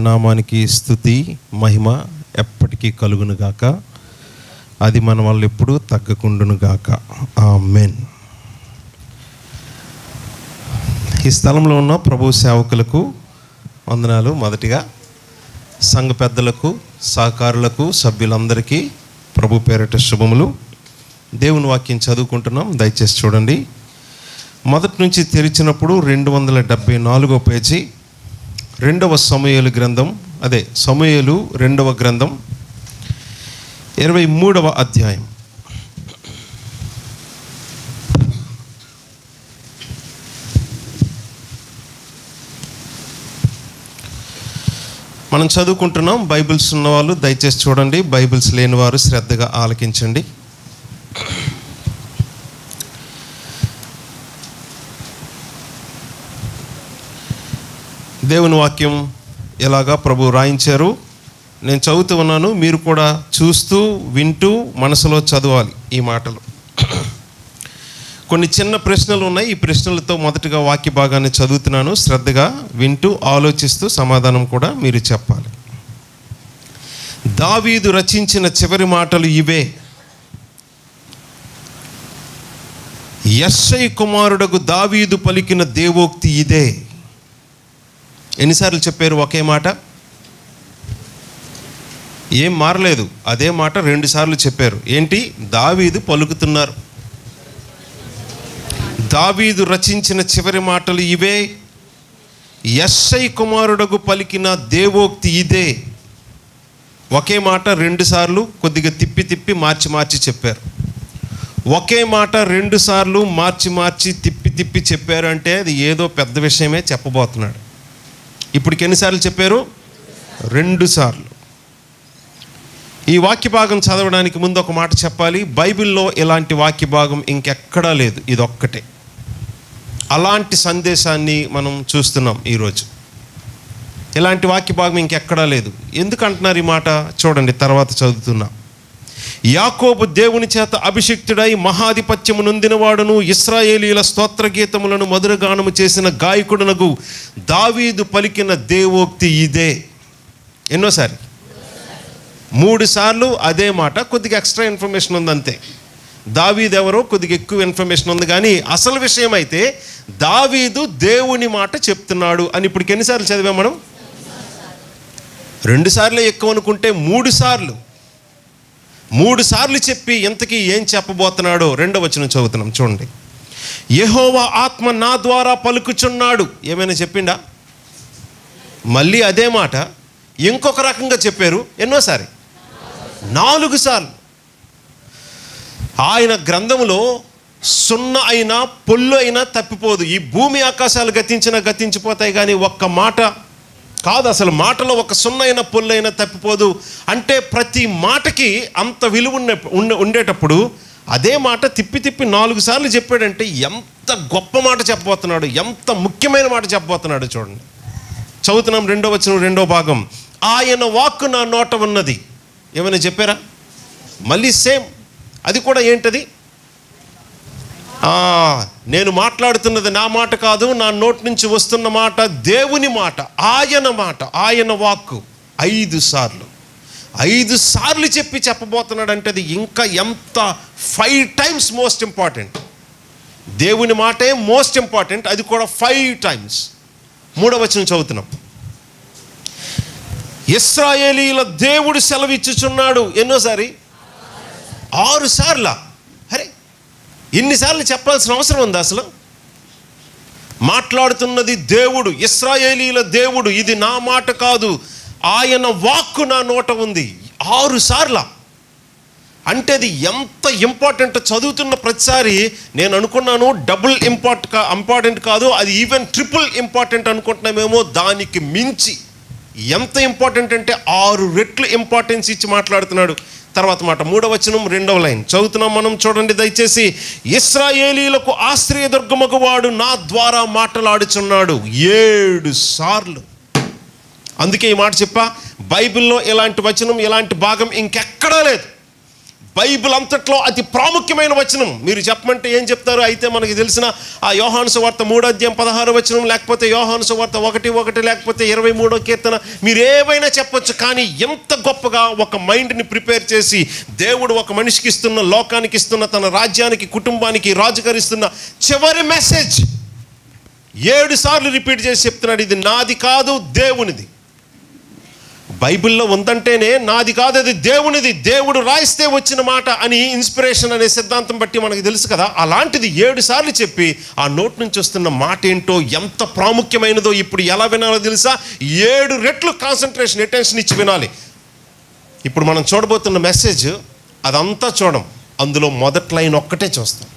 నామానికి స్తుతి మహిమ ఎప్పటికీ కలుగునుగాక. అది మన వల్ల ఎప్పుడు తగ్గకుండునుగాక. ఆమేన్. ఈ స్థలంలో ఉన్న ప్రభు సేవకులకు వందనాలు. మొదటిగా సంఘ పెద్దలకు, సహకారులకు, సభ్యులందరికీ ప్రభు పేరిట శుభములు. దేవుని వాక్యం చదువుకుంటున్నాం, దయచేసి చూడండి. మొదటి నుంచి తెరిచినప్పుడు 274వ పేజీ, 2వ సమూయేలు గ్రంథం, అదే సమూయేలు 2వ గ్రంథం 23వ అధ్యాయం. మనం చదువుకుంటున్నాం. బైబిల్స్ ఉన్నవాళ్ళు దయచేసి చూడండి, బైబిల్స్ లేని వారు శ్రద్ధగా ఆలకించండి. దేవుని వాక్యం ఎలాగా ప్రభు రాయించారు, నేను చదువుతూ ఉన్నాను, మీరు కూడా చూస్తూ వింటూ మనసులో చదవాలి ఈ మాటలు. కొన్ని చిన్న ప్రశ్నలు ఉన్నాయి. ఈ ప్రశ్నలతో మొదటిగా వాక్య భాగాన్ని చదువుతున్నాను. శ్రద్ధగా వింటూ ఆలోచిస్తూ సమాధానం కూడా మీరు చెప్పాలి. దావీదు రచించిన చివరి మాటలు ఇవే. యెష్షై కుమారుడగు దావీదు పలికిన దేవోక్తి ఇదే. ఎన్నిసార్లు చెప్పారు ఒకే మాట? ఏం మారలేదు, అదే మాట 2 సార్లు చెప్పారు. ఏంటి? దావీదు పలుకుతున్నారు. దావీదు రచించిన చివరి మాటలు ఇవే. యెష్షై కుమారుడగు పలికిన దేవోక్తి ఇదే. ఒకే మాట 2 సార్లు కొద్దిగా తిప్పి తిప్పి మార్చి మార్చి చెప్పారు. ఒకే మాట 2 సార్లు మార్చి మార్చి తిప్పి తిప్పి చెప్పారు అంటే అది ఏదో పెద్ద విషయమే చెప్పబోతున్నాడు. ఇప్పటికి ఎన్నిసార్లు చెప్పారు? 2 సార్లు. ఈ వాక్య భాగం చదవడానికి ముందు ఒక మాట చెప్పాలి. బైబిల్లో ఇలాంటి వాక్య భాగం ఇంకెక్కడా లేదు, ఇదొక్కటే. అలాంటి సందేశాన్ని మనం చూస్తున్నాం ఈరోజు. ఇలాంటి వాక్య భాగం ఇంకెక్కడా లేదు. ఎందుకు అంటున్నారు ఈ మాట? చూడండి, తర్వాత చదువుతున్నా. యాకోబు దేవుని చేత అభిషిక్తుడై మహాధిపత్యము నొందినవాడును, ఇశ్రాయేలీల స్తోత్ర గీతములను మధురగానము చేసిన గాయకుడునగు దావీదు పలికిన దేవోక్తి ఇదే. ఎన్నోసారి? 3 సార్లు అదే మాట. కొద్దిగా ఎక్స్ట్రా ఇన్ఫర్మేషన్ ఉంది అంతే. దావీదు ఎవరో కొద్దిగా ఎక్కువ ఇన్ఫర్మేషన్ ఉంది, కానీ అసలు విషయం అయితే దావీదు దేవుని మాట చెప్తున్నాడు అని ఇప్పటికి ఎన్నిసార్లు చదివాం మనం? 2 సార్లే ఎక్కువ అనుకుంటే 3 సార్లు. 3 సార్లు చెప్పి ఇంతకీ ఏం చెప్పబోతున్నాడో 2వ వచనం చదువుతున్నాం, చూడండి. యెహోవా ఆత్మ నా ద్వారా పలుకుచున్నాడు. ఏమైనా చెప్పిండా? మళ్ళీ అదే మాట ఇంకొక రకంగా చెప్పారు. ఎన్నోసారి? 4 సార్లు. ఆయన గ్రంథంలో సున్న అయినా పొల్లు అయినా తప్పిపోదు. ఈ భూమి ఆకాశాలు గతించిపోతాయి, కానీ ఒక్క మాట కాదు, అసలు మాటలో ఒక సున్నైన పొల్లైనా తప్పిపోదు. అంటే ప్రతి మాటకి అంత విలువ ఉండేటప్పుడు అదే మాట తిప్పి తిప్పి 4 సార్లు చెప్పాడంటే ఎంత గొప్ప మాట చెప్పబోతున్నాడు, ఎంత ముఖ్యమైన మాట చెప్పబోతున్నాడు. చూడండి, చదువుతున్నాం 2వ వచనం 2వ భాగం. ఆయన వాక్కు నా నోట ఉన్నది. ఏమైనా చెప్పారా? మళ్ళీ సేమ్. అది కూడా ఏంటది? నేను మాట్లాడుతున్నది నా మాట కాదు, నా నోటి నుంచి వస్తున్న మాట దేవుని మాట, ఆయన మాట, ఆయన వాక్కు. 5 సార్లు. 5 సార్లు చెప్పబోతున్నాడు అంటే అది ఇంకా ఎంత 5 టైమ్స్ మోస్ట్ ఇంపార్టెంట్. దేవుని మాటే మోస్ట్ ఇంపార్టెంట్, అది కూడా 5 టైమ్స్. 3వ వచనం చదువుతున్నాం. ఇశ్రాయేలీల దేవుడు సెలవిచ్చుచున్నాడు. ఎన్నోసారి? 6 సార్లా? అరే, ఇన్నిసార్లు చెప్పాల్సిన అవసరం ఉంది అసలు? మాట్లాడుతున్నది దేవుడు, ఇశ్రాయేలీల దేవుడు. ఇది నా మాట కాదు, ఆయన వాక్కు నా నోట ఉంది. 6 సార్లా? అంటే అది ఎంత ఇంపార్టెంట్. చదువుతున్న ప్రతిసారి నేను అనుకున్నాను డబుల్ ఇంపార్టెంట్ కాదు, అది ఈవెన్ ట్రిపుల్ ఇంపార్టెంట్ అనుకుంటున్నామేమో. దానికి మించి ఎంత ఇంపార్టెంట్ అంటే 6 రెట్లు ఇంపార్టెన్స్ ఇచ్చి మాట్లాడుతున్నాడు. తర్వాత మాట 3వ వచనం 2వ లైన్ చదువుతున్నాం మనం, చూడండి దయచేసి. ఇశ్రాయేలీలకు ఆశ్రయదుర్గమగు వాడు నా ద్వారా మాట్లాడుచున్నాడు. 7 సార్లు. అందుకే ఈ మాట చెప్పా, బైబిల్లో ఇలాంటి వచనం, ఇలాంటి భాగం ఇంకెక్కడా లేదు. బైబిల్ అంతట్లో అతి ప్రాముఖ్యమైన వచనం. మీరు చెప్పమంటే ఏం చెప్తారు? అయితే మనకి తెలిసిన ఆ యోహాను సువార్త 3:16 లేకపోతే యోహాను సువార్త 1:1 లేకపోతే 23వ కీర్తన, మీరు ఏవైనా చెప్పొచ్చు. కానీ ఎంత గొప్పగా ఒక మైండ్ని ప్రిపేర్ చేసి దేవుడు ఒక మనిషికి ఇస్తున్న, లోకానికి ఇస్తున్న, తన రాజ్యానికి, కుటుంబానికి, రాజుగారు ఇస్తున్న చివరి మెసేజ్ 7 సార్లు రిపీట్ చేసి చెప్తున్నాడు, ఇది నాది కాదు, దేవునిది. బైబిల్లో ఉందంటేనే నాది కాదు, అది దేవునిది, దేవుడు రాయిస్తే వచ్చిన మాట అని ఇన్స్పిరేషన్ అనే సిద్ధాంతం బట్టి మనకు తెలుసు కదా. అలాంటిది 7 సార్లు చెప్పి ఆ నోట్ నుంచి వస్తున్న మాట ఏంటో, ఎంత ప్రాముఖ్యమైనదో ఇప్పుడు ఎలా వినాలో తెలుసా? 7 రెట్లు కాన్సన్ట్రేషన్, అటెన్షన్ ఇచ్చి వినాలి. ఇప్పుడు మనం చూడబోతున్న మెసేజ్ అదంతా చూడం, అందులో మొదటి లైన్ ఒక్కటే చూస్తాం.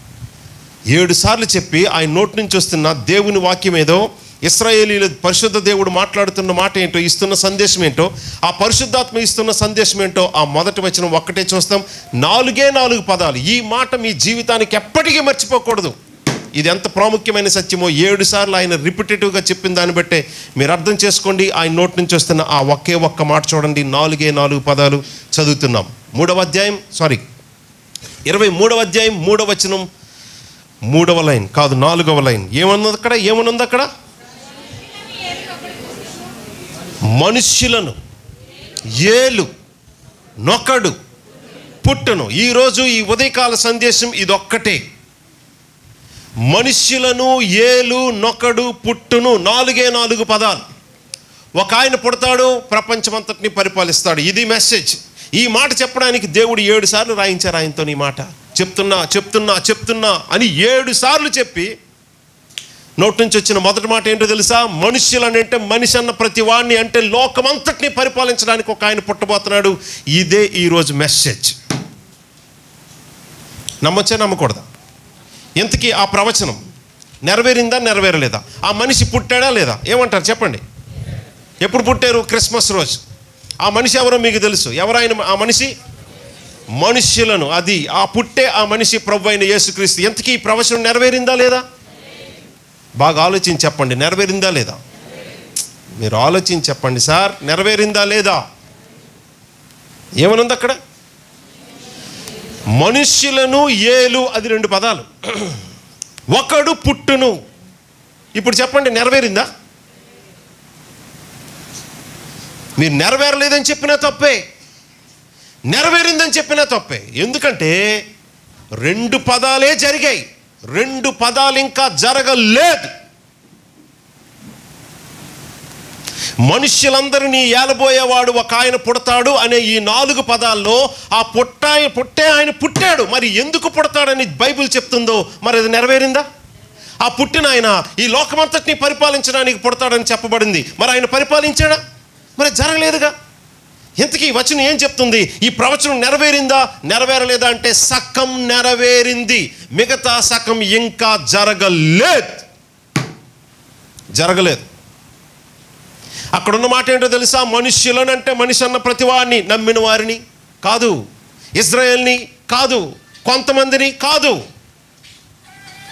7 సార్లు చెప్పి ఆయన నోటి నుంచి వస్తున్న దేవుని వాక్యం ఏదో, ఇశ్రాయేలీల పరిశుద్ధ దేవుడు మాట్లాడుతున్న మాట ఏంటో, ఇస్తున్న సందేశం ఏంటో, ఆ పరిశుద్ధాత్మ ఇస్తున్న సందేశం ఏంటో ఆ మొదటి వచనం ఒక్కటే చూస్తాం. 4 పదాలు. ఈ మాట మీ జీవితానికి ఎప్పటికీ మర్చిపోకూడదు. ఇది ఎంత ప్రాముఖ్యమైన సత్యమో 7 సార్లు ఆయన రిపిటేటివ్గా చెప్పిన దాన్ని బట్టే మీరు అర్థం చేసుకోండి. ఆయన నోటి నుంచి వస్తున్న ఆ ఒక్క మాట చూడండి. 4 పదాలు చదువుతున్నాం. 23వ అధ్యాయం 3వ వచనం 3వ లైన్ కాదు, 4వ లైన్. ఏమనుంది అక్కడ? మనుష్యులను ఏలు నొకడు పుట్టును. ఈరోజు ఈ ఉదయకాల సందేశం ఇదొక్కటే. మనుష్యులను ఏలు నొకడు పుట్టును. 4 పదాలు. ఒక ఆయన పుడతాడు, ప్రపంచమంతటిని పరిపాలిస్తాడు. ఇది మెసేజ్. ఈ మాట చెప్పడానికి దేవుడు 7 సార్లు రాయించారు ఆయనతో. ఈ మాట చెప్తున్నా అని 7 సార్లు చెప్పి నోటి నుంచి వచ్చిన మొదటి మాట ఏంటో తెలుసా? మనుష్యులనంటే మనిషి అన్న ప్రతి వాడిని, అంటే లోకమంతటిని పరిపాలించడానికి ఒక ఆయన పుట్టబోతున్నాడు. ఇదే ఈరోజు మెసేజ్. నమ్మొచ్చా నమ్మకూడదా? ఇంతకీ ఆ ప్రవచనం నెరవేరిందా నెరవేరలేదా? ఆ మనిషి పుట్టాడా లేదా? ఏమంటారు చెప్పండి? ఎప్పుడు పుట్టారు? క్రిస్మస్ రోజు. ఆ మనిషి ఎవరో మీకు తెలుసు. ఎవరైనా ఆ మనిషి? మనుష్యులను, అది ఆ పుట్టే ఆ మనిషి ప్రభు అయిన యేసుక్రీస్తు. ఇంతకీ ఈ ప్రవచనం నెరవేరిందా లేదా? బాగా ఆలోచించి చెప్పండి, నెరవేరిందా లేదా? మీరు ఆలోచించి చెప్పండి సార్, నెరవేరిందా లేదా? ఏమనుంది అక్కడ? మనుష్యులను ఏలు, అది 2 పదాలు. ఒకడు పుట్టును. ఇప్పుడు చెప్పండి, నెరవేరిందా? మీరు నెరవేరలేదని చెప్పినా తప్పే, నెరవేరిందని చెప్పినా తప్పే. ఎందుకంటే 2 పదాలే జరిగాయి, 2 పదాలు ఇంకా జరగలేదు. మనుష్యులందరినీ ఏలబోయేవాడు ఒక ఆయన పుడతాడు అనే ఈ 4 పదాల్లో ఆ పుట్టే ఆయన పుట్టాడు. మరి ఎందుకు పుడతాడని బైబిల్ చెప్తుందో, మరి అది నెరవేరిందా? ఆ పుట్టిన ఆయన ఈ లోకమంతటిని పరిపాలించడానికి పుడతాడని చెప్పబడింది. మరి ఆయన పరిపాలించాడా? మరి జరగలేదుగా. ఇంతకీ ఈ వచనం ఏం చెప్తుంది? ఈ ప్రవచనం నెరవేరిందా నెరవేరలేదా అంటే సగం నెరవేరింది, మిగతా సగం ఇంకా జరగలేదు. అక్కడున్న మాట ఏంటో తెలుసా? మనుష్యులను అంటే మనిషి అన్న ప్రతి వారిని, నమ్మిన వారిని కాదు, ఇజ్రాయేల్ని కాదు, కొంతమందిని కాదు.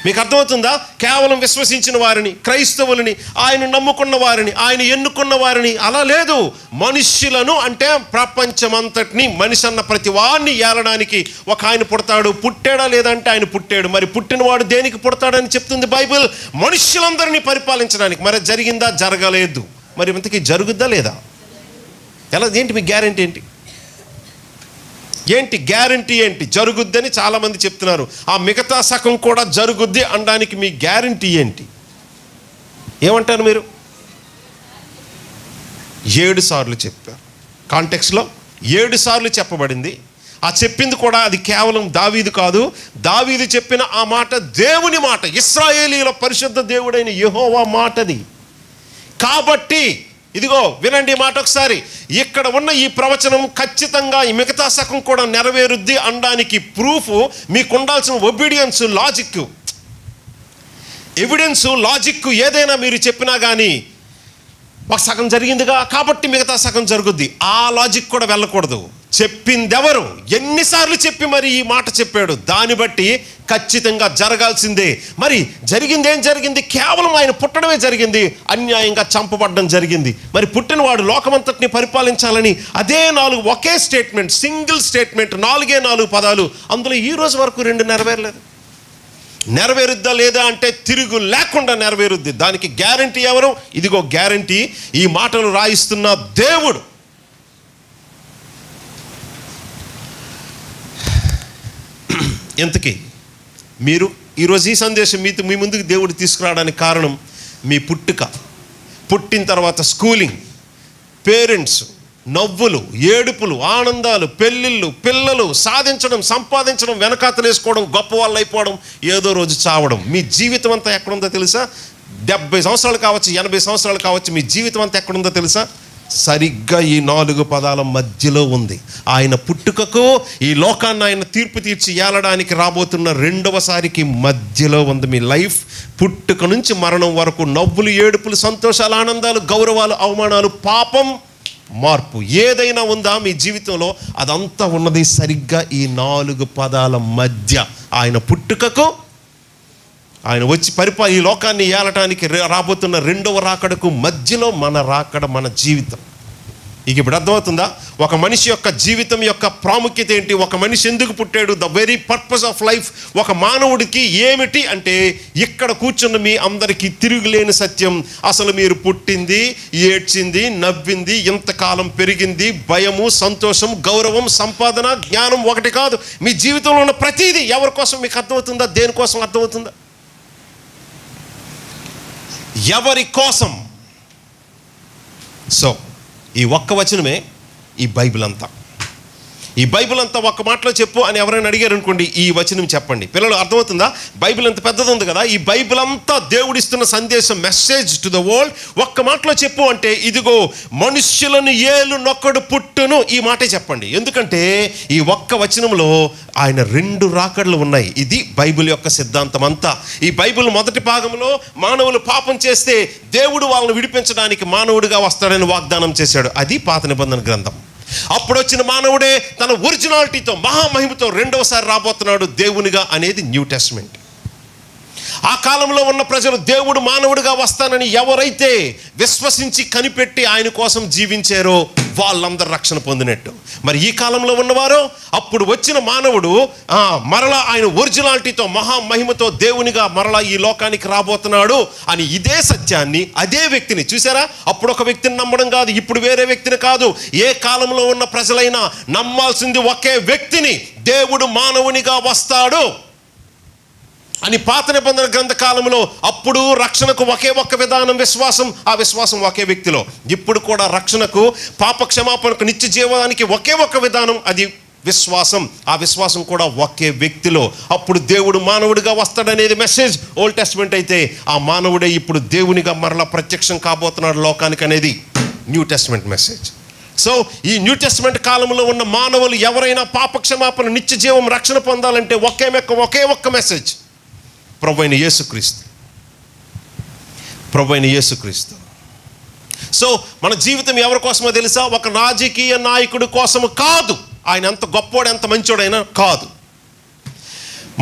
మీకు అర్థమవుతుందా? కేవలం విశ్వసించిన వారిని, క్రైస్తవులని, ఆయన నమ్ముకున్న వారిని, ఆయన ఎన్నుకున్న వారిని, అలా లేదు. మనుష్యులను అంటే ప్రపంచమంతటిని, మనిషి అన్న ప్రతి వారిని ఏలడానికి ఒక ఆయన పుడతాడు. పుట్టాడా లేదంటే ఆయన పుట్టాడు. మరి పుట్టినవాడు దేనికి పుడతాడని చెప్తుంది బైబిల్? మనుష్యులందరినీ పరిపాలించడానికి. మరి జరిగిందా? జరగలేదు. మరి ఇంతకీ జరుగుద్దా లేదా? ఎలా? ఏంటి మీ గ్యారెంటీ ఏంటి? గ్యారెంటీ ఏంటి? జరుగుద్దని చాలామంది చెప్తున్నారు. ఆ మిగతా సగం కూడా జరుగుద్ది అనడానికి మీ గ్యారెంటీ ఏంటి? ఏమంటారు మీరు? 7 సార్లు చెప్పారు. కాంటెక్స్లో 7 సార్లు చెప్పబడింది. ఆ చెప్పింది కూడా అది కేవలం దావీదు కాదు. దావీదు చెప్పిన ఆ మాట దేవుని మాట, ఇశ్రాయేలీయుల పరిశుద్ధ దేవుడైన యెహోవా మాటది. కాబట్టి ఇదిగో వినండి మాట ఒకసారి. ఇక్కడ ఉన్న ఈ ప్రవచనం ఖచ్చితంగా ఈ మిగతా సగం కూడా నెరవేరుద్ది అనడానికి ప్రూఫ్ మీకు ఉండాల్సిన ఒబీడియన్స్, లాజిక్, ఎవిడెన్స్, లాజిక్ ఏదైనా మీరు చెప్పినా కానీ ఒక సగం జరిగిందిగా కాబట్టి మిగతా సగం జరుగుద్ది, ఆ లాజిక్ కూడా వెళ్ళకూడదు. చెప్పిందెవరు? ఎన్నిసార్లు చెప్పి మరి ఈ మాట చెప్పాడు? దాన్ని బట్టి ఖచ్చితంగా జరగాల్సిందే. మరి జరిగింది ఏం జరిగింది? కేవలం ఆయన పుట్టడమే జరిగింది, అన్యాయంగా చంపబడడం జరిగింది. మరి పుట్టినవాడు లోకమంతటిని పరిపాలించాలని అదే 4 ఒకే స్టేట్మెంట్, సింగిల్ స్టేట్మెంట్, 4 పదాలు. అందులో ఈ రోజు వరకు 2 నెరవేరలేదు. నెరవేరుద్దా లేదా అంటే తిరుగు లేకుండా నెరవేరుద్ది. దానికి గ్యారంటీ ఎవరు? ఇదిగో గ్యారంటీ, ఈ మాటలు రాయిస్తున్న దేవుడు. ఎంతకీ మీరు ఈరోజు ఈ సందేశం మీ ముందుకు దేవుడు తీసుకురావడానికి కారణం మీ పుట్టుక, పుట్టిన తర్వాత స్కూలింగ్, పేరెంట్స్, నవ్వులు, ఏడుపులు, ఆనందాలు, పెళ్ళిళ్ళు, పిల్లలు, సాధించడం, సంపాదించడం, వెనకాతలేసుకోవడం, గొప్ప వాళ్ళు అయిపోవడం, ఏదో రోజు చావడం. మీ జీవితం అంతా ఎక్కడుందో తెలుసా? 70 సంవత్సరాలు కావచ్చు, 80 సంవత్సరాలు కావచ్చు, మీ జీవితం అంతా ఎక్కడుందో తెలుసా? సరిగ్గా ఈ 4 పదాల మధ్యలో ఉంది. ఆయన పుట్టుకకు, ఈ లోకాన్ని ఆయన తీర్పు తీర్చి ఏలడానికి రాబోతున్న 2వసారికి మధ్యలో ఉంది మీ లైఫ్. పుట్టుక నుంచి మరణం వరకు నవ్వులు, ఏడుపులు, సంతోషాలు, ఆనందాలు, గౌరవాలు, అవమానాలు, పాపం, మార్పు ఏదైనా ఉందా మీ జీవితంలో? అదంతా ఉన్నది సరిగ్గా ఈ 4 పదాల మధ్య. ఆయన పుట్టుకకు, ఆయన వచ్చి ఈ లోకాన్ని ఏలటానికి రాబోతున్న 2వ రాకడకు మధ్యలో మన రాకడ, మన జీవితం. ఇక ఇప్పుడు అర్థమవుతుందా ఒక మనిషి యొక్క జీవితం యొక్క ప్రాముఖ్యత ఏంటి? ఒక మనిషి ఎందుకు పుట్టాడు? The very purpose of life. ఒక మానవుడికి ఏమిటి అంటే, ఇక్కడ కూర్చున్న మీ అందరికీ తిరుగులేని సత్యం, అసలు మీరు పుట్టింది, ఏడ్చింది, నవ్వింది, ఇంతకాలం పెరిగింది, భయము, సంతోషం, గౌరవం, సంపాదన, జ్ఞానం ఒకటి కాదు. మీ జీవితంలో ఉన్న ప్రతిదీ ఎవరి కోసం మీకు అర్థమవుతుందా? దేనికోసం అర్థమవుతుందా? ఎవరి కోసం? సో ఈ ఒక్క వచనమే ఈ బైబిల్ అంతా. ఈ బైబిల్ అంతా ఒక్క మాటలో చెప్పు అని ఎవరైనా అడిగారు అనుకోండి, ఈ వచనం చెప్పండి. పిల్లలు అర్థమవుతుందా? బైబిల్ అంత పెద్దది ఉంది కదా. ఈ బైబిల్ అంతా దేవుడిస్తున్న సందేశం, మెసేజ్ టు ద వరల్డ్. ఒక్క మాటలో చెప్పు అంటే, ఇదిగో మనుష్యులను ఏలునొక్కడు పుట్టును, ఈ మాటే చెప్పండి. ఎందుకంటే ఈ ఒక్క వచనంలో ఆయన 2 రాకడలు ఉన్నాయి. ఇది బైబిల్ యొక్క సిద్ధాంతం అంతా. ఈ బైబిల్ మొదటి భాగంలో మానవులు పాపం చేస్తే దేవుడు వాళ్ళని విడిపించడానికి మానవుడిగా వస్తాడని వాగ్దానం చేశాడు. అది పాత నిబంధన గ్రంథం. అప్పుడు వచ్చిన మానవుడే తన ఒరిజినాలిటీతో, మహామహిమతో 2వసారి రాబోతున్నాడు దేవునిగా అనేది న్యూ టెస్టమెంట్. ఆ కాలంలో ఉన్న ప్రజలు దేవుడు మానవుడిగా వస్తానని ఎవరైతే విశ్వసించి కనిపెట్టి ఆయన కోసం జీవించారో వాళ్ళందరూ రక్షణ పొందినట్టు. మరి ఈ కాలంలో ఉన్నవారు, అప్పుడు వచ్చిన మానవుడు మరలా ఆయన ఒరిజినాలిటీతో, మహామహిమతో దేవునిగా మరలా ఈ లోకానికి రాబోతున్నాడు అని ఇదే సత్యాన్ని, అదే వ్యక్తిని చూసారా? అప్పుడు ఒక వ్యక్తిని నమ్మడం కాదు, ఇప్పుడు వేరే వ్యక్తిని కాదు. ఏ కాలంలో ఉన్న ప్రజలైనా నమ్మాల్సింది ఒకే వ్యక్తిని, దేవుడు మానవునిగా వస్తాడు అని. పాత నిబంధన గ్రంథ కాలంలో అప్పుడు రక్షణకు ఒకే ఒక్క విధానం, విశ్వాసం. ఆ విశ్వాసం ఒకే వ్యక్తిలో. ఇప్పుడు కూడా రక్షణకు, పాప క్షమాపణకు, నిత్య జీవానికి ఒకే ఒక్క విధానం, అది విశ్వాసం. ఆ విశ్వాసం కూడా ఒకే వ్యక్తిలో. అప్పుడు దేవుడు మానవుడిగా వస్తాడనేది మెసేజ్ ఓల్డ్ టెస్ట్మెంట్ అయితే, ఆ మానవుడే ఇప్పుడు దేవునిగా మరలా ప్రత్యక్షం కాబోతున్నాడు లోకానికి అనేది న్యూ టెస్ట్మెంట్ మెసేజ్. సో ఈ న్యూ టెస్ట్మెంట్ కాలంలో ఉన్న మానవులు ఎవరైనా పాప క్షమాపణ, నిత్య జీవం, రక్షణ పొందాలంటే ఒకే ఒక్క మెసేజ్, ప్రభువైన యేసుక్రీస్తు. ప్రభువైన యేసుక్రీస్తు. సో మన జీవితం ఎవరి కోసమో తెలుసా? ఒక రాజకీయ నాయకుడి కోసము కాదు. ఆయన ఎంత గొప్పోడు, ఎంత మంచోడైనా కాదు.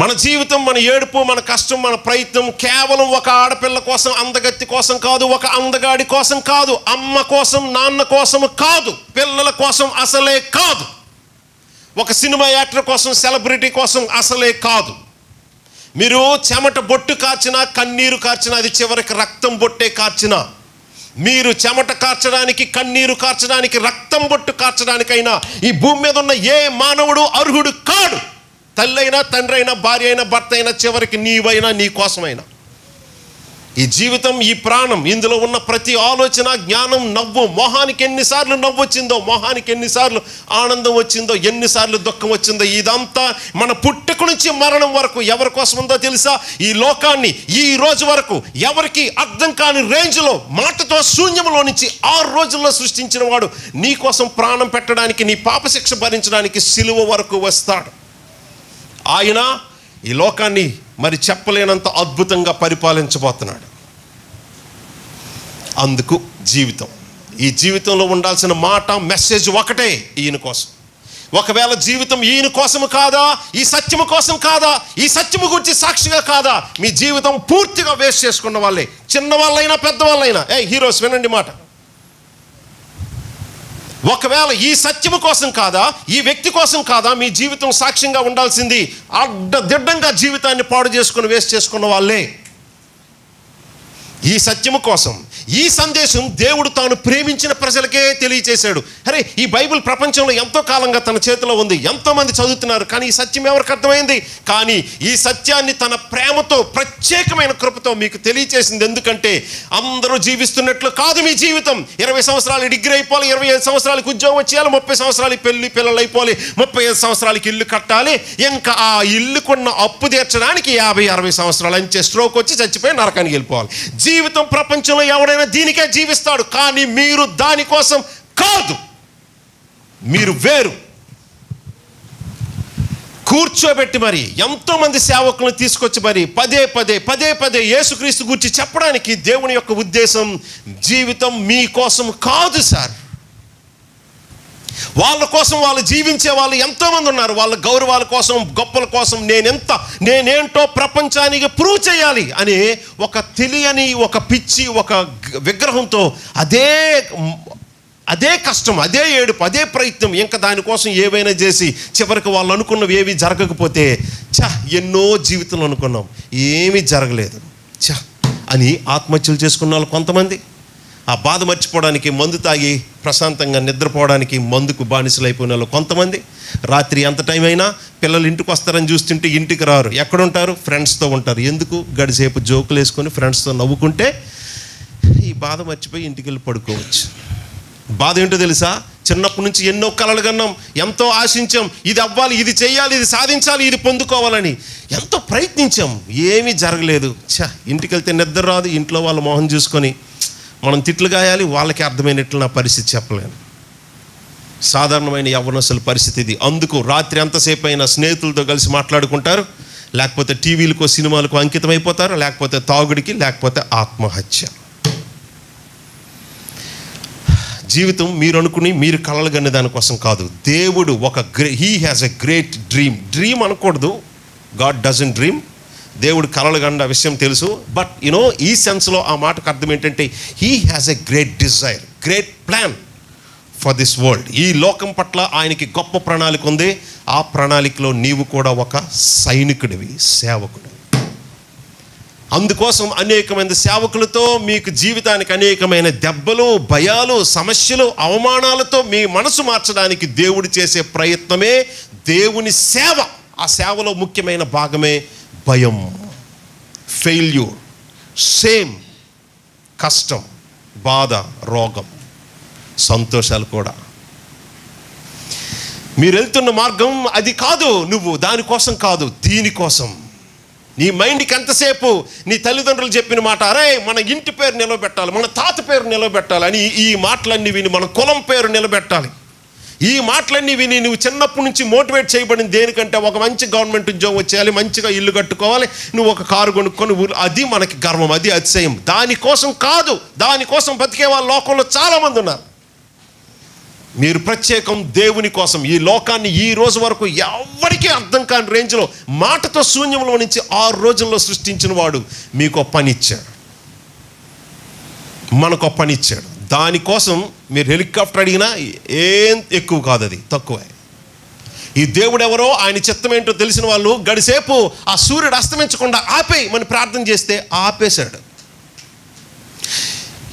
మన జీవితం, మన ఏడుపు, మన కష్టం, మన ప్రయత్నం కేవలం ఒక ఆడపిల్ల కోసం, అందగత్తి కోసం కాదు, ఒక అందగాడి కోసం కాదు, అమ్మ కోసం, నాన్న కోసం కాదు, పిల్లల కోసం అసలే కాదు, ఒక సినిమా యాక్టర్ కోసం, సెలబ్రిటీ కోసం అసలే కాదు. మీరు చెమట బొట్టు కార్చినా, కన్నీరు కార్చినా, అది చివరికి రక్తం బొట్టే కార్చినా, మీరు చెమట కార్చడానికి, కన్నీరు కార్చడానికి, రక్తం బొట్టు కార్చడానికైనా ఈ భూమి మీద ఉన్న ఏ మానవుడు అర్హుడు కాడు. తల్లి అయినా, తండ్రి అయినా, భార్య అయినా, భర్త అయినా, చివరికి నీవైనా, నీ కోసమైనా. ఈ జీవితం, ఈ ప్రాణం, ఇందులో ఉన్న ప్రతి ఆలోచన, జ్ఞానం, నవ్వు, మొహానికి ఎన్నిసార్లు నవ్వు వచ్చిందో, మొహానికి ఎన్నిసార్లు ఆనందం వచ్చిందో, ఎన్నిసార్లు దుఃఖం వచ్చిందో, ఇదంతా మన పుట్టుక నుంచి మరణం వరకు ఎవరి కోసం ఉందో తెలుసా? ఈ లోకాన్ని ఈ రోజు వరకు ఎవరికి అర్థం కాని రేంజ్లో, మాటతో శూన్యంలో నుంచి 6 రోజుల్లో సృష్టించిన వాడు నీ కోసం ప్రాణం పెట్టడానికి, నీ పాపశిక్ష భరించడానికి సిలువ వరకు వస్తాడు. ఆయన ఈ లోకాన్ని మరి చెప్పలేనంత అద్భుతంగా పరిపాలించబోతున్నాడు. అందుకు జీవితం, ఈ జీవితంలో ఉండాల్సిన మాట, మెసేజ్ ఒకటే ఈయన కోసం. ఒకవేళ జీవితం ఈయన కోసము కాదా, ఈ సత్యము కోసం కాదా, ఈ సత్యము గురించి సాక్షిగా కాదా, మీ జీవితం పూర్తిగా వేస్ట్ చేసుకున్న వాళ్ళే, చిన్నవాళ్ళైనా పెద్దవాళ్ళైనా. హీరోస్ వినండి మాట. ఒకవేళ ఈ సత్యము కోసం కాదా, ఈ వ్యక్తి కోసం కాదా మీ జీవితం సాక్ష్యంగా ఉండాల్సింది, అడ్డదిడ్డంగా జీవితాన్ని పాడు చేసుకుని వేస్ట్ చేసుకున్న వాళ్ళే. ఈ సత్యము కోసం, ఈ సందేశం దేవుడు తాను ప్రేమించిన ప్రజలకే తెలియచేశాడు. అరే, ఈ బైబిల్ ప్రపంచంలో ఎంతో కాలంగా తన చేతిలో ఉంది, ఎంతోమంది చదువుతున్నారు, కానీ ఈ సత్యం ఎవరికి అర్థమైంది? కానీ ఈ సత్యాన్ని తన ప్రేమతో, ప్రత్యేకమైన కృపతో మీకు తెలియచేసింది. ఎందుకంటే అందరూ జీవిస్తున్నట్లు కాదు మీ జీవితం. 20 సంవత్సరాలు డిగ్రీ అయిపోవాలి, 25 సంవత్సరాలకి ఉద్యోగం వచ్చేయాలి, 30 సంవత్సరాలకి పిల్లలు అయిపోవాలి, 35 సంవత్సరాలకి ఇల్లు కట్టాలి, ఇంకా ఆ ఇల్లుకున్న అప్పు తీర్చడానికి 50-60 సంవత్సరాలు అంచే స్ట్రోక్ వచ్చి చచ్చిపోయి నరకానికి వెళ్ళిపోవాలి. జీవితం ప్రపంచంలో ఎవరైనా దీనికే జీవిస్తాడు, కానీ మీరు దానికోసం కాదు. మీరు వేరు. కూర్చోబెట్టి మరి ఎంతో మంది సేవకులను తీసుకొచ్చి మరి పదే పదే యేసుక్రీస్తు గురించి చెప్పడానికి దేవుని యొక్క ఉద్దేశం జీవితం మీకోసం కాదు సార్. వాళ్ళ కోసం వాళ్ళు జీవించే వాళ్ళు ఎంతోమంది ఉన్నారు. వాళ్ళ గౌరవాల కోసం, గొప్పల కోసం నేనేంటో ప్రపంచానికి ప్రూవ్ చేయాలి అని ఒక తెలియని, ఒక పిచ్చి, ఒక విగ్రహంతో అదే కష్టం, అదే ఏడుపు, అదే ప్రయత్నం, ఇంకా దానికోసం ఏవైనా చేసి చివరికి వాళ్ళు అనుకున్నవి ఏవి జరగకపోతే ఎన్నో జీవితంలో అనుకున్నాం, ఏమీ జరగలేదు అని ఆత్మహత్యలు చేసుకున్న వాళ్ళు కొంతమంది. ఆ బాధ మర్చిపోవడానికి మందు తాగి ప్రశాంతంగా నిద్రపోవడానికి మందుకు బానిసలు అయిపోయిన వాళ్ళు కొంతమంది. రాత్రి ఎంత టైం అయినా పిల్లలు ఇంటికి వస్తారని చూస్తుంటే ఇంటికి రారు. ఎక్కడుంటారు? ఫ్రెండ్స్తో ఉంటారు. ఎందుకు? గడిసేపు జోకులు వేసుకొని ఫ్రెండ్స్తో నవ్వుకుంటే ఈ బాధ మర్చిపోయి ఇంటికి వెళ్ళి పడుకోవచ్చు. బాధ ఏంటో తెలుసా? చిన్నప్పటి నుంచి ఎన్నో కలలు కన్నాం, ఎంతో ఆశించాం, ఇది అవ్వాలి, ఇది చేయాలి, ఇది సాధించాలి, ఇది పొందుకోవాలని ఎంతో ప్రయత్నించాం, ఏమీ జరగలేదు. ఇంటికి వెళ్తే నిద్ర రాదు, ఇంట్లో వాళ్ళ మొహం చూసుకొని మనం తిట్లు గాయాలి. వాళ్ళకి అర్థమైనట్లు నా పరిస్థితి చెప్పలేను. సాధారణమైన యవ్వనస్తుల పరిస్థితి ఇది. అందుకు రాత్రి ఎంతసేపు అయినా స్నేహితులతో కలిసి మాట్లాడుకుంటారు, లేకపోతే టీవీలకో సినిమాలకు అంకితం అయిపోతారు, లేకపోతే తాగుడికి, లేకపోతే ఆత్మహత్య. జీవితం మీరు అనుకుని మీరు కలలు కనే దానికోసం కాదు. దేవుడు he has a great dream అనకూడదు. God doesn't dream. దేవుడు కలలు కన్న విషయం తెలుసు. బట్ ఈ సెన్స్లో ఆ మాటకు అర్థం ఏంటంటే he has a great desire, great plan for this world. ఈ లోకం పట్ల ఆయనకి గొప్ప ప్రణాళిక ఉంది. ఆ ప్రణాళికలో నీవు కూడా ఒక సైనికుడివి, సేవకుడు. అందుకోసం అనేకమైన సేవకులతో మీకు జీవితానికి అనేకమైన దెబ్బలు, భయాలు, సమస్యలు, అవమానాలతో మీ మనసు మార్చడానికి దేవుడు చేసే ప్రయత్నమే దేవుని సేవ. ఆ సేవలో ముఖ్యమైన భాగమే భయం, ఫెయిల్యూర్, సేమ్, కష్టం, బాధ, రోగం, సంతోషాలు కూడా. మీరు వెళ్తున్న మార్గం అది కాదు. నువ్వు దానికోసం కాదు, దీనికోసం. నీ మైండ్కి ఎంతసేపు నీ తల్లిదండ్రులు చెప్పిన మాట, అరే మన ఇంటి పేరు నిలబెట్టాలి, మన తాత పేరు నిలబెట్టాలి అని ఈ మాటలన్నీ విని, మన కులం పేరు నిలబెట్టాలి, ఈ మాటలన్నీ విని నువ్వు చిన్నప్పటి నుంచి మోటివేట్ చేయబడింది దేనికంటే ఒక మంచి గవర్నమెంట్ ఉద్యోగం వచ్చేయాలి, మంచిగా ఇల్లు కట్టుకోవాలి, నువ్వు ఒక కారు కొనుక్కొని అది మనకి గర్వం, అది అతిశయం. దానికోసం కాదు. దానికోసం బతికే వాళ్ళ లోకంలో చాలామంది ఉన్నారు. మీరు ప్రత్యేకం దేవుని కోసం. ఈ లోకాన్ని ఈ రోజు వరకు ఎవరికీ అర్థం కాని రేంజ్లో మాటతో శూన్యంలో నుంచి 6 రోజుల్లో సృష్టించిన వాడు మీకు పని ఇచ్చాడు, మనకు పని ఇచ్చాడు. దానికోసం మీరు హెలికాప్టర్ అడిగినా ఏం ఎక్కువ కాదు, అది తక్కువే. ఈ దేవుడు ఎవరో, ఆయన చిత్తం ఏంటో తెలిసిన వాళ్ళు గడిసేపు ఆ సూర్యుడు అస్తమించకుండా ఆపేయి మన ప్రార్థన చేస్తే ఆపేశాడు.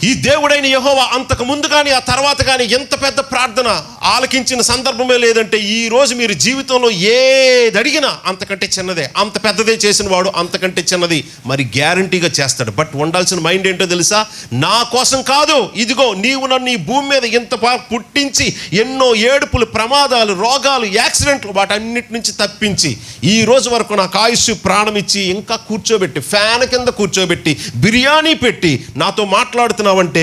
ఈ దేవుడైన యెహోవా అంతకు ముందు కానీ ఆ తర్వాత కానీ ఎంత పెద్ద ప్రార్థన ఆలకించిన సందర్భమే లేదంటే ఈ రోజు మీరు జీవితంలో ఏది అడిగినా అంతకంటే చిన్నదే, అంత పెద్దదే చేసిన వాడు అంతకంటే చిన్నది మరి గ్యారంటీగా చేస్తాడు. బట్ ఉండాల్సిన మైండ్ ఏంటో తెలుసా? నా కోసం కాదు, ఇదిగో నీవు నన్ను ఈ భూమి మీద ఇంత పుట్టించి ఎన్నో ఏడుపులు, ప్రమాదాలు, రోగాలు, యాక్సిడెంట్లు వాటన్నిటి నుంచి తప్పించి ఈ రోజు వరకు నాకు ఆయుష్షు, ప్రాణం ఇచ్చి ఇంకా కూర్చోబెట్టి ఫ్యాన్ కింద కూర్చోబెట్టి బిర్యానీ పెట్టి నాతో మాట్లాడుతున్నా అంటే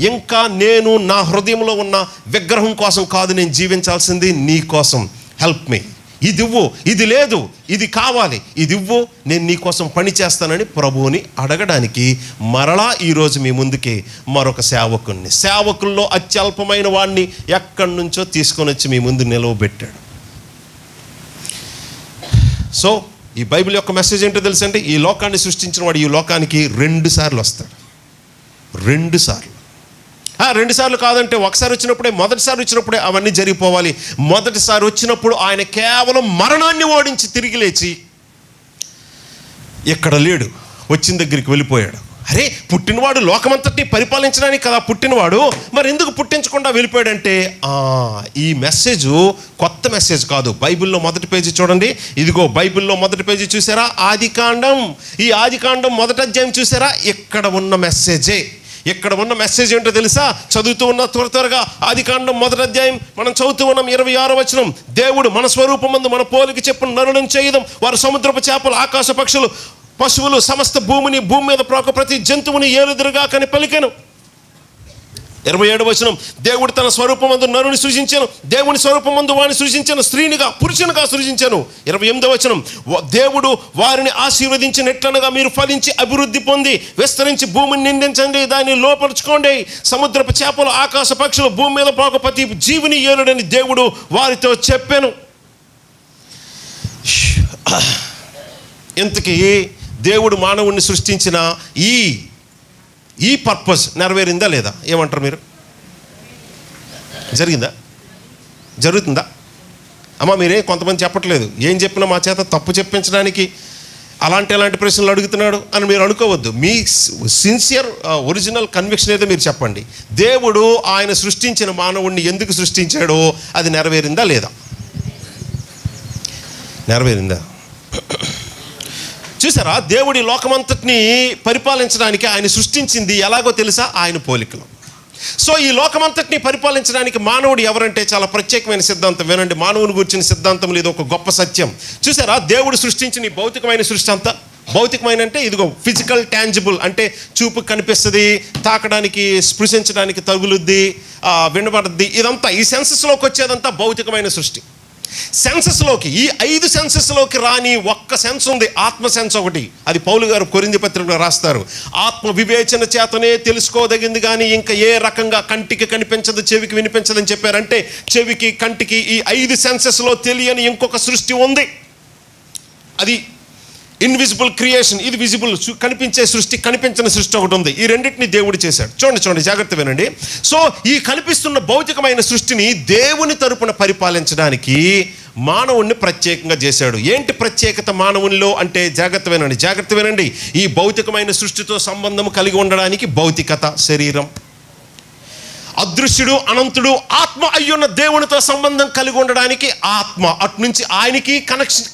ఇంకా నేను నా హృదయంలో ఉన్న విగ్రహం కోసం కాదు నేను జీవించాల్సింది, నీ కోసం. హెల్ప్ మీ, ఇది ఇవ్వు, ఇది లేదు, ఇది కావాలి, ఇది ఇవ్వు, నేను నీ కోసం పని చేస్తానని ప్రభువుని అడగడానికి మరలా ఈరోజు మీ ముందుకి మరొక సేవకుణ్ణి, సేవకుల్లో అత్యల్పమైన వాడిని ఎక్కడి నుంచో తీసుకొని వచ్చి మీ ముందు నిలవబెట్టాడు. సో ఈ బైబిల్ యొక్క మెసేజ్ ఏంటో తెలుసండి, ఈ లోకాన్ని సృష్టించిన వాడు ఈ లోకానికి 2 సార్లు వస్తాడు. 2 సార్లు. 2 సార్లు కాదంటే ఒకసారి వచ్చినప్పుడే, మొదటిసారి వచ్చినప్పుడే అవన్నీ జరిగిపోవాలి. మొదటిసారి వచ్చినప్పుడు ఆయన కేవలం మరణాన్ని ఓడించి తిరిగి లేచి ఇక్కడ లేడు, వచ్చిన దగ్గరికి వెళ్ళిపోయాడు. అరే, పుట్టినవాడు లోకమంతటిని పరిపాలించడానికి కదా పుట్టినవాడు, మరి ఎందుకు పుట్టించకుండా వెళ్ళిపోయాడంటే ఈ మెసేజ్ కొత్త మెసేజ్ కాదు. బైబిల్లో మొదటి పేజీ చూడండి. ఇదిగో బైబిల్లో మొదటి పేజీ చూసారా, ఆదికాండం. ఈ ఆదికాండం మొదటి అధ్యాయం చూసారా, ఇక్కడ ఉన్న మెసేజే. ఇక్కడ ఉన్న మెసేజ్ ఏంటో తెలుసా? చదువుతూ ఉన్న త్వరగా ఆదికాండం మొదటి అధ్యాయం మనం చదువుతూ ఉన్నాం. 26వ వచనం, దేవుడు మన స్వరూపమందు మన పోలిక చొప్పున నరులను చేయడం, వారు సముద్రపు చేపలు, ఆకాశ పక్షులు, పశువులు, సమస్త భూమిని, భూమి మీద ప్రాకు ప్రతి జంతువుని ఏలుదురుగా కని పలికెను. 27వ వచనం, దేవుడు తన స్వరూపమందు నరుని సృజించాను, దేవుని స్వరూపమందు వారిని సృజించాను, స్త్రీనిగా పురుషునిగా సృజించాను. 28వ వచనం, దేవుడు వారిని ఆశీర్వదించినట్లనగా మీరు ఫలించి అభివృద్ధి పొంది విస్తరించి భూమిని నిందించండి, దాన్ని లోపరుచుకోండి. సముద్రపు చేపలు, ఆకాశ పక్షులు, భూమి మీద ప్రాకు ప్రతి జీవిని ఏలుడని దేవుడు వారితో చెప్పాను. ఇంతకీ దేవుడు మానవుణ్ణి సృష్టించిన ఈ పర్పస్ నెరవేరిందా లేదా? ఏమంటారు మీరు? జరిగిందా? జరుగుతుందా? అమ్మ మీరే కొంతమంది చెప్పట్లేదు, ఏం చెప్పినా మా చేత తప్పు చెప్పించడానికి అలాంటి ప్రశ్నలు అడుగుతున్నాడు అని మీరు అనుకోవద్దు. మీ సిన్సియర్ ఒరిజినల్ కన్విక్షన్ ఏదో మీరు చెప్పండి. దేవుడు ఆయన సృష్టించిన మానవుణ్ణి ఎందుకు సృష్టించాడో అది నెరవేరిందా లేదా? నెరవేరిందా? చూసారా, దేవుడి లోకమంతటిని పరిపాలించడానికి ఆయన సృష్టించింది ఎలాగో తెలుసా? ఆయన పోలికలో. సో ఈ లోకమంతటిని పరిపాలించడానికి మానవుడు ఎవరంటే చాలా ప్రత్యేకమైన సిద్ధాంతం. వినండి, మానవుని గురించిన సిద్ధాంతం ఇది ఒక గొప్ప సత్యం. చూసారా, దేవుడు సృష్టించిన ఈ భౌతికమైన సృష్టి అంతా, భౌతికమైన అంటే ఇదిగో ఫిజికల్, టాంజిబుల్ అంటే చూపు కనిపిస్తుంది, తాకడానికి, స్పృశించడానికి తగులుద్ది, వినబడుద్ది, ఇదంతా ఈ సెన్సెస్లోకి వచ్చేదంతా భౌతికమైన సృష్టి. సెన్సెస్లోకి, ఈ 5 సెన్సెస్లోకి రాని ఒక్క సెన్స్ ఉంది, ఆత్మ సెన్స్ ఒకటి. అది పౌలు గారు కొరింథీ పత్రికలో రాస్తారు. ఆత్మ వివేచన చేతనే తెలుసుకోదగింది కానీ ఇంకా ఏ రకంగా కంటికి కనిపించదు, చెవికి వినిపించదని చెప్పారంటే చెవికి, కంటికి, ఈ 5 సెన్సెస్లో తెలియని ఇంకొక సృష్టి ఉంది. అది ఇన్విజిబుల్ క్రియేషన్. ఇది విజిబుల్, కనిపించే సృష్టి, కనిపించిన సృష్టి ఒకటి ఉంది. ఈ రెండింటిని దేవుడు చేశాడు. చూడండి జాగ్రత్త వినండి. సో ఈ కనిపిస్తున్న భౌతికమైన సృష్టిని దేవుని తరపున పరిపాలించడానికి మానవుణ్ణి ప్రత్యేకంగా చేశాడు. ఏంటి ప్రత్యేకత మానవునిలో అంటే జాగ్రత్త వినండి. ఈ భౌతికమైన సృష్టితో సంబంధం కలిగి ఉండడానికి భౌతికత, శరీరం. అదృశ్యుడు, అనంతుడు, ఆత్మ అయ్యున్న దేవునితో సంబంధం కలిగి ఉండడానికి ఆత్మ. అటు నుంచి ఆయనకి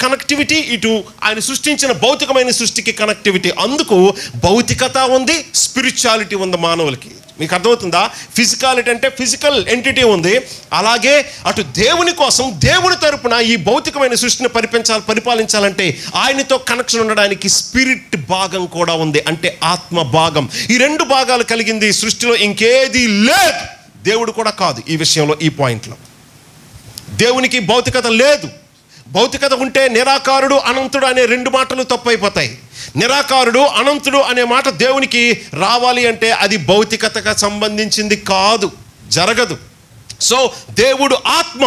కనెక్టివిటీ, ఇటు ఆయన సృష్టించిన భౌతికమైన సృష్టికి కనెక్టివిటీ. అందుకు భౌతికత ఉంది, స్పిరిచువాలిటీ ఉంది మానవులకి. మీకు అర్థమవుతుందా? ఫిజికాలిటీ అంటే ఫిజికల్ ఎంటిటీ ఉంది, అలాగే అటు దేవుని కోసం, దేవుని తరపున ఈ భౌతికమైన సృష్టిని పరిపాలించాలంటే ఆయనతో కనెక్షన్ ఉండడానికి స్పిరిట్ భాగం కూడా ఉంది, అంటే ఆత్మ భాగం. ఈ 2 భాగాలు కలిగింది సృష్టిలో ఇంకేది లేదు. దేవుడు కూడా కాదు ఈ విషయంలో, ఈ పాయింట్లో. దేవునికి భౌతికత లేదు. భౌతికత ఉంటే నిరాకారుడు, అనంతుడు అనే 2 మాటలు తప్పైపోతాయి. నిరాకారుడు, అనంతుడు అనే మాట దేవునికి రావాలి అంటే అది భౌతికతగా సంబంధించింది కాదు, జరగదు. సో దేవుడు ఆత్మ.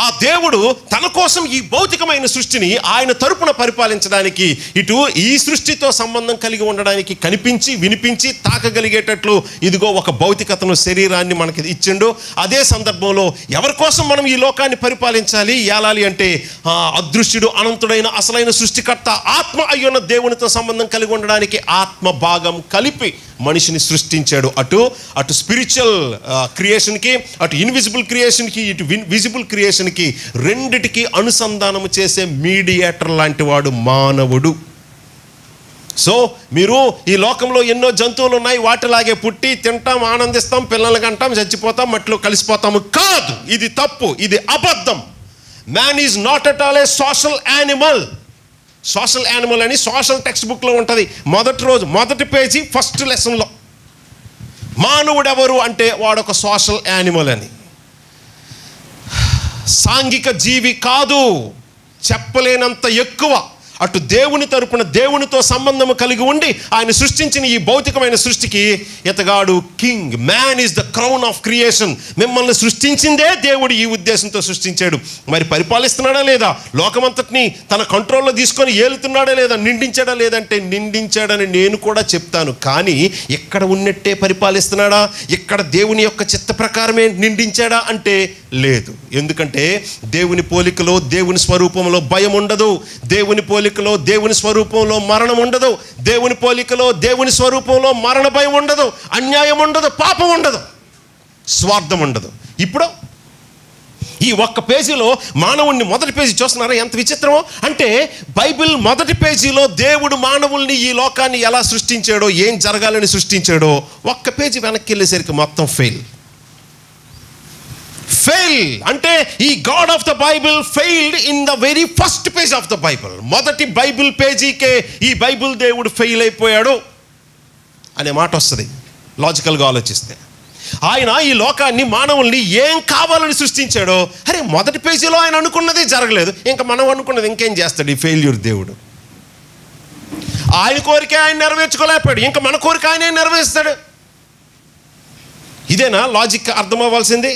ఆ దేవుడు తన కోసం ఈ భౌతికమైన సృష్టిని ఆయన తరపున పరిపాలించడానికి, ఇటు ఈ సృష్టితో సంబంధం కలిగి ఉండడానికి, కనిపించి, వినిపించి, తాకగలిగేటట్లు ఇదిగో ఒక భౌతికతను, శరీరాన్ని మనకి ఇచ్చిండు. అదే సందర్భంలో ఎవరి కోసం మనం ఈ లోకాన్ని పరిపాలించాలి, ఏలాలి అంటే అదృశ్యుడు, అనంతుడైన అసలైన సృష్టికర్త, ఆత్మ అయ్యున్న దేవునితో సంబంధం కలిగి ఉండడానికి ఆత్మ భాగం కలిపి మనిషిని సృష్టించాడు. అటు స్పిరిచువల్ క్రియేషన్కి, అటు ఇన్విజిబుల్ క్రియేషన్కి, ఇటు విజిబుల్ క్రియేషన్కి, రెండిటికి అనుసంధానం చేసే మీడియేటర్ లాంటి వాడు మానవుడు. సో మీరు ఈ లోకంలో ఎన్నో జంతువులు ఉన్నాయి, వాటిలాగే పుట్టి తింటాం, ఆనందిస్తాం, పిల్లలకి అంటాం, చచ్చిపోతాం, మట్టిలో కలిసిపోతాము. కాదు, ఇది తప్పు, ఇది అబద్ధం. Man is not at all A social animal. Social animal అని సోషల్ టెక్స్ట్ బుక్లో ఉంటుంది. మొదటి పేజీ ఫస్ట్ లెసన్లో మానవుడు ఎవరు అంటే వాడొక సోషల్ యానిమల్ అని. సాంఘిక జీవి కాదు, చెప్పలేనంత ఎక్కువ. అటు దేవుని తరపున దేవునితో సంబంధము కలిగి ఉండి ఆయన సృష్టించిన ఈ భౌతికమైన సృష్టికి ఇతగాడు king. Man is the crown of creation. మిమ్మల్ని సృష్టించిందే దేవుడు ఈ ఉద్దేశంతో సృష్టించాడు. మరి పరిపాలిస్తున్నాడా లేదా? లోకమంతటిని తన కంట్రోల్లో తీసుకొని ఏలుతున్నాడా లేదా? నిండించాడా లేదంటే నిండించాడని నేను కూడా చెప్తాను. కానీ ఇక్కడ ఉన్నట్టే పరిపాలిస్తున్నాడా? ఇక్కడ దేవుని యొక్క చిత్త ప్రకారమే నిండించాడా అంటే లేదు. ఎందుకంటే దేవుని పోలికలో దేవుని స్వరూపంలో భయం ఉండదు. దేవుని పోలికలో దేవుని స్వరూపంలో మరణం ఉండదు. దేవుని పోలికలో దేవుని స్వరూపంలో మరణ భయం ఉండదు, అన్యాయం ఉండదు, పాపం ఉండదు, స్వార్థం ఉండదు. ఇప్పుడు ఈ ఒక్క పేజీలో మానవుణ్ణి మొదటి పేజీ చూస్తున్నారా ఎంత విచిత్రమో? అంటే బైబిల్ మొదటి పేజీలో దేవుడు మానవుల్ని ఈ లోకాన్ని ఎలా సృష్టించాడో, ఏం జరగాలని సృష్టించాడో, ఒక్క పేజీ వెనక్కి వెళ్ళేసరికి మొత్తం ఫెయిల్. అంటే ఈ God of the Bible failed in the very first page of the Bible. మొదటి బైబిల్ పేజీకే ఈ బైబిల్ దేవుడు ఫెయిల్ అయిపోయాడు అనే మాట వస్తుంది లాజికల్గా ఆలోచిస్తే. ఆయన ఈ లోకాన్ని మానవుల్ని ఏం కావాలని సృష్టించాడో, అరే మొదటి పేజీలో ఆయన అనుకున్నది జరగలేదు, ఇంకా మనం అనుకున్నది ఇంకేం చేస్తాడు ఈ ఫెయిల్యూర్ దేవుడు? ఆయన కోరిక ఆయన నెరవేర్చుకోలేకపోయాడు, ఇంకా మన కోరిక ఆయనే నెరవేరుస్తాడు. ఇదేనా లాజిక్ అర్థం అవ్వాల్సింది?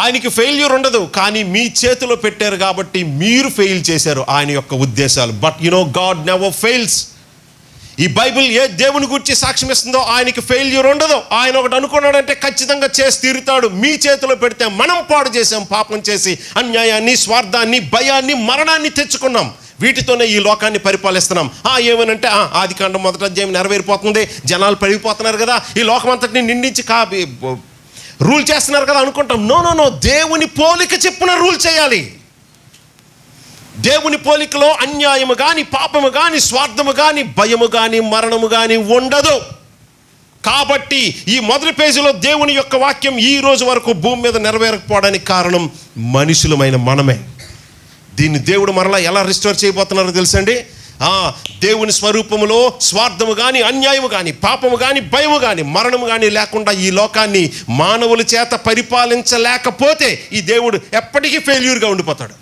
ఆయనకి ఫెయిల్యూర్ ఉండదు, కానీ మీ చేతిలో పెట్టారు కాబట్టి మీరు ఫెయిల్ చేశారు ఆయన యొక్క ఉద్దేశాలు. But you know God never fails. ఈ బైబిల్ ఏ దేవుని గురించి సాక్ష్యం ఇస్తుందో ఆయనకి ఫెయిల్యూర్ ఉండదు. ఆయన ఒకటి అనుకున్నాడంటే ఖచ్చితంగా చేసి తీరుతాడు. మీ చేతిలో పెడితే మనం పాడు చేసాం, పాపం చేసి అన్యాయాన్ని, స్వార్థాన్ని, భయాన్ని, మరణాన్ని తెచ్చుకున్నాం. వీటితోనే ఈ లోకాన్ని పరిపాలిస్తున్నాం. ఏమనంటే ఆదికాండం 1వ అధ్యాయం నెరవేరిపోతుంది, జనాలు పెరిగిపోతున్నారు కదా, ఈ లోకం అంతటిని నిండించి రూల్ చేస్తున్నారు కదా అనుకుంటాం. నో, దేవుని పోలిక చెప్పున రూల్ చేయాలి. దేవుని పోలికలో అన్యాయము కానీ, పాపము కానీ, స్వార్థము కానీ, భయము కానీ, మరణము కానీ ఉండదు. కాబట్టి ఈ మొదటి పేజీలో దేవుని యొక్క వాక్యం ఈ రోజు వరకు భూమి మీద నెరవేరకపోవడానికి కారణం మనుషులమైన మనమే. దీన్ని దేవుడు మరలా ఎలా రిస్టోర్ చేయబోతున్నారో తెలుసండి. దేవుని స్వరూపములో స్వార్థము కానీ, అన్యాయము కానీ, పాపము కానీ, భయము కానీ, మరణము కానీ లేకుండా ఈ లోకాన్ని మానవుల చేత పరిపాలించలేకపోతే ఈ దేవుడు ఎప్పటికీ ఫెయిల్యూర్గా ఉండిపోతాడు.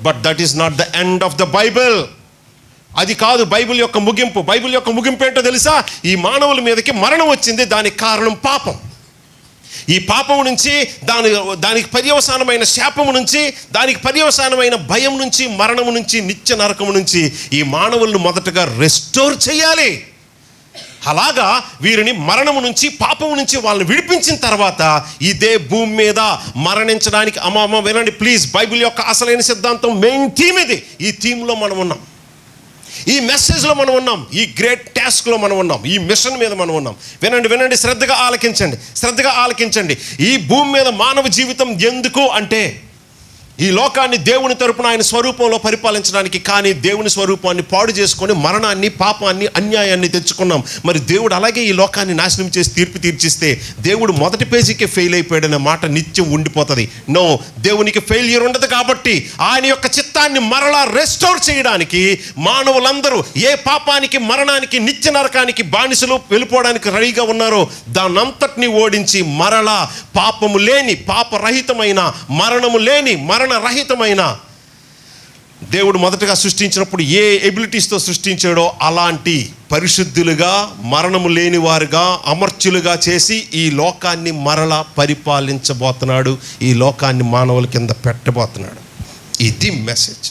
But that is not the end of the Bible. అది కాదు బైబిల్ యొక్క ముగింపు. బైబిల్ యొక్క ముగింపు ఏంటో తెలుసా? ఈ మానవుల మీదకి మరణం వచ్చింది, దానికి కారణం పాపం. ఈ పాపము నుంచి, దానికి పర్యవసానమైన శాపము నుంచి, దానికి పర్యవసానమైన భయం నుంచి, మరణము నుంచి, నిత్య నరకము నుంచి ఈ మానవులను మొదటగా రెస్టోర్ చేయాలి. అలాగా వీరిని మరణము నుంచి, పాపము నుంచి వాళ్ళని విడిపించిన తర్వాత ఇదే భూమి మీద మరణించడానికి అమ్మ వినండి ప్లీజ్, బైబిల్ యొక్క అసలైన సిద్ధాంతం మెయిన్ థీమ్ ఇది. ఈ థీమ్లో మనం ఉన్నాం, ఈ మెసేజ్లో మనం ఉన్నాం, ఈ గ్రేట్ టాస్క్లో మనం ఉన్నాం, ఈ మిషన్ మీద మనం ఉన్నాం. వినండి, శ్రద్ధగా ఆలకించండి. ఈ భూమి మీద మానవ జీవితం ఎందుకు అంటే ఈ లోకాన్ని దేవుని తరపున ఆయన స్వరూపంలో పరిపాలించడానికి. కానీ దేవుని స్వరూపాన్ని పాడు చేసుకొని మరణాన్ని, పాపాన్ని, అన్యాయాన్ని తెచ్చుకున్నాం. మరి దేవుడు అలాగే ఈ లోకాన్ని నాశనం చేసి తీర్పు తీర్చిస్తే దేవుడు మొదటి పేజీకే ఫెయిల్ అయిపోయాడనే మాట నిత్యం ఉండిపోతుంది. నో, దేవునికి ఫెయిల్యూర్ ఉండదు. కాబట్టి ఆయన యొక్క చిత్తాన్ని మరలా రెస్టోర్ చేయడానికి మానవులందరూ ఏ పాపానికి, మరణానికి, నిత్య నరకానికి బానిసలు వెళ్ళిపోవడానికి రెడీగా ఉన్నారో దానంతటిని ఓడించి మరలా పాపము లేని, పాపరహితమైన, మరణము లేని, రహితమైన దేవుడు మొదటగా సృష్టించినప్పుడు ఏ ఎబిలిటీస్తో సృష్టించాడో అలాంటి పరిశుద్ధులుగా, మరణము లేని వారుగా, అమర్చులుగా చేసి ఈ లోకాన్ని మరలా పరిపాలించబోతున్నాడు. ఈ లోకాన్ని మానవుల కింద పెట్టబోతున్నాడు. ఇది మెసేజ్.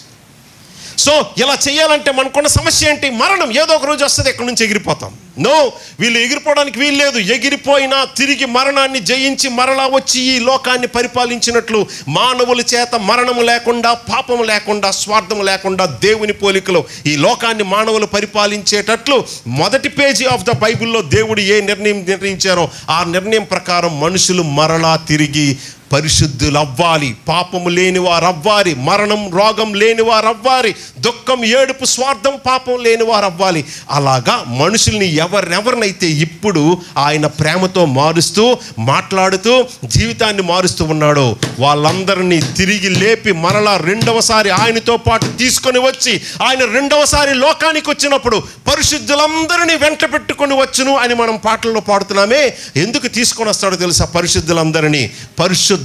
సో ఇలా చేయాలంటే మనకున్న సమస్య ఏంటి? మరణం. ఏదో ఒక రోజు వస్తుంది, ఎక్కడి నుంచి ఎగిరిపోతాం. నో, వీళ్ళు ఎగిరిపోవడానికి వీలు లేదు. ఎగిరిపోయినా తిరిగి మరణాన్ని జయించి మరలా వచ్చి ఈ లోకాన్ని పరిపాలించినట్లు మానవుల చేత మరణము లేకుండా, పాపము లేకుండా, స్వార్థము లేకుండా దేవుని పోలికలో ఈ లోకాన్ని మానవులు పరిపాలించేటట్లు మొదటి పేజీ ఆఫ్ ద బైబిల్లో దేవుడు ఏ నిర్ణయం నిర్ణయించారో ఆ నిర్ణయం ప్రకారం మనుషులు మరలా తిరిగి పరిశుద్ధులు అవ్వాలి, పాపము లేని వారు అవ్వాలి, మరణం, రోగం లేని వారు అవ్వాలి, దుఃఖం, ఏడుపు, స్వార్థం, పాపం లేని వారు అవ్వాలి. అలాగా మనుషుల్ని ఎవరినైతే ఇప్పుడు ఆయన ప్రేమతో మారుస్తూ, మాట్లాడుతూ, జీవితాన్ని మారుస్తూ ఉన్నాడో వాళ్ళందరినీ తిరిగి లేపి మరలా రెండవసారి ఆయనతో పాటు తీసుకొని వచ్చి ఆయన రెండవసారి లోకానికి వచ్చినప్పుడు పరిశుద్ధులందరినీ వెంట పెట్టుకొని వచ్చును అని మనం పాటల్లో పాడుతున్నామే. ఎందుకు తీసుకొని వస్తాడో తెలుసా? పరిశుద్ధులందరినీ, పరిశుద్ధ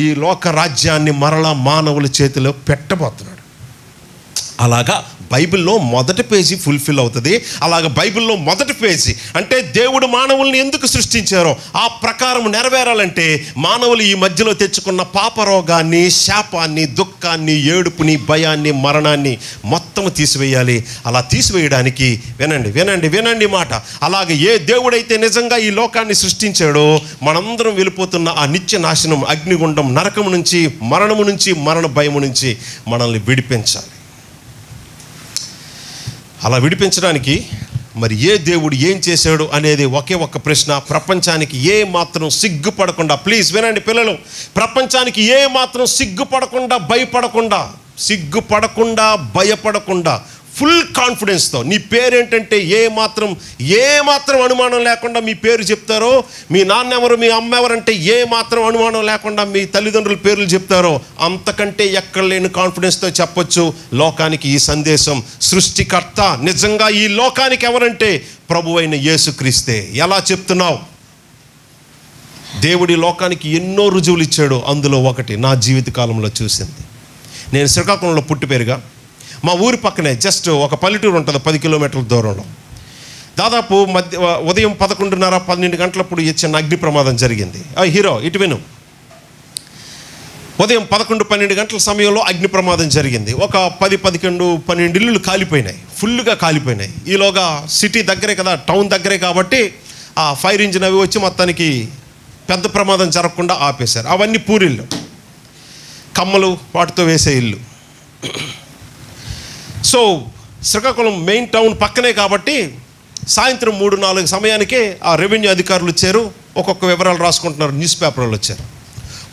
ఈ లోక రాజ్యాన్ని మరలా మానవుల చేతిలో పెట్టబోతున్నాడు. అలాగా బైబిల్లో మొదటి పేజీ ఫుల్ఫిల్ అవుతుంది. అలాగ బైబిల్లో మొదటి పేజీ అంటే దేవుడు మానవుల్ని ఎందుకు సృష్టించారో ఆ ప్రకారం నెరవేరాలంటే మానవులు ఈ మధ్యలో తెచ్చుకున్న పాపరోగాన్ని, శాపాన్ని, దుఃఖాన్ని, ఏడుపుని, భయాన్ని, మరణాన్ని మొత్తం తీసివేయాలి. అలా తీసివేయడానికి వినండి మాట, అలాగే ఏ దేవుడైతే నిజంగా ఈ లోకాన్ని సృష్టించాడో మనందరం వెళ్ళిపోతున్న ఆ నిత్య నాశనం, అగ్నిగుండం, నరకము నుంచి, మరణము నుంచి, మరణ భయము నుంచి మనల్ని విడిపించాలి. అలా విడిపించడానికి మరి ఏ దేవుడు ఏం చేశాడు అనేది ఒకే ఒక్క ప్రశ్న. ప్రపంచానికి ఏ మాత్రం సిగ్గుపడకుండా, ప్లీజ్ వినండి పిల్లలు, ప్రపంచానికి ఏ మాత్రం సిగ్గుపడకుండా, భయపడకుండా ఫుల్ కాన్ఫిడెన్స్తో నీ పేరేంటంటే ఏ మాత్రం అనుమానం లేకుండా మీ పేరు చెప్తారో, మీ నాన్న ఎవరు, మీ అమ్మ ఎవరంటే ఏ మాత్రం అనుమానం లేకుండా మీ తల్లిదండ్రుల పేర్లు చెప్తారో, అంతకంటే ఎక్కడ లేని కాన్ఫిడెన్స్తో చెప్పొచ్చు లోకానికి ఈ సందేశం. సృష్టికర్త నిజంగా ఈ లోకానికి ఎవరంటే ప్రభువైన యేసుక్రీస్తే. ఎలా చెప్తున్నావు? దేవుడి లోకానికి ఎన్నో రుజువులు ఇచ్చాడు. అందులో ఒకటి నా జీవిత కాలంలో చూసింది. నేను శ్రీకాకుళంలో పుట్టి పెరిగా. మా ఊరి పక్కనే జస్ట్ ఒక పల్లెటూరు ఉంటుంది 10 కిలోమీటర్ల దూరంలో. దాదాపు ఉదయం 11:30-12 గంటలప్పుడు చిన్న అగ్ని ప్రమాదం జరిగింది. హీరో ఇటు విను. ఉదయం 11-12 గంటల సమయంలో అగ్ని ప్రమాదం జరిగింది. ఒక 10-12 ఇల్లులు కాలిపోయినాయి, ఫుల్గా కాలిపోయినాయి. ఈలోగా సిటీ దగ్గరే కదా, టౌన్ దగ్గరే కాబట్టి ఆ ఫైర్ ఇంజిన్ అవి వచ్చి మొత్తానికి పెద్ద ప్రమాదం జరగకుండా ఆపేశారు. అవన్నీ పూరిళ్ళు, కమ్మలు వాటితో వేసే ఇల్లు. సో శ్రీకాకుళం మెయిన్ టౌన్ పక్కనే కాబట్టి సాయంత్రం 3-4 సమయానికే ఆ రెవెన్యూ అధికారులు వచ్చారు. ఒక్కొక్క వివరాలు రాసుకుంటున్నారు. న్యూస్ పేపర్లు వచ్చారు.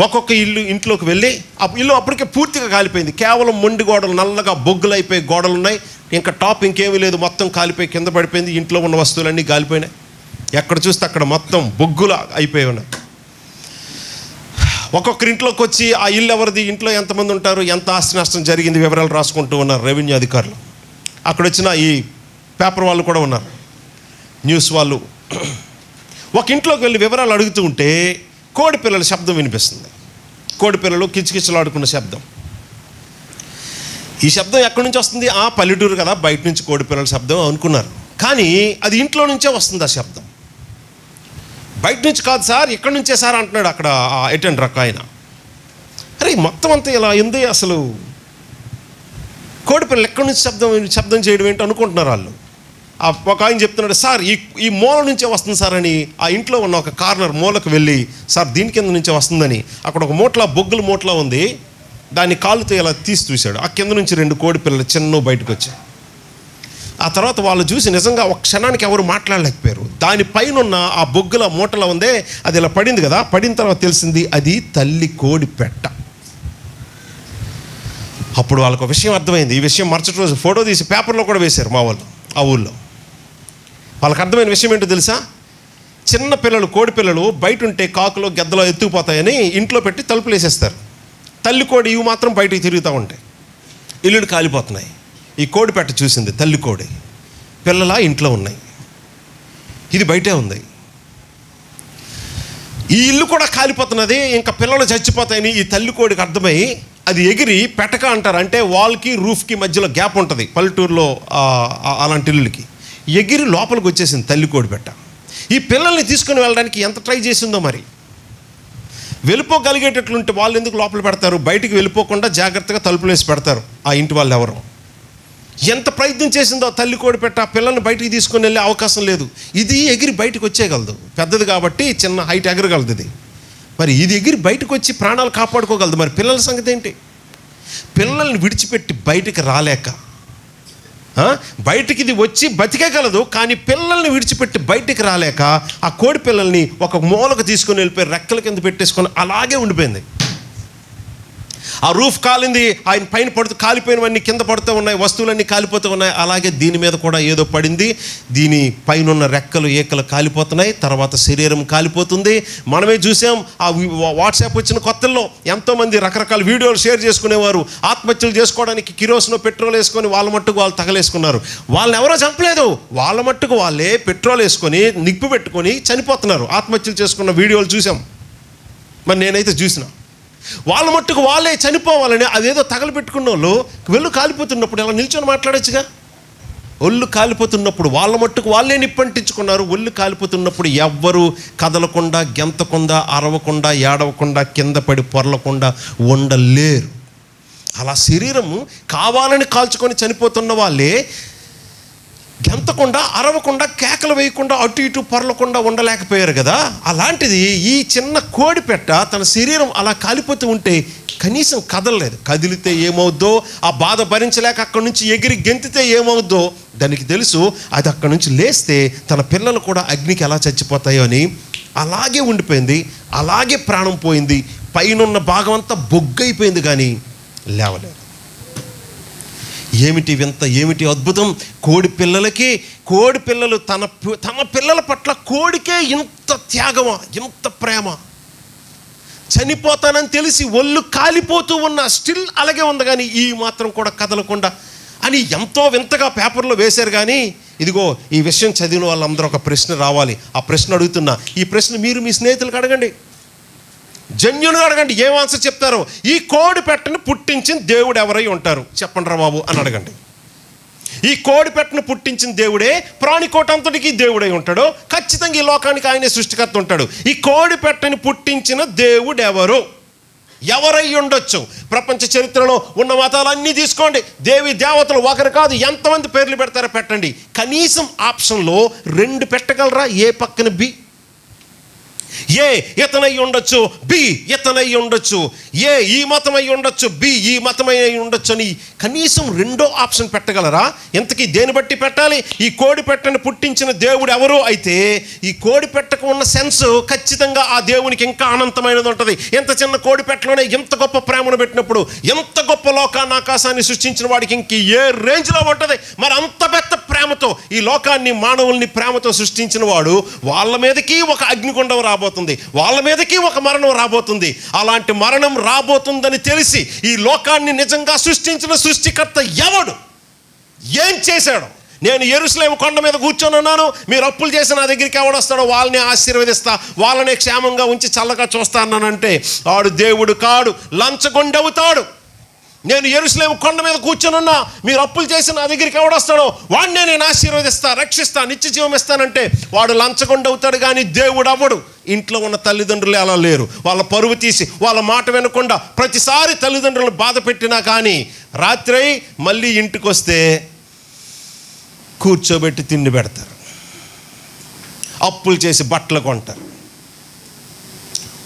ఒక్కొక్క ఇంట్లోకి వెళ్ళి ఆ ఇల్లు అప్పటికే పూర్తిగా కాలిపోయింది. కేవలం మొండి గోడలు, నల్లగా బొగ్గులు అయిపోయి గోడలు ఉన్నాయి. ఇంకా టాప్ ఇంకేమీ లేదు, మొత్తం కాలిపోయి కింద పడిపోయింది. ఇంట్లో ఉన్న వస్తువులన్నీ కాలిపోయినాయి. ఎక్కడ చూస్తే అక్కడ మొత్తం బొగ్గులు అయిపోయి ఉన్నాయి. ఒక్కొక్కరి ఇంట్లోకి వచ్చి ఆ ఇల్లు ఎవరిది, ఇంట్లో ఎంతమంది ఉంటారు, ఎంత ఆస్తి నష్టం జరిగింది వివరాలు రాసుకుంటూ ఉన్నారు రెవెన్యూ అధికారులు. అక్కడ వచ్చిన ఈ పేపర్ వాళ్ళు కూడా ఉన్నారు, న్యూస్ వాళ్ళు. ఒక ఇంట్లోకి వెళ్ళి వివరాలు అడుగుతూ ఉంటే కోడి పిల్లల శబ్దం వినిపిస్తుంది. కోడి పిల్లలు కిచకిచలాడుకున్న శబ్దం. ఈ శబ్దం ఎక్కడి నుంచి వస్తుంది? ఆ పల్లెటూరు కదా, బయట నుంచి కోడి పిల్లల శబ్దం అనుకున్నారు. కానీ అది ఇంట్లో నుంచే వస్తుంది ఆ శబ్దం. బయట నుంచి కాదు సార్, ఇక్కడి నుంచే సార్ అంటున్నాడు అక్కడ అటెండర్ ఆయన. అరే మొత్తం అంతా ఇలా ఉంది, అసలు కోడి పిల్లలు ఎక్కడి నుంచి శబ్దం చేయడం ఏంటి అనుకుంటున్నారు వాళ్ళు. ఒక ఆయన చెప్తున్నాడు, సార్ ఈ మూల నుంచే వస్తుంది సార్ అని. ఆ ఇంట్లో ఉన్న ఒక కార్నర్ మూలకు వెళ్ళి, సార్ దీని కింద నుంచే వస్తుందని అక్కడ ఒక మూట్ల, బొగ్గుల మూట్ల ఉంది, దాన్ని కాళ్ళతో ఇలా తీసి చూశాడు. ఆ కింద నుంచి 2 కోడి పిల్లలు చిన్న బయటకు వచ్చాయి. ఆ తర్వాత వాళ్ళు చూసి నిజంగా ఒక క్షణానికి ఎవరు మాట్లాడలేకపోయారు. దానిపైన ఉన్న ఆ బొగ్గుల మూటలో ఉందే, అది ఇలా పడింది కదా, పడిన తర్వాత తెలిసింది అది తల్లి కోడి పెట్ట. అప్పుడు వాళ్ళకు విషయం అర్థమైంది. ఈ విషయం మరుసటి రోజు ఫోటో తీసి పేపర్లో కూడా వేశారు మా వాళ్ళు ఆ ఊళ్ళో. వాళ్ళకి అర్థమైన విషయం ఏంటో తెలుసా? చిన్న పిల్లలు, కోడి పిల్లలు బయట ఉంటే కాకులో, గెద్దలో ఎత్తుకుపోతాయని ఇంట్లో పెట్టి తలుపులు వేసేస్తారు. తల్లి కోడి ఇవి మాత్రం బయటికి తిరుగుతూ ఉంటాయి. ఇల్లులు కాలిపోతున్నాయి. ఈ కోడి పెట్ట చూసింది, తల్లి కోడి పిల్లలా ఇంట్లో ఉన్నాయి, ఇది బయటే ఉంది. ఈ ఇల్లు కూడా కాలిపోతున్నది, ఇంకా పిల్లలు చచ్చిపోతాయని ఈ తల్లి కోడికి అర్థమై అది ఎగిరి పెట్టక అంటారు, అంటే వాల్కి రూఫ్కి మధ్యలో గ్యాప్ ఉంటుంది పల్లెటూరులో అలాంటి ఇల్లుకి, ఎగిరి లోపలికి వచ్చేసింది తల్లి కోడి పెట్ట. ఈ పిల్లల్ని తీసుకుని వెళ్ళడానికి ఎంత ట్రై చేసిందో మరి. వెళ్ళిపోగలిగేటట్లుంటే వాళ్ళు ఎందుకు లోపల పెడతారు? బయటికి వెళ్ళిపోకుండా జాగ్రత్తగా తలుపులు వేసి పెడతారు ఆ ఇంటి వాళ్ళు ఎవరు. ఎంత ప్రయత్నం చేసిందో తల్లి కోడి పెట్ట పిల్లల్ని బయటికి తీసుకొని వెళ్ళే అవకాశం లేదు. ఇది ఎగిరి బయటకు వచ్చేయగలదు, పెద్దది కాబట్టి చిన్న హైట్ ఎగరగలదు ఇది. మరి ఇది ఎగిరి బయటకు వచ్చి ప్రాణాలు కాపాడుకోగలదు. మరి పిల్లల సంగతి ఏంటి? పిల్లల్ని విడిచిపెట్టి బయటికి రాలేక, బయటికి ఇది వచ్చి బతికేగలదు కానీ పిల్లల్ని విడిచిపెట్టి బయటికి రాలేక ఆ కోడి పిల్లల్ని ఒక మూలకు తీసుకొని వెళ్ళిపోయి రెక్కల కింద పెట్టేసుకొని అలాగే ఉండిపోయింది. ఆ రూఫ్ కాలింది, ఆయన పైన పడుతూ కాలిపోయినవన్నీ కింద పడుతూ ఉన్నాయి, వస్తువులన్నీ కాలిపోతూ ఉన్నాయి. అలాగే దీని మీద కూడా ఏదో పడింది, దీని పైన ఉన్న రెక్కలు ఏకలు కాలిపోతున్నాయి, తర్వాత శరీరం కాలిపోతుంది. మనమే చూసాం ఆ వాట్సాప్ వచ్చిన కొత్తల్లో ఎంతోమంది రకరకాల వీడియోలు షేర్ చేసుకునేవారు. ఆత్మహత్యలు చేసుకోవడానికి కిరోసిన్ పెట్రోల్ వేసుకొని వాళ్ళ మట్టుకు వాళ్ళు తగలేసుకున్నారు. వాళ్ళని ఎవరో చంపలేదు, వాళ్ళ మట్టుకు వాళ్ళే పెట్రోల్ వేసుకొని నిప్పు పెట్టుకొని చనిపోతున్నారు. ఆత్మహత్యలు చేసుకున్న వీడియోలు చూసాం. మరి నేనైతే చూసిన వాళ్ళ మట్టుకు వాళ్ళే చనిపోవాలని అదేదో తగలబెట్టుకున్న వాళ్ళు వెళ్ళు కాలిపోతున్నప్పుడు ఇలా నిల్చొని మాట్లాడొచ్చుగా. ఒళ్ళు కాలిపోతున్నప్పుడు వాళ్ళ మట్టుకు వాళ్ళే నిప్పంటించుకున్నారు. ఒళ్ళు కాలిపోతున్నప్పుడు ఎవ్వరూ కదలకుండా, గెంతకుండా, అరవకుండా, ఏడవకుండా, కింద పడి పొరలకుండా ఉండలేరు. అలా శరీరము కావాలని కాల్చుకొని చనిపోతున్న వాళ్ళే గెంతకుండా, అరవకుండా, కేకలు వేయకుండా, అటు ఇటు పొరలకుండా ఉండలేకపోయారు కదా. అలాంటిది ఈ చిన్న కోడి పెట్ట తన శరీరం అలా కాలిపోతూ ఉంటే కనీసం కదలలేదు. కదిలితే ఏమవుద్దో, ఆ బాధ భరించలేక అక్కడి నుంచి ఎగిరి గెంతితే ఏమవుద్దో దానికి తెలుసు. అది అక్కడి నుంచి లేస్తే తన పిల్లలు కూడా అగ్నికి ఎలా చచ్చిపోతాయో అని అలాగే ఉండిపోయింది. అలాగే ప్రాణం పోయింది. పైనున్న భాగం అంతా బొగ్గైపోయింది కానీ లేవలేదు. ఏమిటి వింత, ఏమిటి అద్భుతం! కోడి పిల్లలు తన పిల్లల పట్ల కోడికే ఇంత త్యాగమా, ఇంత ప్రేమ! చనిపోతానని తెలిసి ఒళ్ళు కాలిపోతూ ఉన్న స్టిల్ అలాగే ఉంది కానీ ఈ మాత్రం కూడా కదలకుండా అని ఎంతో వింతగా పేపర్లో వేశారు. కానీ ఇదిగో ఈ విషయం చదివిన వాళ్ళందరూ ఒక ప్రశ్న రావాలి. ఆ ప్రశ్న అడుగుతున్నా. ఈ ప్రశ్న మీరు మీ స్నేహితులకు అడగండి, జెన్యూన్గా అడగండి. ఏం ఆన్సర్ చెప్తారో. ఈ కోడి పెట్టను పుట్టించిన దేవుడు ఎవరై ఉంటారు చెప్పండి రా బాబు అని అడగండి. ఈ కోడి పెట్టను పుట్టించిన దేవుడే ప్రాణికోటంతటికి దేవుడై ఉంటాడు. ఖచ్చితంగా ఈ లోకానికి ఆయనే సృష్టికర్త ఉంటాడు. ఈ కోడి పెట్టని పుట్టించిన దేవుడు ఎవరై ఉండొచ్చు? ప్రపంచ చరిత్రలో ఉన్న మతాలన్నీ తీసుకోండి, దేవి దేవతలు ఒకరు కాదు ఎంతమంది పేర్లు పెడతారో పెట్టండి. కనీసం ఆప్షన్లో 2 పెట్టగలరా? ఏ పక్కన బి. ఏ ఇతనై ఉండొచ్చు, బి ఇతనై ఉండొచ్చు. ఏ ఈ మతం అయి ఉండొచ్చు, బి ఈ మతమై ఉండొచ్చు అని కనీసం 2వ ఆప్షన్ పెట్టగలరా? ఇంతకీ దేని బట్టి పెట్టాలి? ఈ కోడి పెట్టని పుట్టించిన దేవుడు ఎవరు అయితే ఈ కోడి పెట్టకు ఉన్న సెన్స్ ఖచ్చితంగా ఆ దేవునికి ఇంకా అనంతమైనది ఉంటుంది. ఎంత చిన్న కోడి పెట్టలోనే ఎంత గొప్ప ప్రేమను పెట్టినప్పుడు, ఎంత గొప్ప లోకాన్ని ఆకాశాన్ని సృష్టించిన వాడికి ఇంక ఏ రేంజ్లో ఉంటుంది? మరి అంత పెద్ద ప్రేమతో ఈ లోకాన్ని, మానవుల్ని ప్రేమతో సృష్టించిన వాడు వాళ్ళ మీదకి ఒక అగ్నిగుండం రాబోతుంది, వాళ్ళ మీదకి ఒక మరణం రాబోతుంది. అలాంటి మరణం రాబోతుందని తెలిసి ఈ లోకాన్ని నిజంగా సృష్టించిన సృష్టికర్త ఎవడు? ఏం చేశాడు? నేను యెరూషలేము కొండ మీద కూర్చొని ఉన్నాను, మీరు అప్పులు చేసి నా దగ్గరికి ఎవడొస్తాడో వాళ్ళని ఆశీర్వదిస్తా, వాళ్ళని క్షేమంగా ఉంచి చల్లగా చూస్తా అన్నానంటే వాడు దేవుడు కాడు, లంచగొండవుతాడు. నేను యెరూషలేము కొండ మీద కూర్చొని ఉన్నా, మీరు అప్పులు చేసి నా దగ్గరికి ఎవడొస్తాడో వాడినే నేను ఆశీర్వదిస్తా, రక్షిస్తా, నిత్య జీవం ఇస్తానంటే వాడు లంచగొండవుతాడు కానీ దేవుడు అవ్వడు. ఇంట్లో ఉన్న తల్లిదండ్రులు అలా లేరు. వాళ్ళ పరువు తీసి వాళ్ళ మాట వినకుండా ప్రతిసారి తల్లిదండ్రులను బాధ పెట్టినా కానీ రాత్రి మళ్ళీ ఇంటికి వస్తే కూర్చోబెట్టి తిండి పెడతారు, అప్పులు చేసి బట్టలు కొంటారు.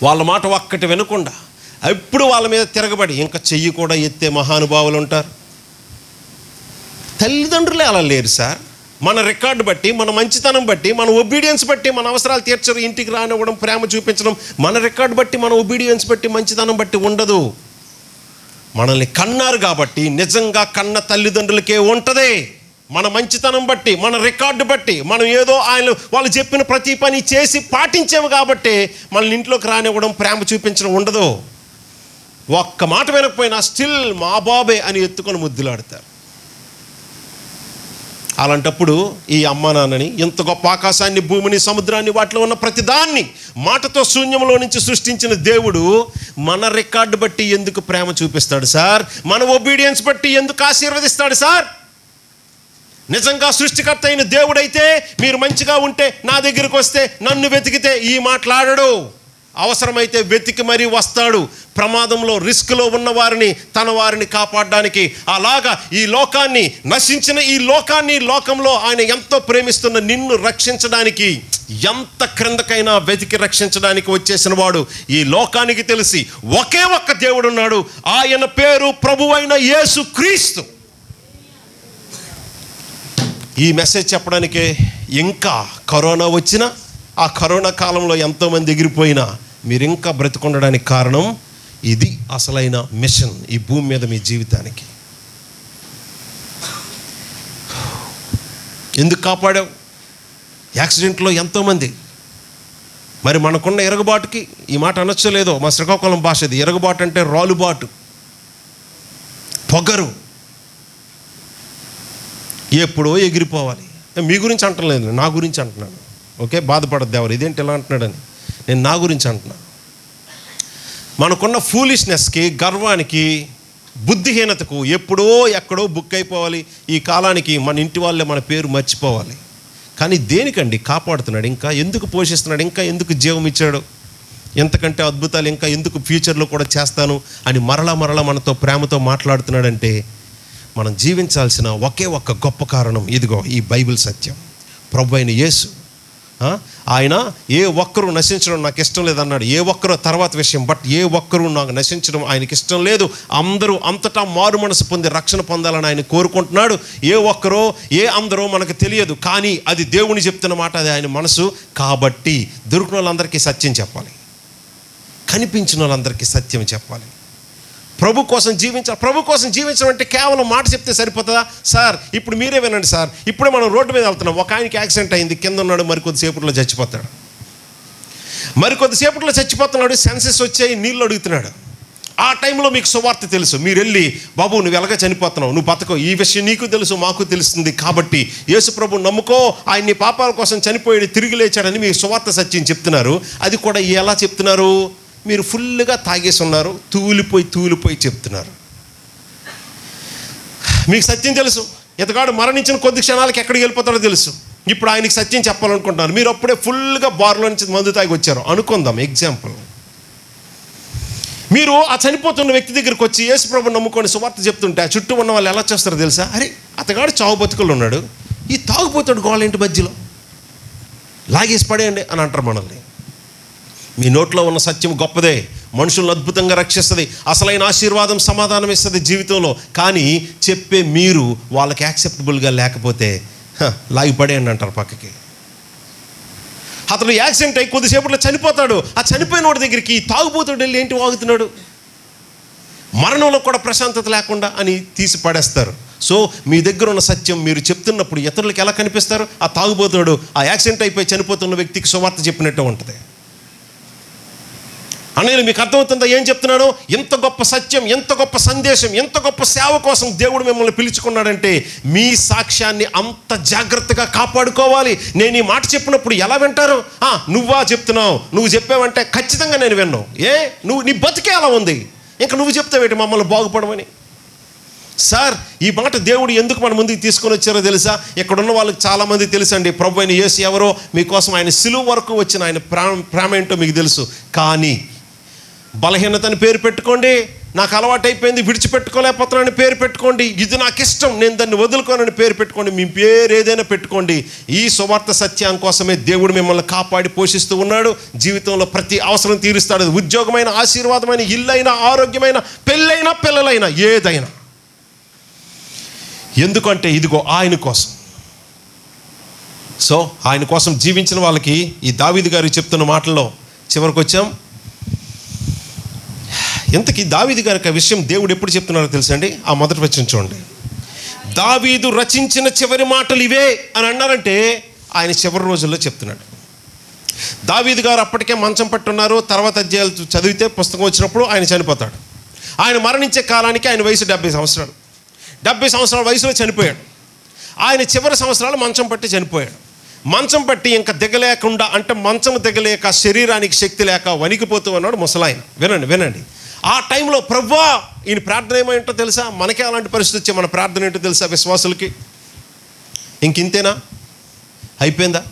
వాళ్ళ మాట ఒక్కటి వినకుండా ఎప్పుడు వాళ్ళ మీద తిరగబడి ఇంకా చెయ్యి కూడా ఎత్తే మహానుభావులు ఉంటారు. తల్లిదండ్రులే అలా లేరు సార్. మన రికార్డు బట్టి, మన మంచితనం బట్టి, మన ఒబీడియన్స్ బట్టి మన అవసరాలు తీర్చరు, ఇంటికి రానివ్వడం, ప్రేమ చూపించడం మన రికార్డు బట్టి, మన ఒబీడియన్స్ బట్టి, మంచితనం బట్టి ఉండదు. మనల్ని కన్నారు కాబట్టి నిజంగా కన్న తల్లిదండ్రులకే ఉంటుంది. మన మంచితనం బట్టి, మన రికార్డు బట్టి, మనం ఏదో వాళ్ళు చెప్పిన ప్రతి పని చేసి పాటించాము కాబట్టి మనల్ని ఇంట్లోకి రానివ్వడం, ప్రేమ చూపించడం ఉండదు. ఒక్క మాట వినకపోయినా స్టిల్ మా బాబే అని ఎత్తుకొని ముద్దులాడతారు. అలాంటప్పుడు ఈ అమ్మ నాన్నని, ఇంత గొప్ప ఆకాశాన్ని, భూమిని, సముద్రాన్ని, వాటిలో ఉన్న ప్రతిదాన్ని మాటతో శూన్యంలో నుంచి సృష్టించిన దేవుడు మన రికార్డు బట్టి ఎందుకు ప్రేమ చూపిస్తాడు సార్? మన ఒబీడియన్స్ బట్టి ఎందుకు ఆశీర్వదిస్తాడు సార్? నిజంగా సృష్టికర్త అయిన దేవుడైతే మీరు మంచిగా ఉంటే, నా దగ్గరికి వస్తే, నన్ను వెతికితే ఈ మాట్లాడడు. అవసరమైతే వెతికి మరీ వస్తాడు. ప్రమాదంలో, రిస్క్లో ఉన్న వారిని, తన వారిని కాపాడడానికి. అలాగా ఈ లోకాన్ని, నశించిన ఈ లోకంలో ఆయన ఎంతో ప్రేమిస్తున్న నిన్ను రక్షించడానికి, ఎంత క్రిందకైనా వెతికి రక్షించడానికి వచ్చేసిన వాడు ఈ లోకానికి తెలిసి ఒకే ఒక్క దేవుడు ఉన్నాడు. ఆయన పేరు ప్రభువైన యేసు క్రీస్తు. ఈ మెసేజ్ చెప్పడానికే ఇంకా కరోనా వచ్చినా, ఆ కరోనా కాలంలో ఎంతోమంది ఎగిరిపోయినా మీరు ఇంకా బ్రతికొండడానికి కారణం ఇది. అసలైన మిషన్ ఈ భూమి మీద మీ జీవితానికి. ఎందుకు కాపాడావు? యాక్సిడెంట్లో ఎంతోమంది. మరి మనకున్న ఎరగబాటుకి, ఈ మాట అనొచ్చలేదో, మా శ్రీకాకుళం భాషది, ఎరగబాటు అంటే రాలుబాటు, పొగరు, ఎప్పుడో ఎగిరిపోవాలి. మీ గురించి అంటలేదు, నా గురించి అంటున్నాను. ఓకే, బాధపడద్దు ఎవరు, ఇదేంటి ఎలా అంటున్నాడని. నేను నా గురించి అంటున్నాను. మనకున్న ఫూలిష్నెస్కి, గర్వానికి, బుద్ధిహీనతకు ఎప్పుడో ఎక్కడో బుక్ అయిపోవాలి. ఈ కాలానికి మన ఇంటి వాళ్ళే మన పేరు మర్చిపోవాలి. కానీ దేనికండి కాపాడుతున్నాడు, ఇంకా ఎందుకు పోషిస్తున్నాడు, ఇంకా ఎందుకు జీవం ఇచ్చాడు, ఎంతకంటే అద్భుతాలు ఇంకా ఎందుకు ఫ్యూచర్లో కూడా చేస్తాను అని మరలా మనతో ప్రేమతో మాట్లాడుతున్నాడంటే మనం జీవించాల్సిన ఒకే ఒక్క గొప్ప కారణం ఇదిగో ఈ బైబిల్ సత్యం. ప్రభువైన యేసు ఆయన ఏ ఒక్కరూ నశించడం నాకు ఇష్టం లేదన్నాడు. ఏ ఒక్కరూ తర్వాత విషయం, బట్ ఏ ఒక్కరూ నాకు నశించడం ఆయనకి ఇష్టం లేదు. అందరూ అంతటా మారు మనసు పొంది రక్షణ పొందాలని ఆయన కోరుకుంటున్నాడు. ఏ ఒక్కరో అందరో మనకు తెలియదు, కానీ అది దేవుని చెప్తున్న మాట, అది ఆయన మనసు. కాబట్టి దొరికిన వాళ్ళందరికీ సత్యం చెప్పాలి, కనిపించిన వాళ్ళందరికీ సత్యం చెప్పాలి. ప్రభు కోసం జీవించాలి. ప్రభు కోసం జీవించడం అంటే కేవలం మాట చెప్తే సరిపోతుందా? సార్ ఇప్పుడు మీరే వినండి సార్, ఇప్పుడే మనం రోడ్డు మీద వెళ్తున్నాం, ఒక ఆయనకి యాక్సిడెంట్ అయింది, కింద ఉన్నాడు, మరికొద్దిసేపట్లో చచ్చిపోతాడు. మరికొద్దిసేపట్లో చచ్చిపోతున్నాడు, సెన్సెస్ వచ్చాయి, నీళ్ళు అడుగుతున్నాడు. ఆ టైంలో మీకు సువార్త తెలుసు, మీరు వెళ్ళి బాబు నువ్వు ఎలాగ చనిపోతున్నావు, నువ్వు బతకో, ఈ విషయం నీకు తెలుసు మాకు తెలుస్తుంది, కాబట్టి యేసు ప్రభు నమ్ముకో, ఆయన నీ పాపాల కోసం చనిపోయాడు, తిరిగి లేచాడని మీకు సువార్త సత్యం చెప్తున్నారు. అది కూడా ఎలా చెప్తున్నారు? మీరు ఫుల్గా తాగేసి ఉన్నారు, తూలిపోయి చెప్తున్నారు. మీకు సత్యం తెలుసు, ఇతగాడు మరణించిన కొద్ది క్షణాలకి ఎక్కడికి వెళ్ళిపోతాడో తెలుసు. ఇప్పుడు ఆయనకి సత్యం చెప్పాలనుకుంటున్నారు. మీరు అప్పుడే ఫుల్గా బార్లో నుంచి మందు తాగి వచ్చారు అనుకుందాం, ఎగ్జాంపుల్. మీరు ఆ చనిపోతున్న వ్యక్తి దగ్గరికి వచ్చి యేసు ప్రభువుని నమ్ముకొని సువార్త చెప్తుంటే ఆ చుట్టూ ఉన్న వాళ్ళు ఎలా చేస్తారో తెలుసా? అరే అతగాడు చావు బతుకులు ఉన్నాడు, ఈ తాగుపోతాడు గోళ్ళ మధ్యలో, లాగేసి పడేయండి అని అంటారు మనల్ని. మీ నోట్లో ఉన్న సత్యం గొప్పదే, మనుషులను అద్భుతంగా రక్షిస్తుంది, అసలైన ఆశీర్వాదం సమాధానం ఇస్తుంది జీవితంలో. కానీ చెప్పే మీరు వాళ్ళకి యాక్సెప్టబుల్గా లేకపోతే లాగిపడేయండి అంటారు పక్కకి. అతను యాక్సిడెంట్ అయ్యి కొద్దిసేపట్లో చనిపోతాడు. ఆ చనిపోయిన వాడి దగ్గరికి తాగుబోతాడు వెళ్ళి ఏంటి వాగుతున్నాడు, మరణంలో కూడా ప్రశాంతత లేకుండా అని తీసి పడేస్తారు. సో మీ దగ్గర ఉన్న సత్యం మీరు చెప్తున్నప్పుడు ఇతరులకు ఎలా కనిపిస్తారు? ఆ తాగుబోతాడు ఆ యాక్సిడెంట్ అయిపోయి చనిపోతున్న వ్యక్తికి సువార్త చెప్పినట్టు ఉంటుంది. అనేది మీకు అర్థమవుతుందా ఏం చెప్తున్నాను? ఎంత గొప్ప సత్యం, ఎంత గొప్ప సందేశం, ఎంత గొప్ప సేవ కోసం దేవుడు మిమ్మల్ని పిలుచుకున్నాడంటే మీ సాక్ష్యాన్ని అంత జాగ్రత్తగా కాపాడుకోవాలి. నేను ఈ మాట చెప్పినప్పుడు ఎలా వింటారు? నువ్వా చెప్తున్నావు, నువ్వు చెప్పావంటే ఖచ్చితంగా నేను విన్నావు. నువ్వు నీ బతికే అలా ఉంది, ఇంకా నువ్వు చెప్తావేంటి మమ్మల్ని బాగుపడమని? సార్ ఈ మాట దేవుడు ఎందుకు మన ముందుకు తీసుకొని వచ్చారో తెలుసా? ఇక్కడున్న వాళ్ళకి చాలామంది తెలుసండి, ప్రభు అయిన యేసు ఎవరో, మీకోసం ఆయన సిలువ వరకు వచ్చిన ఆయన ప్రేమ ఏంటో మీకు తెలుసు. కానీ బలహీనతని పేరు పెట్టుకోండి, నాకు అలవాటు అయిపోయింది విడిచిపెట్టుకోలేకపోతున్నానని పేరు పెట్టుకోండి, ఇది నాకు ఇష్టం నేను దాన్ని వదులుకోనని పేరు పెట్టుకోండి, మీ పేరు ఏదైనా పెట్టుకోండి. ఈ సువార్త సత్యం కోసమే దేవుడు మిమ్మల్ని కాపాడి పోషిస్తూ ఉన్నాడు. జీవితంలో ప్రతి అవసరం తీరుస్తాడు. ఉద్యోగమైన, ఆశీర్వాదమైన, ఇల్లైనా, ఆరోగ్యమైన, పెళ్ళైనా, పిల్లలైనా, ఏదైనా. ఎందుకంటే ఇదిగో ఆయన కోసం. సో ఆయన కోసం జీవించిన వాళ్ళకి ఈ దావీదు గారు చెప్తున్న మాటల్లో చివరికి వచ్చాం. ఇంతకీ దావీదు గారికి ఆ విషయం దేవుడు ఎప్పుడు చెప్తున్నారో తెలుసండి? ఆ మొదటి వచనం చూడండి. దావీదు రచించిన చివరి మాటలు ఇవే అని అన్నారంటే ఆయన చివరి రోజుల్లో చెప్తున్నాడు. దావీదు గారు అప్పటికే మంచం పట్టున్నారు. తర్వాత అధ్యాయాలు చదివితే పుస్తకం వచ్చినప్పుడు ఆయన చనిపోతాడు. ఆయన మరణించే కాలానికి ఆయన వయసు 70 సంవత్సరాలు. 70 సంవత్సరాల వయసులో చనిపోయాడు. ఆయన చివరి సంవత్సరాలు మంచం పట్టి చనిపోయాడు. మంచం పట్టి ఇంకా దిగలేకుండా, అంటే మంచం దిగలేక, శరీరానికి శక్తి లేక వణికిపోతూ ఉన్నాడు ముసలాయన. వినండి. ఆ టైంలో ప్రభువా, ఈయన ప్రార్థన ఏమేంటో తెలుసా? మనకే అలాంటి పరిస్థితి వచ్చే మన ప్రార్థన ఏంటో తెలుసా? విశ్వాసులకి ఇంకింతేనా, అయిపోయిందా,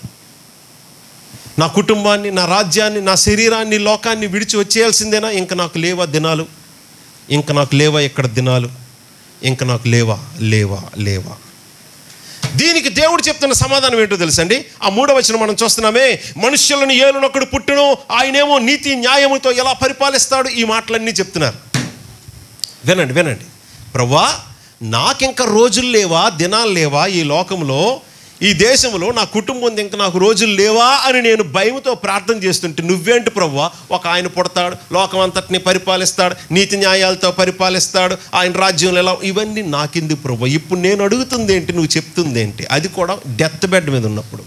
నా కుటుంబాన్ని, నా రాజ్యాన్ని, నా శరీరాన్ని, లోకాన్ని విడిచి వచ్చేయాల్సిందేనా? ఇంకా నాకు లేవా దినాలు, ఇంకా నాకు లేవా ఇక్కడ దినాలు, ఇంకా నాకు లేవా. దీనికి దేవుడు చెప్తున్న సమాధానం ఏంటో తెలుసండి? ఆ 3వ వచనం మనం చూస్తున్నామే, మనుష్యులను ఏలునొకడు పుట్టును, ఆయనేమో నీతి న్యాయముతో ఎలా పరిపాలిస్తాడు. ఈ మాటలన్నీ చెప్తున్నారు. వినండి. ప్రభువా, నాకింక రోజులు లేవా, దినాలు లేవా ఈ లోకంలో, ఈ దేశంలో, నా కుటుంబం ఇంకా నాకు రోజులు లేవా అని నేను భయంతో ప్రార్థన చేస్తుంటే నువ్వేంటి ప్రభువా, ఒక ఆయన పుడతాడు, లోకం అంతటిని పరిపాలిస్తాడు, నీతి న్యాయాలతో పరిపాలిస్తాడు, ఆయన రాజ్యంలో ఎలా, ఇవన్నీ నాకింది ప్రభువా. ఇప్పుడు నేను అడుగుతుంది ఏంటి, నువ్వు చెప్తుంది ఏంటి? అది కూడా డెత్ బెడ్ మీద ఉన్నప్పుడు.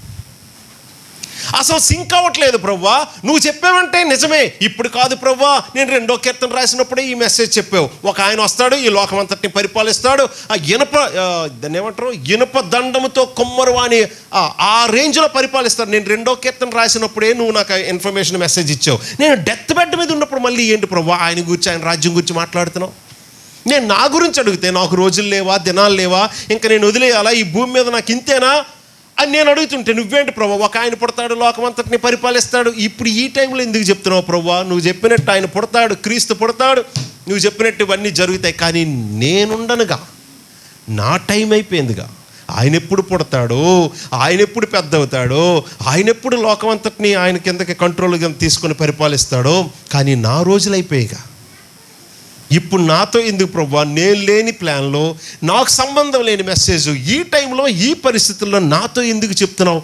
అసలు సింక్ అవ్వట్లేదు ప్రవ్వా. నువ్వు చెప్పావంటే నిజమే, ఇప్పుడు కాదు ప్రవ్వా, నేను 2వ కీర్తన రాసినప్పుడే ఈ మెసేజ్ చెప్పావు. ఒక ఆయన వస్తాడు, ఈ లోకం అంతటిని పరిపాలిస్తాడు, ఆ దాన్ని ఏమంటారు, ఇనుప దండముతో కొమ్మరు అని ఆ రేంజ్లో పరిపాలిస్తాడు. నేను 2వ కీర్తన రాసినప్పుడే నువ్వు నాకు ఇన్ఫర్మేషన్ మెసేజ్ ఇచ్చావు. నేను డెత్ బెడ్ మీద ఉన్నప్పుడు మళ్ళీ ఏంటి ప్రవ్వా ఆయన గురించి, ఆయన రాజ్యం గురించి మాట్లాడుతున్నావు? నేను నా గురించి అడిగితే నాకు రోజులు లేవా, దినాలు లేవా, ఇంకా నేను వదిలేయాలా, ఈ భూమి మీద నాకు ఇంతేనా అని నేను అడుగుతుంటే నువ్వేంటి ప్రభా, ఒక ఆయన పుడతాడు, లోకం అంతటిని పరిపాలిస్తాడు, ఇప్పుడు ఈ టైంలో ఎందుకు చెప్తున్నావు ప్రభా? నువ్వు చెప్పినట్టు ఆయన పుడతాడు, క్రీస్తు పుడతాడు, నువ్వు చెప్పినట్టు ఇవన్నీ జరుగుతాయి, కానీ నేనుండనుగా, నా టైం అయిపోయిందిగా. ఆయన ఎప్పుడు పుడతాడో, ఆయన ఎప్పుడు పెద్ద అవుతాడో, ఆయన ఎప్పుడు లోకం అంతటిని ఆయన కిందకి కంట్రోల్గా తీసుకొని పరిపాలిస్తాడో, కానీ నా రోజులు అయిపోయాయిగా. ఇప్పుడు నాతో ఎందుకు ప్రభా? నేను లేని ప్లాన్లో, నాకు సంబంధం లేని మెసేజ్ ఈ టైంలో ఈ పరిస్థితుల్లో నాతో ఎందుకు చెప్తున్నావు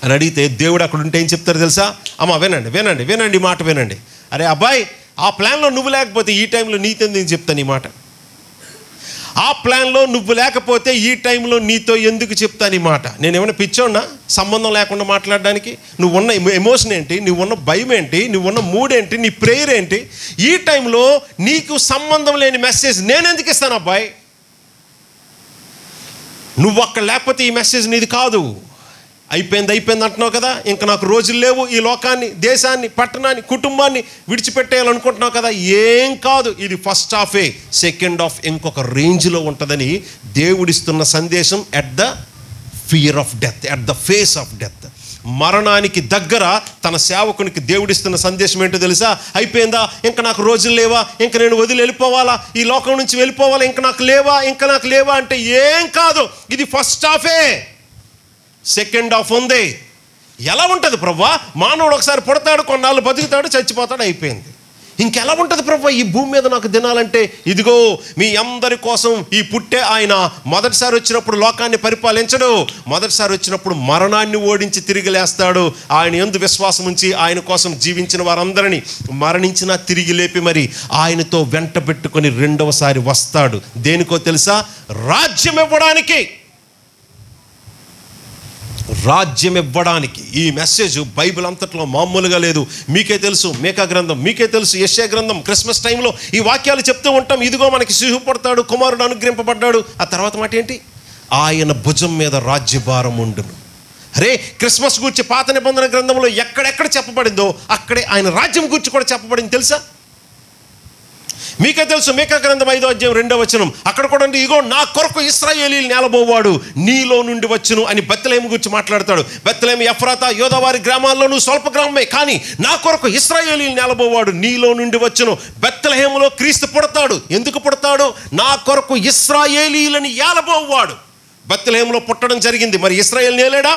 అని అడిగితే దేవుడు అక్కడ ఉంటే ఏం చెప్తారు తెలుసా? అమ్మ వినండి వినండి వినండి, మాట వినండి. అరే అబ్బాయి, ఆ ప్లాన్లో నువ్వు లేకపోతే ఈ టైంలో నీతో ఎందుకు చెప్తాను ఈ మాట? ఆ ప్లాన్లో నువ్వు లేకపోతే ఈ టైంలో నీతో ఎందుకు చెప్తాను ఈ మాట? నేను ఏమైనా పిచ్చోన్నా సంబంధం లేకుండా మాట్లాడడానికి? నువ్వున్న ఎమోషన్ ఏంటి, నువ్వున్న భయం ఏంటి, నువ్వున్న మూడ్ ఏంటి, నీ ప్రేయర్ ఏంటి? ఈ టైంలో నీకు సంబంధం లేని మెసేజ్ నేను ఎందుకు ఇస్తాను అబ్బాయి? నువ్వు అక్కడ లేకపోతే ఈ మెసేజ్ నీది కాదు. అయిపోయింది అంటున్నావు కదా, ఇంకా నాకు రోజులు లేవు, ఈ లోకాన్ని, దేశాన్ని, పట్టణాన్ని, కుటుంబాన్ని విడిచిపెట్టేయాలనుకుంటున్నావు కదా. ఏం కాదు, ఇది ఫస్ట్ హాఫే, సెకండ్ హాఫ్ ఇంకొక రేంజ్లో ఉంటుందని దేవుడిస్తున్న సందేశం. At the fear of death, at the face of death, మరణానికి దగ్గర తన సేవకునికి దేవుడిస్తున్న సందేశం ఏంటో తెలుసా? అయిపోయిందా, ఇంకా నాకు రోజులు లేవా, ఇంకా నేను వదిలి వెళ్ళిపోవాలా, ఈ లోకం నుంచి వెళ్ళిపోవాలా, ఇంకా నాకు లేవా అంటే ఏం కాదు, ఇది ఫస్ట్ హాఫే, సెకండ్ హాఫ్ ఉంది. ఎలా ఉంటుంది ప్రభా? మానవుడు ఒకసారి పుడతాడు, కొన్నాళ్ళు బతుకుతాడు, చచ్చిపోతాడు, అయిపోయింది. ఇంకెలా ఉంటుంది ప్రభా ఈ భూమి మీద నాకు దినాలంటే? ఇదిగో మీ అందరి కోసం ఈ పుట్టే ఆయన మొదటిసారి వచ్చినప్పుడు లోకాన్ని పరిపాలించడు, మొదటిసారి వచ్చినప్పుడు మరణాన్ని ఓడించి తిరిగి లేస్తాడు. ఆయన యందు విశ్వాసం ఉంచి ఆయన కోసం జీవించిన వారందరినీ మరణించినా తిరిగి లేపి మరి ఆయనతో వెంట పెట్టుకొని 2వసారి వస్తాడు. దేనికో తెలుసా? రాజ్యం ఇవ్వడానికి. రాజ్యం ఇవ్వడానికి. ఈ మెసేజ్ బైబిల్ అంతట్లో మామూలుగా లేదు. మీకే తెలుసు, మేకా గ్రంథం మీకే తెలుసు, యెషయా గ్రంథం, క్రిస్మస్ టైంలో ఈ వాక్యాలు చెప్తూ ఉంటాం. ఇదిగో మనకి శిశువు పుడతాడు, కుమారుడు అనుగ్రహింపబడ్డాడు. ఆ తర్వాత మాట ఏంటి? ఆయన భుజం మీద రాజ్యభారం ఉండును. అరే, క్రిస్మస్ గురించి పాత నిబంధన గ్రంథంలో ఎక్కడెక్కడ చెప్పబడిందో అక్కడే ఆయన రాజ్యం గురించి కూడా చెప్పబడింది తెలుసా? మీకే తెలుసు, మేకా గ్రంథం 5వ అధ్యాయం 2వ వచనం, అక్కడ కూడా ఇగో నా కొరకు ఇశ్రాయేలీయులు నేలబోవాడు, నీలో నుండి వచ్చును అని బెత్లెహేము గురించి మాట్లాడతాడు. బెత్లెహేము, ఎఫ్రాతా, యోదావారి గ్రామాల్లోనూ స్వల్ప గ్రామమే, కానీ నా కొరకు ఇశ్రాయేలీయులు నేలబోవాడు, నీలో నుండి వచ్చును. బెత్లెహేములో క్రీస్తు పుడతాడు. ఎందుకు పుడతాడు? నా కొరకు ఇశ్రాయేలీయులని ఏలబోవాడు. బెత్లెహేములో పుట్టడం జరిగింది, మరి ఇశ్రాయేలు నేలేడా?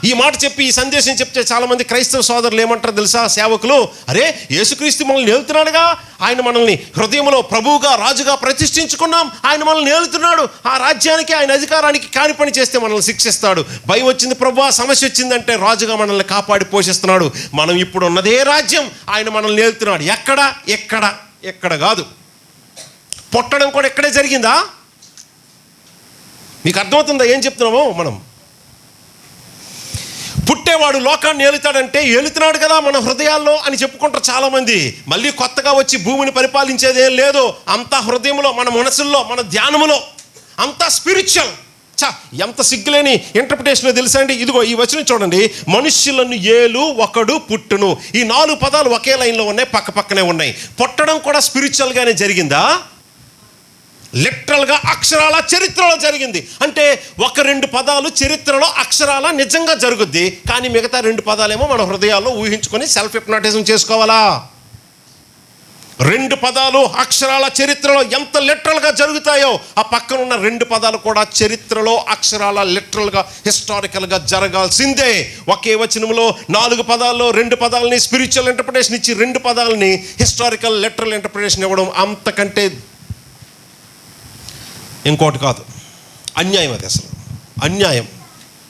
ఈ మాట చెప్పి, ఈ సందేశం చెప్తే చాలామంది క్రైస్తవ సోదరులు ఏమంటారు తెలుసా? సేవకులు, అరే యేసుక్రీస్తు మనల్ని ఏలుతున్నాడుగా, ఆయన మనల్ని హృదయంలో ప్రభువుగా, రాజుగా ప్రతిష్ఠించుకున్నాం, ఆయన మనల్ని ఏలుతున్నాడు, ఆ రాజ్యానికి, ఆయన అధికారానికి కాని పని చేస్తే మనల్ని శిక్షిస్తాడు. భయం వచ్చింది ప్రభువా, సమస్య వచ్చిందంటే రాజుగా మనల్ని కాపాడి పోషిస్తున్నాడు. మనం ఇప్పుడు ఉన్నదే రాజ్యం, ఆయన మనల్ని ఏలుతున్నాడు. ఎక్కడ కాదు. పుట్టడం కూడా ఎక్కడే జరిగిందా? మీకు అర్థమవుతుందా ఏం చెప్తున్నామో? మనం పుట్టేవాడు లోకాన్ని ఏలుతాడంటే ఏలుతున్నాడు కదా మన హృదయాల్లో అని చెప్పుకుంటారు చాలామంది. మళ్ళీ కొత్తగా వచ్చి భూమిని పరిపాలించేది ఏం లేదు, అంతా హృదయంలో, మన మనసుల్లో, మన ధ్యానములో, అంతా స్పిరిచువల్. ఎంత సిగ్గులేని ఇంటర్ప్రిటేషన్ తెలుసా అండి? ఇదిగో ఈ వచనం చూడండి, మనుష్యులను ఏలు ఒకడు పుట్టును. ఈ 4 పదాలు ఒకే లైన్లో ఉన్నాయి, పక్క పక్కనే ఉన్నాయి. పుట్టడం కూడా స్పిరిచువల్గానే జరిగిందా? లిటరల్గా అక్షరాల చరిత్రలో జరిగింది. అంటే 1-2 పదాలు చరిత్రలో అక్షరాల నిజంగా జరుగుద్ది, కానీ మిగతా 2 పదాలేమో మన హృదయాల్లో ఊహించుకొని సెల్ఫ్ హిప్నాటిజం చేసుకోవాలా. 2 పదాలు అక్షరాల చరిత్రలో ఎంత లిటరల్గా జరుగుతాయో, ఆ పక్కన ఉన్న 2 పదాలు కూడా చరిత్రలో అక్షరాల లిటరల్గా, హిస్టారికల్గా జరగాల్సిందే. ఒకే వచనంలో 4 పదాల్లో 2 పదాలని స్పిరిచువల్ ఇంటర్ప్రిటేషన్ ఇచ్చి 2 పదాలని హిస్టారికల్ లిటరల్ ఇంటర్ప్రిటేషన్ ఇవ్వడం అంతకంటే ఇంకోటి కాదు. అన్యాయం అది, అసలు అన్యాయం.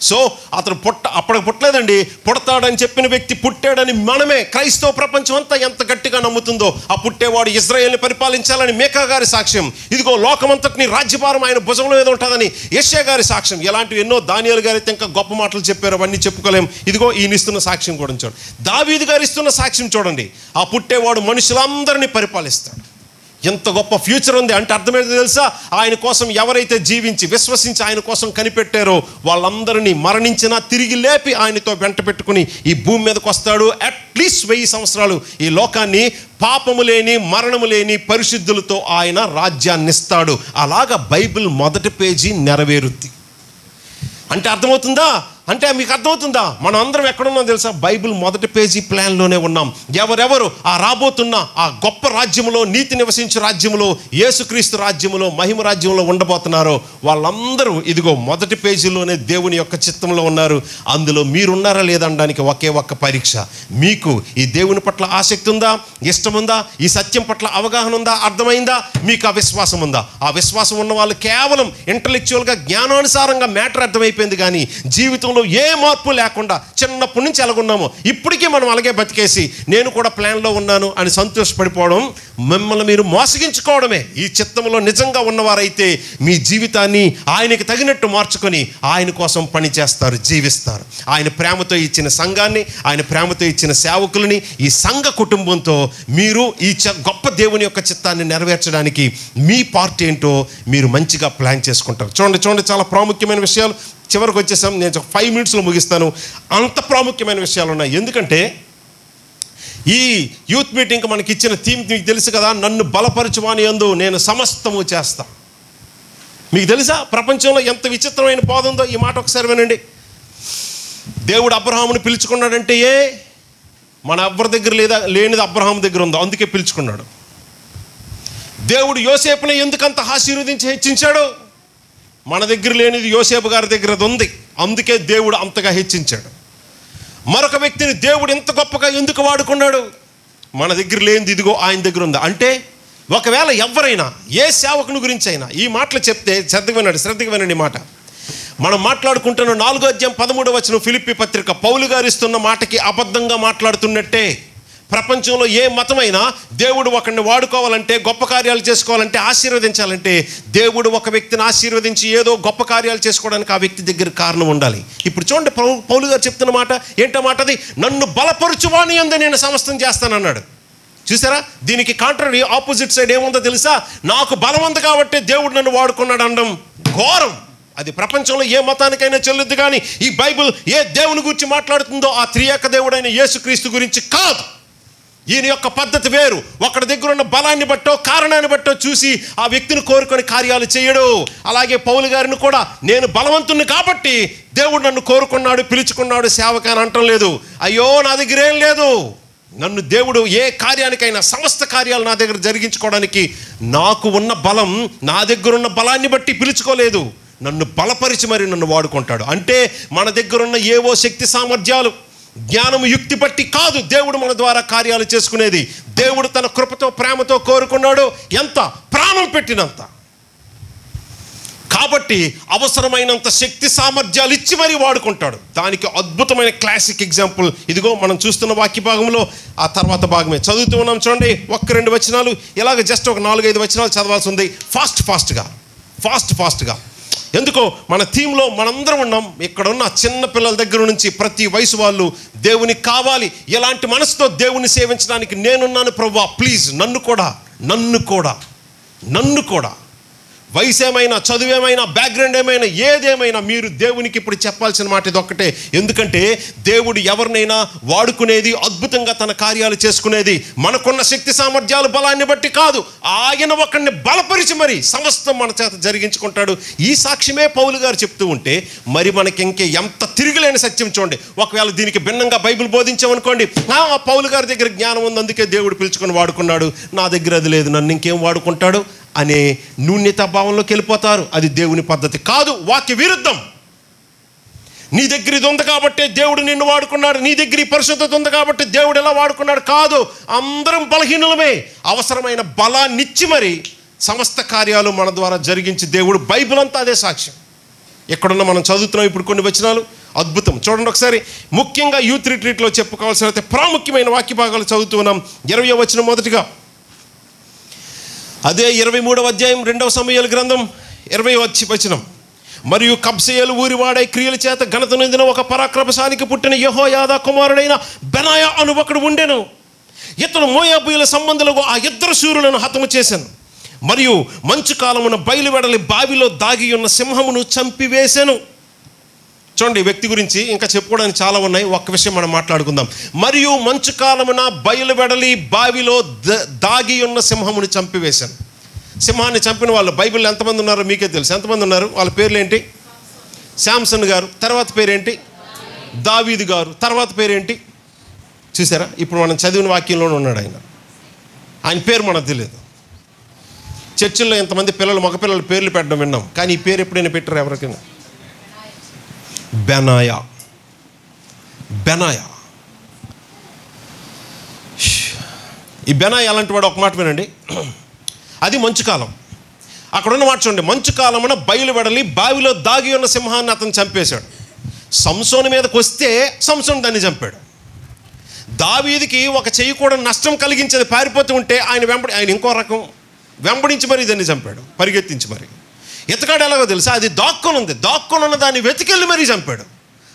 సో అతను అప్పటికి పుట్టలేదండి, పుడతాడని చెప్పిన వ్యక్తి పుట్టాడని మనమే, క్రైస్తవ ప్రపంచం అంతా ఎంత గట్టిగా నమ్ముతుందో. ఆ పుట్టేవాడు ఇజ్రాయేల్ని పరిపాలించాలని మీకా గారి సాక్ష్యం. ఇదిగో లోకమంతటిని రాజ్యభారం ఆయన భుజంలో ఏదో ఉంటుందని యెషయా గారి సాక్ష్యం. ఇలాంటివి ఎన్నో, దానియేలు గారు అయితే ఇంకా గొప్ప మాటలు చెప్పారు, అవన్నీ చెప్పుకోలేం. ఇదిగో ఈయన ఇస్తున్న సాక్ష్యం కూడా చూడండి, దావీదు గారు ఇస్తున్న సాక్ష్యం చూడండి. ఆ పుట్టేవాడు మనుషులందరినీ పరిపాలిస్తాడు. ఎంత గొప్ప ఫ్యూచర్ ఉంది అంటే అర్థమైంది తెలుసా? ఆయన కోసం ఎవరైతే జీవించి విశ్వసించి ఆయన కోసం కనిపెట్టారో వాళ్ళందరినీ మరణించినా తిరిగి లేపి ఆయనతో వెంట పెట్టుకుని ఈ భూమి మీదకి వస్తాడు. అట్లీస్ట్ 1000 సంవత్సరాలు ఈ లోకాన్ని పాపము లేని మరణము లేని పరిశుద్ధులతో ఆయన రాజ్యాన్ని ఇస్తాడు. అలాగా బైబిల్ మొదటి పేజీ నెరవేరుద్ది అంటే అర్థమవుతుందా? అంటే మీకు అర్థమవుతుందా? మనం అందరం ఎక్కడున్నాం తెలుసా? బైబిల్ మొదటి పేజీ ప్లాన్లోనే ఉన్నాం. ఎవరెవరు ఆ రాబోతున్న ఆ గొప్ప రాజ్యంలో, నీతి నివసించే రాజ్యంలో, యేసుక్రీస్తు రాజ్యంలో, మహిమ రాజ్యంలో ఉండబోతున్నారో వాళ్ళందరూ ఇదిగో మొదటి పేజీలోనే దేవుని యొక్క చిత్తంలో ఉన్నారు. అందులో మీరున్నారా లేదనడానికి ఒకే ఒక్క పరీక్ష. మీకు ఈ దేవుని పట్ల ఆసక్తి ఉందా, ఇష్టం ఉందా, ఈ సత్యం పట్ల అవగాహన ఉందా, అర్థమైందా? మీకు ఆ విశ్వాసం ఉందా? ఆ విశ్వాసం ఉన్న వాళ్ళు కేవలం ఇంటలెక్చువల్గా జ్ఞానానుసారంగా మ్యాటర్ అర్థమైపోయింది, కానీ జీవితం ఏ మార్పు లేకుండా చిన్నప్పటి నుంచి ఎలాగున్నామో ఇప్పటికీ మనం అలాగే బతికేసి నేను కూడా ప్లాన్లో ఉన్నాను అని సంతోషపడిపోవడం మిమ్మల్ని మీరు మోసగించుకోవడమే. ఈ చిత్తంలో నిజంగా ఉన్నవారైతే మీ జీవితాన్ని ఆయనకి తగినట్టు మార్చుకొని ఆయన కోసం పని చేస్తారు, జీవిస్తారు. ఆయన ప్రేమతో ఇచ్చిన సంఘాన్ని, ఆయన ప్రేమతో ఇచ్చిన సేవకులని, ఈ సంఘ కుటుంబంతో మీరు ఈ గొప్ప దేవుని యొక్క చిత్తాన్ని నెరవేర్చడానికి మీ పార్ట్ ఏంటో మీరు మంచిగా ప్లాన్ చేసుకుంటారు. చూడండి, చాలా ప్రాముఖ్యమైన విషయాలు. చివరికి వచ్చేసాం, నేను 5 మినిట్స్లో ముగిస్తాను. అంత ప్రాముఖ్యమైన విషయాలు ఉన్నాయి. ఎందుకంటే ఈ యూత్ మీటింగ్కి మనకి ఇచ్చిన థీమ్ మీకు తెలుసు కదా, నన్ను బలపరచువాని యందు నేను సమస్తము చేస్తా. మీకు తెలుసా ప్రపంచంలో ఎంత విచిత్రమైన బోధ ఉందో? ఈ మాట ఒకసారి వినండి. దేవుడు అబ్రహాముని పిలుచుకున్నాడంటే మన ఎవరి దగ్గర లేనిది అబ్రహాం దగ్గర ఉందో, అందుకే పిలుచుకున్నాడు. దేవుడు యోసేపుని ఎందుకంత ఆశీర్వదించి హెచ్చించాడు? మన దగ్గర లేనిది యోసేపు గారి దగ్గర ఉంది, అందుకే దేవుడు అంతగా హెచ్చించాడు. మరొక వ్యక్తిని దేవుడు ఎంత గొప్పగా ఎందుకు వాడుకున్నాడు? మన దగ్గర లేనిది ఇదిగో ఆయన దగ్గర ఉంది. అంటే ఒకవేళ ఎవరైనా ఏ సేవకుని గురించి అయినా ఈ మాటలు చెప్తే శ్రద్ధగా వినండి మాట. మనం మాట్లాడుకుంటున్న 4వ అధ్యాయం 13వ వచనం ఫిలిప్పీ పత్రిక, పౌలు గారు ఇస్తున్న మాటకి అబద్ధంగా మాట్లాడుతున్నట్టే. ప్రపంచంలో ఏ మతమైనా దేవుడు ఒకరిని వాడుకోవాలంటే, గొప్ప కార్యాలు చేసుకోవాలంటే, ఆశీర్వదించాలంటే, దేవుడు ఒక వ్యక్తిని ఆశీర్వదించి ఏదో గొప్ప కార్యాలు చేసుకోవడానికి ఆ వ్యక్తి దగ్గర కారణం ఉండాలి. ఇప్పుడు చూడండి పౌలు గారు చెప్తున్న మాట ఏంటో మాట, అది నన్ను బలపరచువాని యందు నేను సమస్తం చేస్తానన్నాడు. చూసారా? దీనికి కాంట్రరీ ఆపోజిట్ సైడ్ ఏముందో తెలుసా? నాకు బలం ఉంది కాబట్టి దేవుడు నన్ను వాడుకున్నాడు అనడం ఘోరం. అది ప్రపంచంలో ఏ మతానికైనా చెల్లుద్ది, కానీ ఈ బైబిల్ ఏ దేవుని గురించి మాట్లాడుతుందో ఆ త్రియేక దేవుడైన యేసుక్రీస్తు గురించి కాదు. ఈయన యొక్క పద్ధతి వేరు. ఒకటి దగ్గర ఉన్న బలాన్ని బట్టో కారణాన్ని బట్టో చూసి ఆ వ్యక్తిని కోరుకొని కార్యాలు చేయడు. అలాగే పౌలు గారిని కూడా నేను బలవంతుని కాబట్టి దేవుడు నన్ను కోరుకున్నాడు, పిలుచుకున్నాడు, సేవక అని అంటం లేదు. అయ్యో నా దగ్గర ఏం లేదు, నన్ను దేవుడు ఏ కార్యానికైనా సమస్త కార్యాలు నా దగ్గర జరిగించుకోవడానికి నాకు ఉన్న బలం, నా దగ్గర ఉన్న బలాన్ని బట్టి పిలుచుకోలేదు, నన్ను బలపరిచి మరి నన్ను వాడుకుంటాడు. అంటే మన దగ్గర ఉన్న ఏవో శక్తి సామర్థ్యాలు, జ్ఞానము, యుక్తి బట్టి కాదు దేవుడు మన ద్వారా కార్యాలు చేసుకునేది. దేవుడు తన కృపతో ప్రేమతో కోరుకున్నాడు, ఎంత ప్రాణం పెట్టినంత. కాబట్టి అవసరమైనంత శక్తి సామర్థ్యాలు ఇచ్చి మరీ వాడుకుంటాడు. దానికి అద్భుతమైన క్లాసిక్ ఎగ్జాంపుల్ ఇదిగో మనం చూస్తున్న వాక్య భాగంలో ఆ తర్వాత భాగమే చదువుతూ ఉన్నాం. చూడండి, 1-2 వచనాలు ఇలాగ జస్ట్ ఒక 4-5 వచనాలు చదవాల్సి ఉంది. ఫాస్ట్గా. ఎందుకో మన థీమ్లో మనందరం ఉన్నాం. ఇక్కడ ఉన్న చిన్న పిల్లల దగ్గర నుంచి ప్రతి వయసు వాళ్ళు దేవునికి కావాలి, ఎలాంటి మనసుతో దేవుని సేవించడానికి నేనున్నాను ప్రభువా, ప్లీజ్ నన్ను కూడా వయసు ఏమైనా, చదువేమైనా, బ్యాక్గ్రౌండ్ ఏమైనా, ఏదేమైనా మీరు దేవునికి ఇప్పుడు చెప్పాల్సిన మాట ఇది ఒక్కటే. ఎందుకంటే దేవుడు ఎవరినైనా వాడుకునేది, అద్భుతంగా తన కార్యాలు చేసుకునేది మనకున్న శక్తి సామర్థ్యాలు బలాన్ని బట్టి కాదు, ఆయన ఒకరిని బలపరిచి మరి సమస్తం మన చేత జరిగించుకుంటాడు. ఈ సాక్ష్యమే పౌలు గారు చెప్తూ ఉంటే మరి మనకి ఇంకే ఎంత తిరిగిలేని సత్యం చూడండి. ఒకవేళ దీనికి భిన్నంగా బైబిల్ బోధించామనుకోండి, పౌలు గారి దగ్గర జ్ఞానం ఉంది అందుకే దేవుడు పిలుచుకొని వాడుకున్నాడు, నా దగ్గర అది లేదు, నన్ను ఇంకేం వాడుకుంటాడు అనే న్యూన్యతా భావంలోకి వెళ్ళిపోతారు. అది దేవుని పద్ధతి కాదు, వాక్య విరుద్ధం. నీ దగ్గర ఇది ఉంది కాబట్టి దేవుడు నిన్ను వాడుకున్నాడు, నీ దగ్గర ఈ పరిశుద్ధత ఉంది కాబట్టి దేవుడు ఎలా వాడుకున్నాడు కాదు. అందరం బలహీనులమే. అవసరమైన బలాన్నిచ్చి మరి సమస్త కార్యాలు మన ద్వారా జరిగించి దేవుడు, బైబిల్ అంతా అదే సాక్ష్యం. ఎక్కడున్నా మనం చదువుతున్నాం ఇప్పుడు కొన్ని వచనాలు, అద్భుతం. చూడండి ఒకసారి, ముఖ్యంగా యూత్ రిట్రీట్లో చెప్పుకోవాల్సిన అయితే ప్రాముఖ్యమైన వాక్య భాగాలు చదువుతూ ఉన్నాం. 20వ వచనం మొదటిగా, అదే 23వ అధ్యాయం 2వ సమూయేలు గ్రంథం 20వ వచనం. మరియు కబ్సెయేలు ఊరివాడై క్రియల చేత ఘనత నొందిన ఒక పరాక్రమశాలికి పుట్టిన యెహోయాదా కుమారుడైన బెనాయా అను ఒకడు ఉండెను. ఇతడు మోయాబీయుల సంబంధులకు ఆ ఇద్దరు శూరులను హతము చేశాను. మరియు మంచు కాలమున బయలువెడలి బావిలో దాగి ఉన్న సింహమును చంపివేశాను. చూడండి, ఈ వ్యక్తి గురించి ఇంకా చెప్పుకోవడానికి చాలా ఉన్నాయి. ఒక్క విషయం మనం మాట్లాడుకుందాం. మరియు మంచు కాలమున బయలువెడలి బావిలో దాగి ఉన్న సింహమును చంపివేశాను. సింహాన్ని చంపిన వాళ్ళు బైబిల్లో ఎంతమంది ఉన్నారో మీకే తెలుసు. ఎంతమంది ఉన్నారు? వాళ్ళ పేర్లు ఏంటి? శాంసన్ గారు, తర్వాత పేరేంటి? దావీదు గారు, తర్వాత పేరేంటి? చూసారా, ఇప్పుడు మనం చదివిన వాక్యంలోనే ఉన్నాడు ఆయన. ఆయన పేరు మనకు తెలియదు. చర్చిల్లో ఎంతమంది పిల్లలు, మగపిల్లల పేర్లు పెట్టడం విన్నాం, కానీ ఈ పేరు ఎప్పుడైనా పెట్టారు ఎవరికైనా? బెనాయా. బెనాయా. ఈ బెనాయా అలాంటి వాడు. ఒక మాట వినండి, అది మంచుకాలం. అక్కడ ఉన్న మాట చూడండి, మంచు కాలమున బయలువెడలి బావిలో దాగి ఉన్న సింహాన్ని అతను చంపేశాడు. సంసోను మీదకి వస్తే సంసోను దాన్ని చంపాడు. దావీదుకి ఒక చెయ్యి కూడా నష్టం కలిగించేది పారిపోతూ ఉంటే ఆయన ఇంకో రకం వెంబడించి మరీ దాన్ని చంపాడు, పరిగెత్తించి మరి. ఎతకాడు ఎలాగో తెలుసా, అది దాక్కునున్న దాన్ని వెతికెళ్ళి మరీ చంపాడు.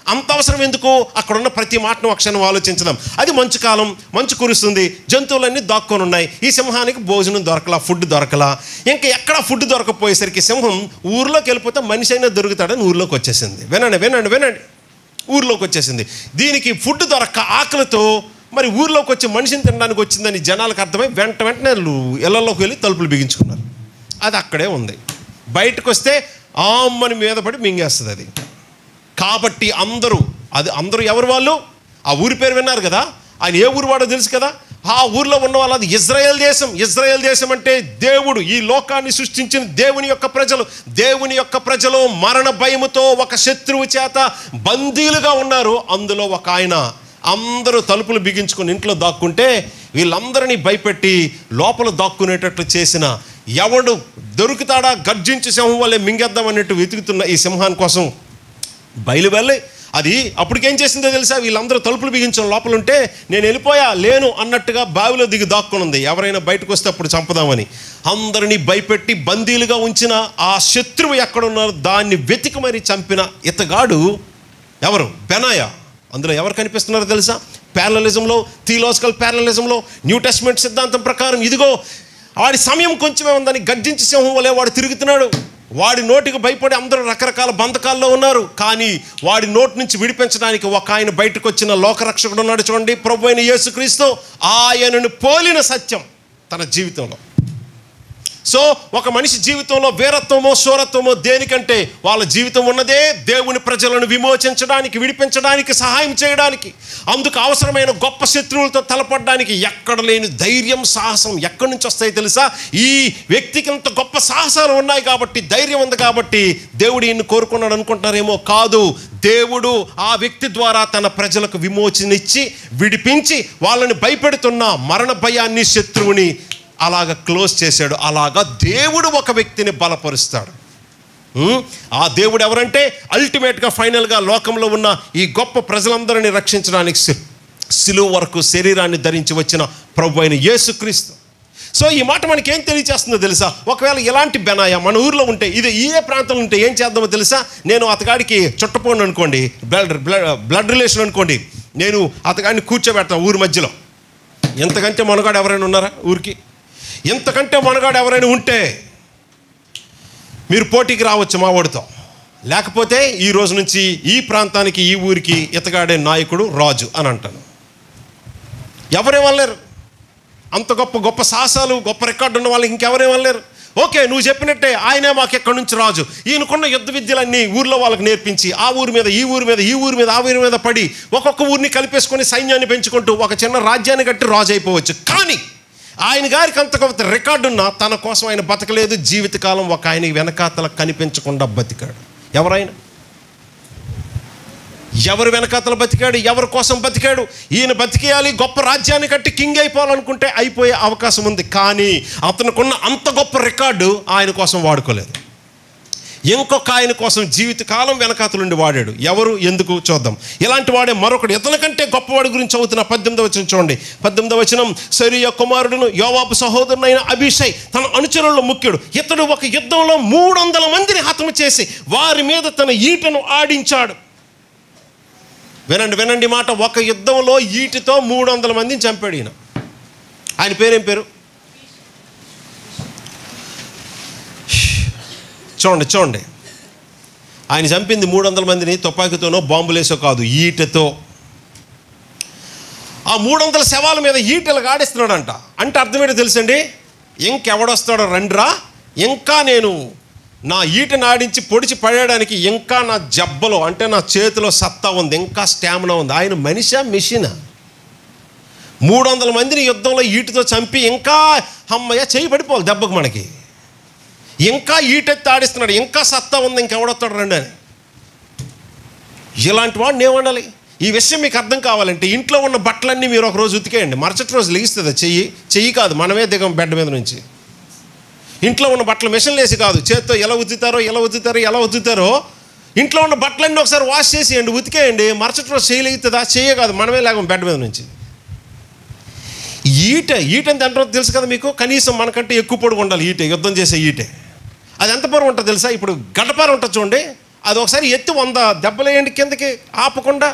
అంత అవసరం ఎందుకు? అక్కడున్న ప్రతి మాటను ఒక క్షణం ఆలోచించడం. అది మంచు కాలం, మంచు కురుస్తుంది, జంతువులన్నీ దాక్కొని ఉన్నాయి. ఈ సింహానికి భోజనం దొరకలా, ఫుడ్ దొరకలా. ఇంకా ఎక్కడ ఫుడ్ దొరకపోయేసరికి సింహం ఊర్లోకి వెళ్ళిపోతే మనిషి అయినా దొరుకుతాడని ఊర్లోకి వచ్చేసింది. వినండి, ఊర్లోకి వచ్చేసింది. దీనికి ఫుడ్ దొరక్క ఆకలితో మరి ఊర్లోకి వచ్చి మనిషిని తినడానికి వచ్చిందని జనాలకు అర్థమై వెంటనే ఇళ్లలోకి వెళ్ళి తలుపులు బిగించుకున్నారు. అది అక్కడే ఉంది. బయటకు వస్తే ఆమ్మని మీద పడి మింగేస్తుంది అది. కాబట్టి అందరూ ఎవరు వాళ్ళు? ఆ ఊరి పేరు విన్నారు కదా, ఆయన ఏ ఊరు వాడో తెలుసు కదా. ఆ ఊర్లో ఉన్న వాళ్ళు, అది ఇజ్రాయేల్ దేశం. ఇజ్రాయేల్ దేశం అంటే దేవుడు, ఈ లోకాన్ని సృష్టించిన దేవుని యొక్క ప్రజలు మరణ భయముతో ఒక శత్రువు చేత బందీలుగా ఉన్నారు. అందులో ఒక ఆయన అందరూ తలుపులు బిగించుకొని ఇంట్లో దాక్కుంటే వీళ్ళందరినీ భయపెట్టి లోపల దాక్కునేటట్లు చేసిన ఎవడు దొరుకుతాడా గర్జించి సింహం వల్లే మింగేద్దాం అన్నట్టు వెతుకుతున్న ఈ సింహాని కోసం బయలువెళ్ళి అది అప్పటికేం చేసిందో తెలుసా, వీళ్ళందరూ తలుపులు బిగించిన లోపల ఉంటే నేను లేను అన్నట్టుగా బావిలో దిగి దాక్కునుంది. ఎవరైనా బయటకు వస్తే అప్పుడు చంపుదామని అందరినీ భయపెట్టి బందీలుగా ఉంచిన ఆ శత్రువు ఎక్కడున్నారో దాన్ని వెతికి మరీ చంపిన ఇతగాడు ఎవరు? బెనాయా. అందులో ఎవరు కనిపిస్తున్నారో తెలుసా? ప్యారలలిజంలో, థియలాజికల్ ప్యారలలిజంలో, న్యూ టెస్ట్మెంట్ సిద్ధాంతం ప్రకారం ఇదిగో వాడి సమయం కొంచెమే ఉందని గర్జించి సింహం వలె వాడు తిరుగుతున్నాడు. వాడి నోటికి భయపడి అందరూ రకరకాల బంధకాల్లో ఉన్నారు. కానీ వాడి నోటి నుంచి విడిపించడానికి ఒక ఆయన బయటకు వచ్చిన లోకరక్షకుడు ఉన్నాడు. చూడండి, ప్రభువైన యేసుక్రీస్తు. ఆయనను పోలిన సత్యం తన జీవితంలో. సో ఒక మనిషి జీవితంలో వీరత్వమో శూరత్వమో దేనికంటే వాళ్ళ జీవితం ఉన్నదే దేవుని ప్రజలను విమోచించడానికి, విడిపించడానికి, సహాయం చేయడానికి. అందుకు అవసరమైన గొప్ప శత్రువులతో తలపడడానికి ఎక్కడ లేని ధైర్యం, సాహసం ఎక్కడి నుంచి వస్తాయి తెలుసా? ఈ వ్యక్తికి ఇంత గొప్ప సాహసాలు ఉన్నాయి కాబట్టి, ధైర్యం ఉంది కాబట్టి దేవుడు ఈయన్ని కోరుకున్నాడు అనుకుంటారేమో. కాదు, దేవుడు ఆ వ్యక్తి ద్వారా తన ప్రజలకు విమోచనిచ్చి విడిపించి వాళ్ళని భయపెడుతున్న మరణ భయాన్ని, శత్రువుని అలాగ క్లోజ్ చేశాడు. అలాగా దేవుడు ఒక వ్యక్తిని బలపరుస్తాడు. ఆ దేవుడు ఎవరంటే అల్టిమేట్గా ఫైనల్గా లోకంలో ఉన్న ఈ గొప్ప ప్రజలందరినీ రక్షించడానికి సిలువ వరకు శరీరాన్ని ధరించి వచ్చిన ప్రభు అయిన యేసుక్రీస్తు. సో ఈ మాట మనకేం తెలియచేస్తుందో తెలుసా? ఒకవేళ ఇలాంటి బెనాయా మన ఊర్లో ఉంటే, ఇదే ప్రాంతంలో ఉంటే ఏం చేద్దామో తెలుసా? నేను అతగాడికి చుట్టపోను అనుకోండి, బ్లడ్ రిలేషన్ అనుకోండి, నేను అతగాడిని కూర్చోబెడతాను ఊరి మధ్యలో. ఎంతకంటే మనగాడు ఎవరైనా ఉన్నారా ఊరికి? ఎంతకంటే మనగాడు ఎవరైనా ఉంటే మీరు పోటీకి రావచ్చు మా ఓడితో. లేకపోతే ఈ రోజు నుంచి ఈ ప్రాంతానికి, ఈ ఊరికి ఇతగాడే నాయకుడు, రాజు అని అంటాను. ఎవరేమనలేరు. అంత గొప్ప సాహసాలు, గొప్ప రికార్డు ఉన్న వాళ్ళకి ఇంకెవరేమనలేరు. ఓకే, నువ్వు చెప్పినట్టే ఆయనే మాకు ఎక్కడి నుంచి రాజు. ఈయనకున్న యుద్ధ విద్యలన్నీ ఊర్లో వాళ్ళకి నేర్పించి ఆ ఊరి మీద, ఈ ఊరి మీద, ఈ ఊరి మీద, ఆ ఊరి మీద పడి ఒక్కొక్క ఊరిని కలిపేసుకొని సైన్యాన్ని పెంచుకుంటూ ఒక చిన్న రాజ్యాన్ని కట్టి రాజు అయిపోవచ్చు. కానీ ఆయన గారికి అంత గొప్ప రికార్డు ఉన్నా తన కోసం ఆయన బతకలేదు. జీవితకాలం ఒక ఆయన వెనకాతల కనిపించకుండా బతికాడు. ఎవరు వెనకాతల బతికాడు? ఎవరి కోసం బతికాడు? ఈయన బతికేయాలి, గొప్ప రాజ్యాన్ని కట్టి కింగ్ అయిపోవాలనుకుంటే అయిపోయే అవకాశం ఉంది. కానీ అతనుకున్న అంత గొప్ప రికార్డు ఆయన కోసం వాడుకోలేదు. ఇంకొక ఆయన కోసం జీవితకాలం వెనకాతలుండి వాడాడు. ఎవరు, ఎందుకు చూద్దాం. ఇలాంటి వాడే మరొకడు, ఇతని కంటే గొప్పవాడి గురించి చదువుతున్న 18వ వచనం చూడండి. 18వ వచనం, సెరూయా కుమారుడును యోవాబు సహోదరునైన అబీషై తన అనుచరుల్లో ముఖ్యుడు. ఇతడు ఒక యుద్ధంలో 300 మందిని హతము చేసి వారి మీద తన ఈటను ఆడించాడు. వినండి మాట. ఒక యుద్ధంలో ఈటితో 300 మందిని చంపాడు ఈయన. ఆయన పేరేం పేరు? చూడండి. ఆయన చంపింది 300 మందిని తుపాకీతోనో బాంబులేసో కాదు, ఈటతో. ఆ 300 శవాల మీద ఈటలు ఆడిస్తున్నాడంట. అంటే అర్థం ఏంటో తెలుసండి, ఇంకెవడొస్తాడో రండిరా, ఇంకా నేను నా ఈటను ఆడించి పొడిచి పడేయడానికి ఇంకా నా జబ్బలో అంటే నా చేతిలో సత్తా ఉంది, ఇంకా స్టామినా ఉంది. ఆయన మనిషా మెషినా? 300 మందిని యుద్ధంలో ఈటుతో చంపి ఇంకా అమ్మయ్య చేయి పడిపోవాలి దెబ్బకు, మనకి ఇంకా ఈటెత్తి ఆడిస్తున్నాడు, ఇంకా సత్తా ఉంది, ఇంకెవడొస్తాడు రండి అని. ఇలాంటి వాడిని ఏమండాలి? ఈ విషయం మీకు అర్థం కావాలంటే ఇంట్లో ఉన్న బట్టలన్నీ మీరు ఒకరోజు ఉతికేయండి, మరుసటి రోజు లెగిస్తుంది. చెయ్యి కాదు, మనమే దిగం బెడ్ మీద నుంచి. ఇంట్లో ఉన్న బట్టలు మిషన్లు వేసి కాదు, చేత్తో ఎలా ఉతుకుతారో ఇంట్లో ఉన్న బట్టలన్నీ ఒకసారి వాష్ చేసేయండి, ఉతికేయండి, మరుసటి రోజు చేయలేగుతుందా? చెయ్యే కాదు, మనమే లేగం బెడ్ మీద నుంచి. ఈట ఎంత అంటారో తెలుసు కదా మీకు. కనీసం మనకంటే ఎక్కువ పొడుగు ఉండాలి ఈట, యుద్ధం చేసే ఈటే. అది ఎంత పొరుగు ఉంటుంది తెలుసా? ఇప్పుడు గడ్డపార ఉంటుంది చూడండి, అది ఒకసారి ఎత్తి 100 దెబ్బలేయండి కిందకి ఆపకుండా.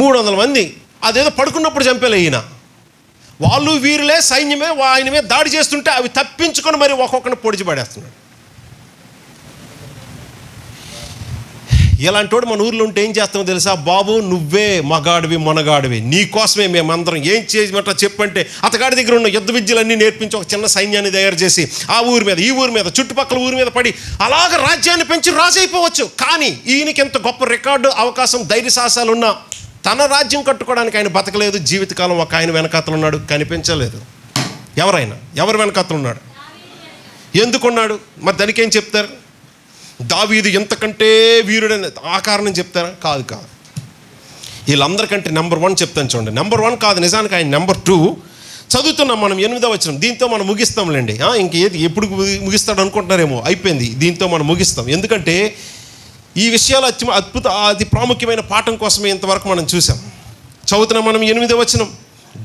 300 మంది అదేదో పడుకున్నప్పుడు చంపేలే ఈయన. వాళ్ళు వీరులే, సైన్యమే ఆయన మీద దాడి చేస్తుంటే అవి తప్పించుకొని మరి ఒక్కొక్కరిని పొడిచి పడేస్తున్నాడు. ఇలాంటోడు మన ఊర్లో ఉంటే ఏం చేస్తామో తెలుసా? బాబు నువ్వే మగాడివి మొనగాడివి, నీ కోసమే మేమందరం ఏం చేయమంటా చెప్పంటే అతగాడి దగ్గర ఉన్న యుద్ధ విద్యలన్నీ నేర్పించి ఒక చిన్న సైన్యాన్ని తయారు చేసి ఆ ఊరి మీద ఈ ఊరి మీద చుట్టుపక్కల ఊరి మీద పడి అలాగ రాజ్యాన్ని పెంచి రాజు అయిపోవచ్చు. కానీ ఈయనకి ఎంత గొప్ప రికార్డు, అవకాశం, ధైర్య సాహసాలు ఉన్నా తన రాజ్యం కట్టుకోవడానికి ఆయన బతకలేదు. జీవితకాలం ఒక ఆయన వెనకాతలు ఉన్నాడు, కనిపించలేదు. ఎవరు వెనకాతలు ఉన్నాడు? ఎందుకున్నాడు? మరి దానికి ఏం చెప్తారు? దావీదు ఎంతకంటే వీరుడని ఆ కారణం చెప్తారా? కాదు. వీళ్ళందరికంటే నెంబర్ 1 చెప్తాను చూడండి. నెంబర్ 1 కాదు, నిజానికి ఆయన నెంబర్ 2. చదువుతున్నాం మనం 8వ వచనం. దీంతో మనం ముగిస్తాంలేండి. ఇంకేది ఎప్పుడు ముగిస్తాడు అనుకుంటున్నారేమో, అయిపోయింది. దీంతో మనం ముగిస్తాం. ఎందుకంటే ఈ విషయాలు అతి ప్రాముఖ్యమైన పాఠం కోసమే ఇంతవరకు మనం చూసాం. చదువుతున్నాం మనం 8వ వచనం.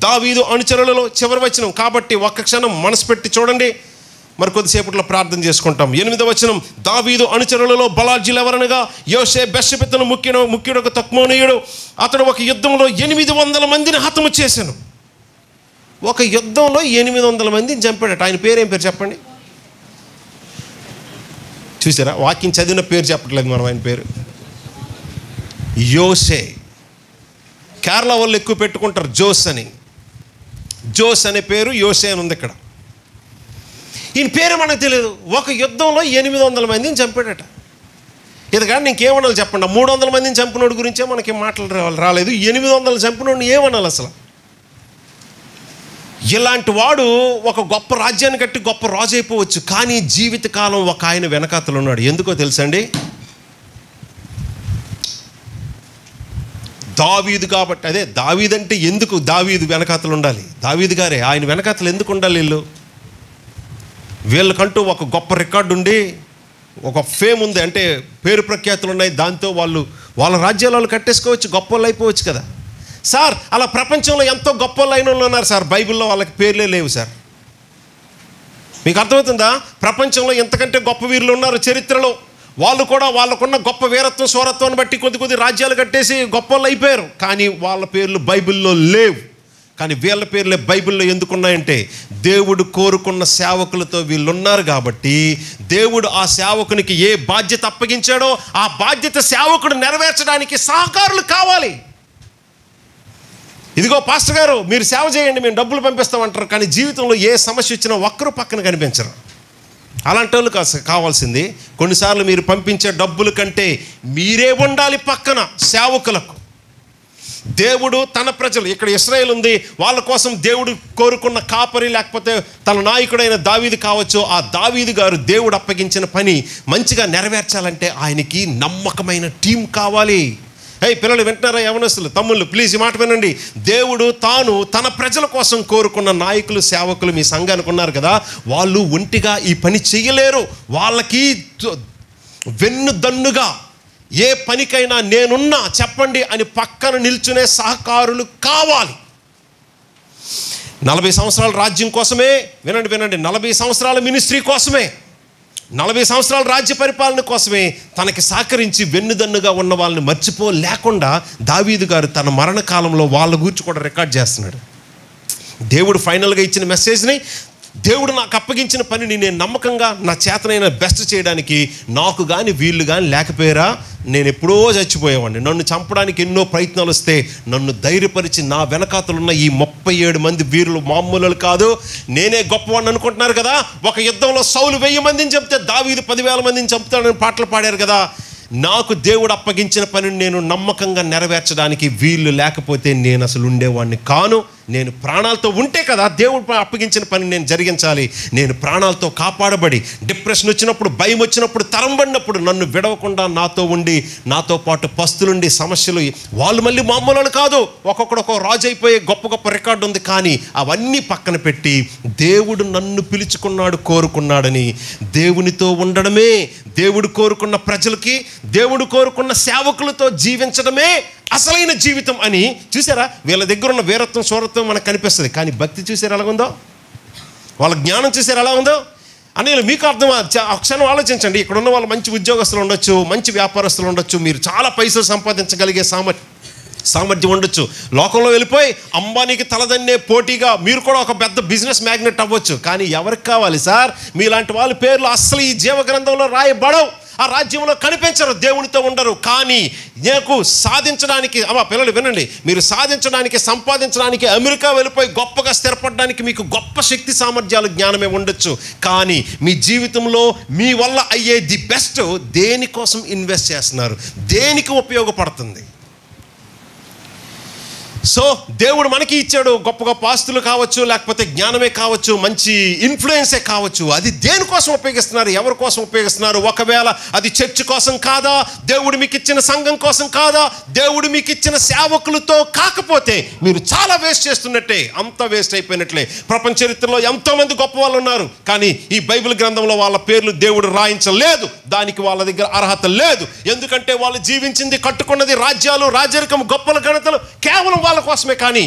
దావీదు అనుచరులలో చివరి వచనం కాబట్టి ఒక్క క్షణం మనసు పెట్టి చూడండి, మరి కొద్దిసేపట్లో ప్రార్థన చేసుకుంటాం. 8వ వచనం, దావీదు అనుచరులలో బలార్జీలు ఎవరనగా యోషే బెత్షెబెతును ముఖ్యుడు తక్మోనీయుడు. అతడు ఒక యుద్ధంలో 800 మందిని హతము చేశాను. ఒక యుద్ధంలో 800 మందిని చంపాడట. ఆయన పేరు ఏం పేరు చెప్పండి? చూసారా, వాక్యం చదివిన పేరు చెప్పట్లేదు మనం. ఆయన పేరు యోషే. కేరళ వాళ్ళు ఎక్కువ పెట్టుకుంటారు జోస్ అని. జోస్ అనే పేరు యోషే అని ఉంది ఇక్కడ. ఈయన పేరు మనకు తెలియదు. ఒక యుద్ధంలో 800 మందిని చంపాడట. ఇది కానీ ఇంకేమనాలి చెప్పండి? 300 మందిని చంపినోడి గురించే మనకి మాటలు రాలేదు. 800 చంపినోడిని ఏమనాలి అసలు? ఇలాంటి వాడు ఒక గొప్ప రాజ్యాన్ని కట్టి గొప్ప రాజు అయిపోవచ్చు, కానీ జీవితకాలం ఒక ఆయన వెనకాతలు ఉన్నాడు. ఎందుకో తెలుసండి? దావీదు కాబట్టి. అదే దావీదు అంటే ఎందుకు దావీదు వెనకాతలు ఉండాలి? దావీదు గారే. ఆయన వెనకాతలు ఎందుకు ఉండాలి? వీళ్ళకంటూ ఒక గొప్ప రికార్డు ఉండి ఒక ఫేమ్ ఉంది, అంటే పేరు ప్రఖ్యాతులు ఉన్నాయి. దాంతో వాళ్ళ రాజ్యాలు కట్టేసుకోవచ్చు, గొప్ప వాళ్ళు అయిపోవచ్చు కదా సార్. అలా ప్రపంచంలో ఎంతో గొప్ప వాళ్ళు అయిన వాళ్ళు ఉన్నారు సార్. బైబిల్లో వాళ్ళకి పేర్లే లేవు సార్. మీకు అర్థమవుతుందా? ప్రపంచంలో ఎంతకంటే గొప్ప వీరులు ఉన్నారు చరిత్రలో. వాళ్ళు కూడా వాళ్ళకున్న గొప్ప వీరత్వం స్వరత్వాన్ని బట్టి కొద్ది రాజ్యాలు కట్టేసి గొప్ప వాళ్ళు అయిపోయారు, కానీ వాళ్ళ పేర్లు బైబిల్లో లేవు. కానీ వీళ్ళ పేర్లే బైబిల్లో ఎందుకున్నాయంటే దేవుడు కోరుకున్న సేవకులతో వీళ్ళున్నారు కాబట్టి దేవుడు ఆ సేవకునికి ఏ బాధ్యత అప్పగించాడో ఆ బాధ్యత సేవకుడు నెరవేర్చడానికి సహకారులు కావాలి. ఇదిగో పాస్టర్ గారు మీరు సేవ చేయండి, మేము డబ్బులు పంపిస్తామంటారు, కానీ జీవితంలో ఏ సమస్య వచ్చినా ఒక్కరు పక్కన కనిపించరు. అలాంటి వాళ్ళు కావాల్సింది. కొన్నిసార్లు మీరు పంపించే డబ్బుల కంటే మీరే ఉండాలి పక్కన సేవకులకు. దేవుడు తన ప్రజలు, ఇక్కడ ఇశ్రాయేల్ ఉంది, వాళ్ళ కోసం దేవుడు కోరుకున్న కాపరి లేకపోతే తన నాయకుడైన దావీదు కావచ్చు. ఆ దావీదు గారు దేవుడు అప్పగించిన పని మంచిగా నెరవేర్చాలంటే ఆయనకి నమ్మకమైన టీం కావాలి. పిల్లలు వింటున్నారా? యవనస్తులు, తమ్ముళ్ళు, ప్లీజ్ ఈ మాట వినండి. దేవుడు తాను తన ప్రజల కోసం కోరుకున్న నాయకులు, సేవకులు మీ సంఘానికి ఉన్నారు కదా, వాళ్ళు ఒంటిగా ఈ పని చెయ్యలేరు. వాళ్ళకి వెన్నుదన్నుగా ఏ పనికైనా నేనున్నా చెప్పండి అని పక్కన నిల్చునే సహకారులు కావాలి. 40 సంవత్సరాల రాజ్యం కోసమే, వినండి 40 సంవత్సరాల మినిస్ట్రీ కోసమే, 40 సంవత్సరాల రాజ్య పరిపాలన కోసమే తనకి సహకరించి వెన్నుదన్నుగా ఉన్న వాళ్ళని మర్చిపోలేకుండా దావీదు గారు తన మరణకాలంలో వాళ్ళ గురించి కూడా రికార్డ్ చేస్తున్నాడు. దేవుడు ఫైనల్గా ఇచ్చిన మెసేజ్ని, దేవుడు నాకు అప్పగించిన పనిని నేను నమ్మకంగా నా చేతనైన బెస్ట్ చేయడానికి నాకు కానీ వీళ్ళు కానీ లేకపోయారా నేను ఎప్పుడో చచ్చిపోయేవాడిని. నన్ను చంపడానికి ఎన్నో ప్రయత్నాలు వస్తే నన్ను ధైర్యపరిచి నా వెనకాతలున్న ఈ 37 మంది వీరులు మామూలు కాదు, నేనే గొప్పవాడిని అనుకుంటున్నారు కదా. ఒక యుద్ధంలో సౌలు 1000 మందిని చంపితే దావీదు 10,000 మందిని చంపుతాడని పాటలు పాడారు కదా. నాకు దేవుడు అప్పగించిన పనిని నేను నమ్మకంగా నెరవేర్చడానికి వీళ్ళు లేకపోతే నేను అసలు ఉండేవాడిని కాను. నేను ప్రాణాలతో ఉంటే కదా దేవుడు అప్పగించిన పని నేను జరిగించాలి. నేను ప్రాణాలతో కాపాడబడి డిప్రెషన్ వచ్చినప్పుడు, భయం వచ్చినప్పుడు, తరంబడినప్పుడు నన్ను విడవకుండా నాతో ఉండి నాతో పాటు పస్తులుండి సమస్యలు, వాళ్ళు మళ్ళీ మామూలు కాదు, ఒక్కొక్కడు ఒక రాజు అయిపోయే గొప్ప రికార్డు ఉంది. కానీ అవన్నీ పక్కన పెట్టి దేవుడు నన్ను పిలుచుకున్నాడు, కోరుకున్నాడని దేవునితో ఉండడమే, దేవుడు కోరుకున్న ప్రజలకి, దేవుడు కోరుకున్న సేవకులతో జీవించడమే అసలైన జీవితం అని. చూసారా, వీళ్ళ దగ్గర ఉన్న వీరత్వం, శూరత్వం మనకు కనిపిస్తుంది. కానీ భక్తి చూసారు ఎలా ఉందో, వాళ్ళ జ్ఞానం చూసారు ఎలా ఉందో అని మీకు అర్థం. ఒకసారి ఆలోచించండి. ఇక్కడ ఉన్న వాళ్ళు మంచి ఉద్యోగస్తులు ఉండొచ్చు, మంచి వ్యాపారస్తులు ఉండొచ్చు, మీరు చాలా పైసలు సంపాదించగలిగే సామర్థ్యం ఉండొచ్చు. లోకంలో వెళ్ళిపోయి అంబానీకి తలదన్నే పోటీగా మీరు కూడా ఒక పెద్ద బిజినెస్ మ్యాగ్నెట్ అవ్వచ్చు. కానీ ఎవరికి కావాలి సార్? మీలాంటి వాళ్ళ పేర్లు అస్సలు ఈ జీవ గ్రంథంలో రాయబడవు, ఆ రాజ్యంలో కనిపించరు, దేవునితో ఉండరు. కానీ నీకు సాధించడానికి, పిల్లలు వినండి, మీరు సాధించడానికి, సంపాదించడానికి, అమెరికా వెళ్ళిపోయి గొప్పగా స్థిరపడడానికి మీకు గొప్ప శక్తి, సామర్థ్యాలు, జ్ఞానమే ఉండొచ్చు. కానీ మీ జీవితంలో మీ వల్ల అయ్యే ది బెస్ట్ దేనికోసం ఇన్వెస్ట్ చేస్తున్నారు, దేనికి ఉపయోగపడుతుంది? సో దేవుడు మనకి ఇచ్చాడు గొప్ప ఆస్తులు కావచ్చు, లేకపోతే జ్ఞానమే కావచ్చు, మంచి ఇన్ఫ్లుయెన్సే కావచ్చు. అది దేనికోసం ఉపయోగిస్తున్నారు, ఎవరి కోసం ఉపయోగిస్తున్నారు? ఒకవేళ అది చర్చ్ కోసం కాదా, దేవుడు మీకు ఇచ్చిన సంఘం కోసం కాదా, దేవుడు మీకు ఇచ్చిన సేవకులతో కాకపోతే మీరు చాలా వేస్ట్ చేస్తున్నట్టే, అంత వేస్ట్ అయిపోయినట్లే. ప్రపంచ చరిత్రలో ఎంతోమంది గొప్ప వాళ్ళు ఉన్నారు, కానీ ఈ బైబిల్ గ్రంథంలో వాళ్ళ పేర్లు దేవుడు రాయించలేదు. దానికి వాళ్ళ దగ్గర అర్హత లేదు. ఎందుకంటే వాళ్ళు జీవించింది, కట్టుకున్నది రాజ్యాలు, రాజరికం, గొప్పల ఘనతలు కేవలం వాళ్ళ కోసమే. కానీ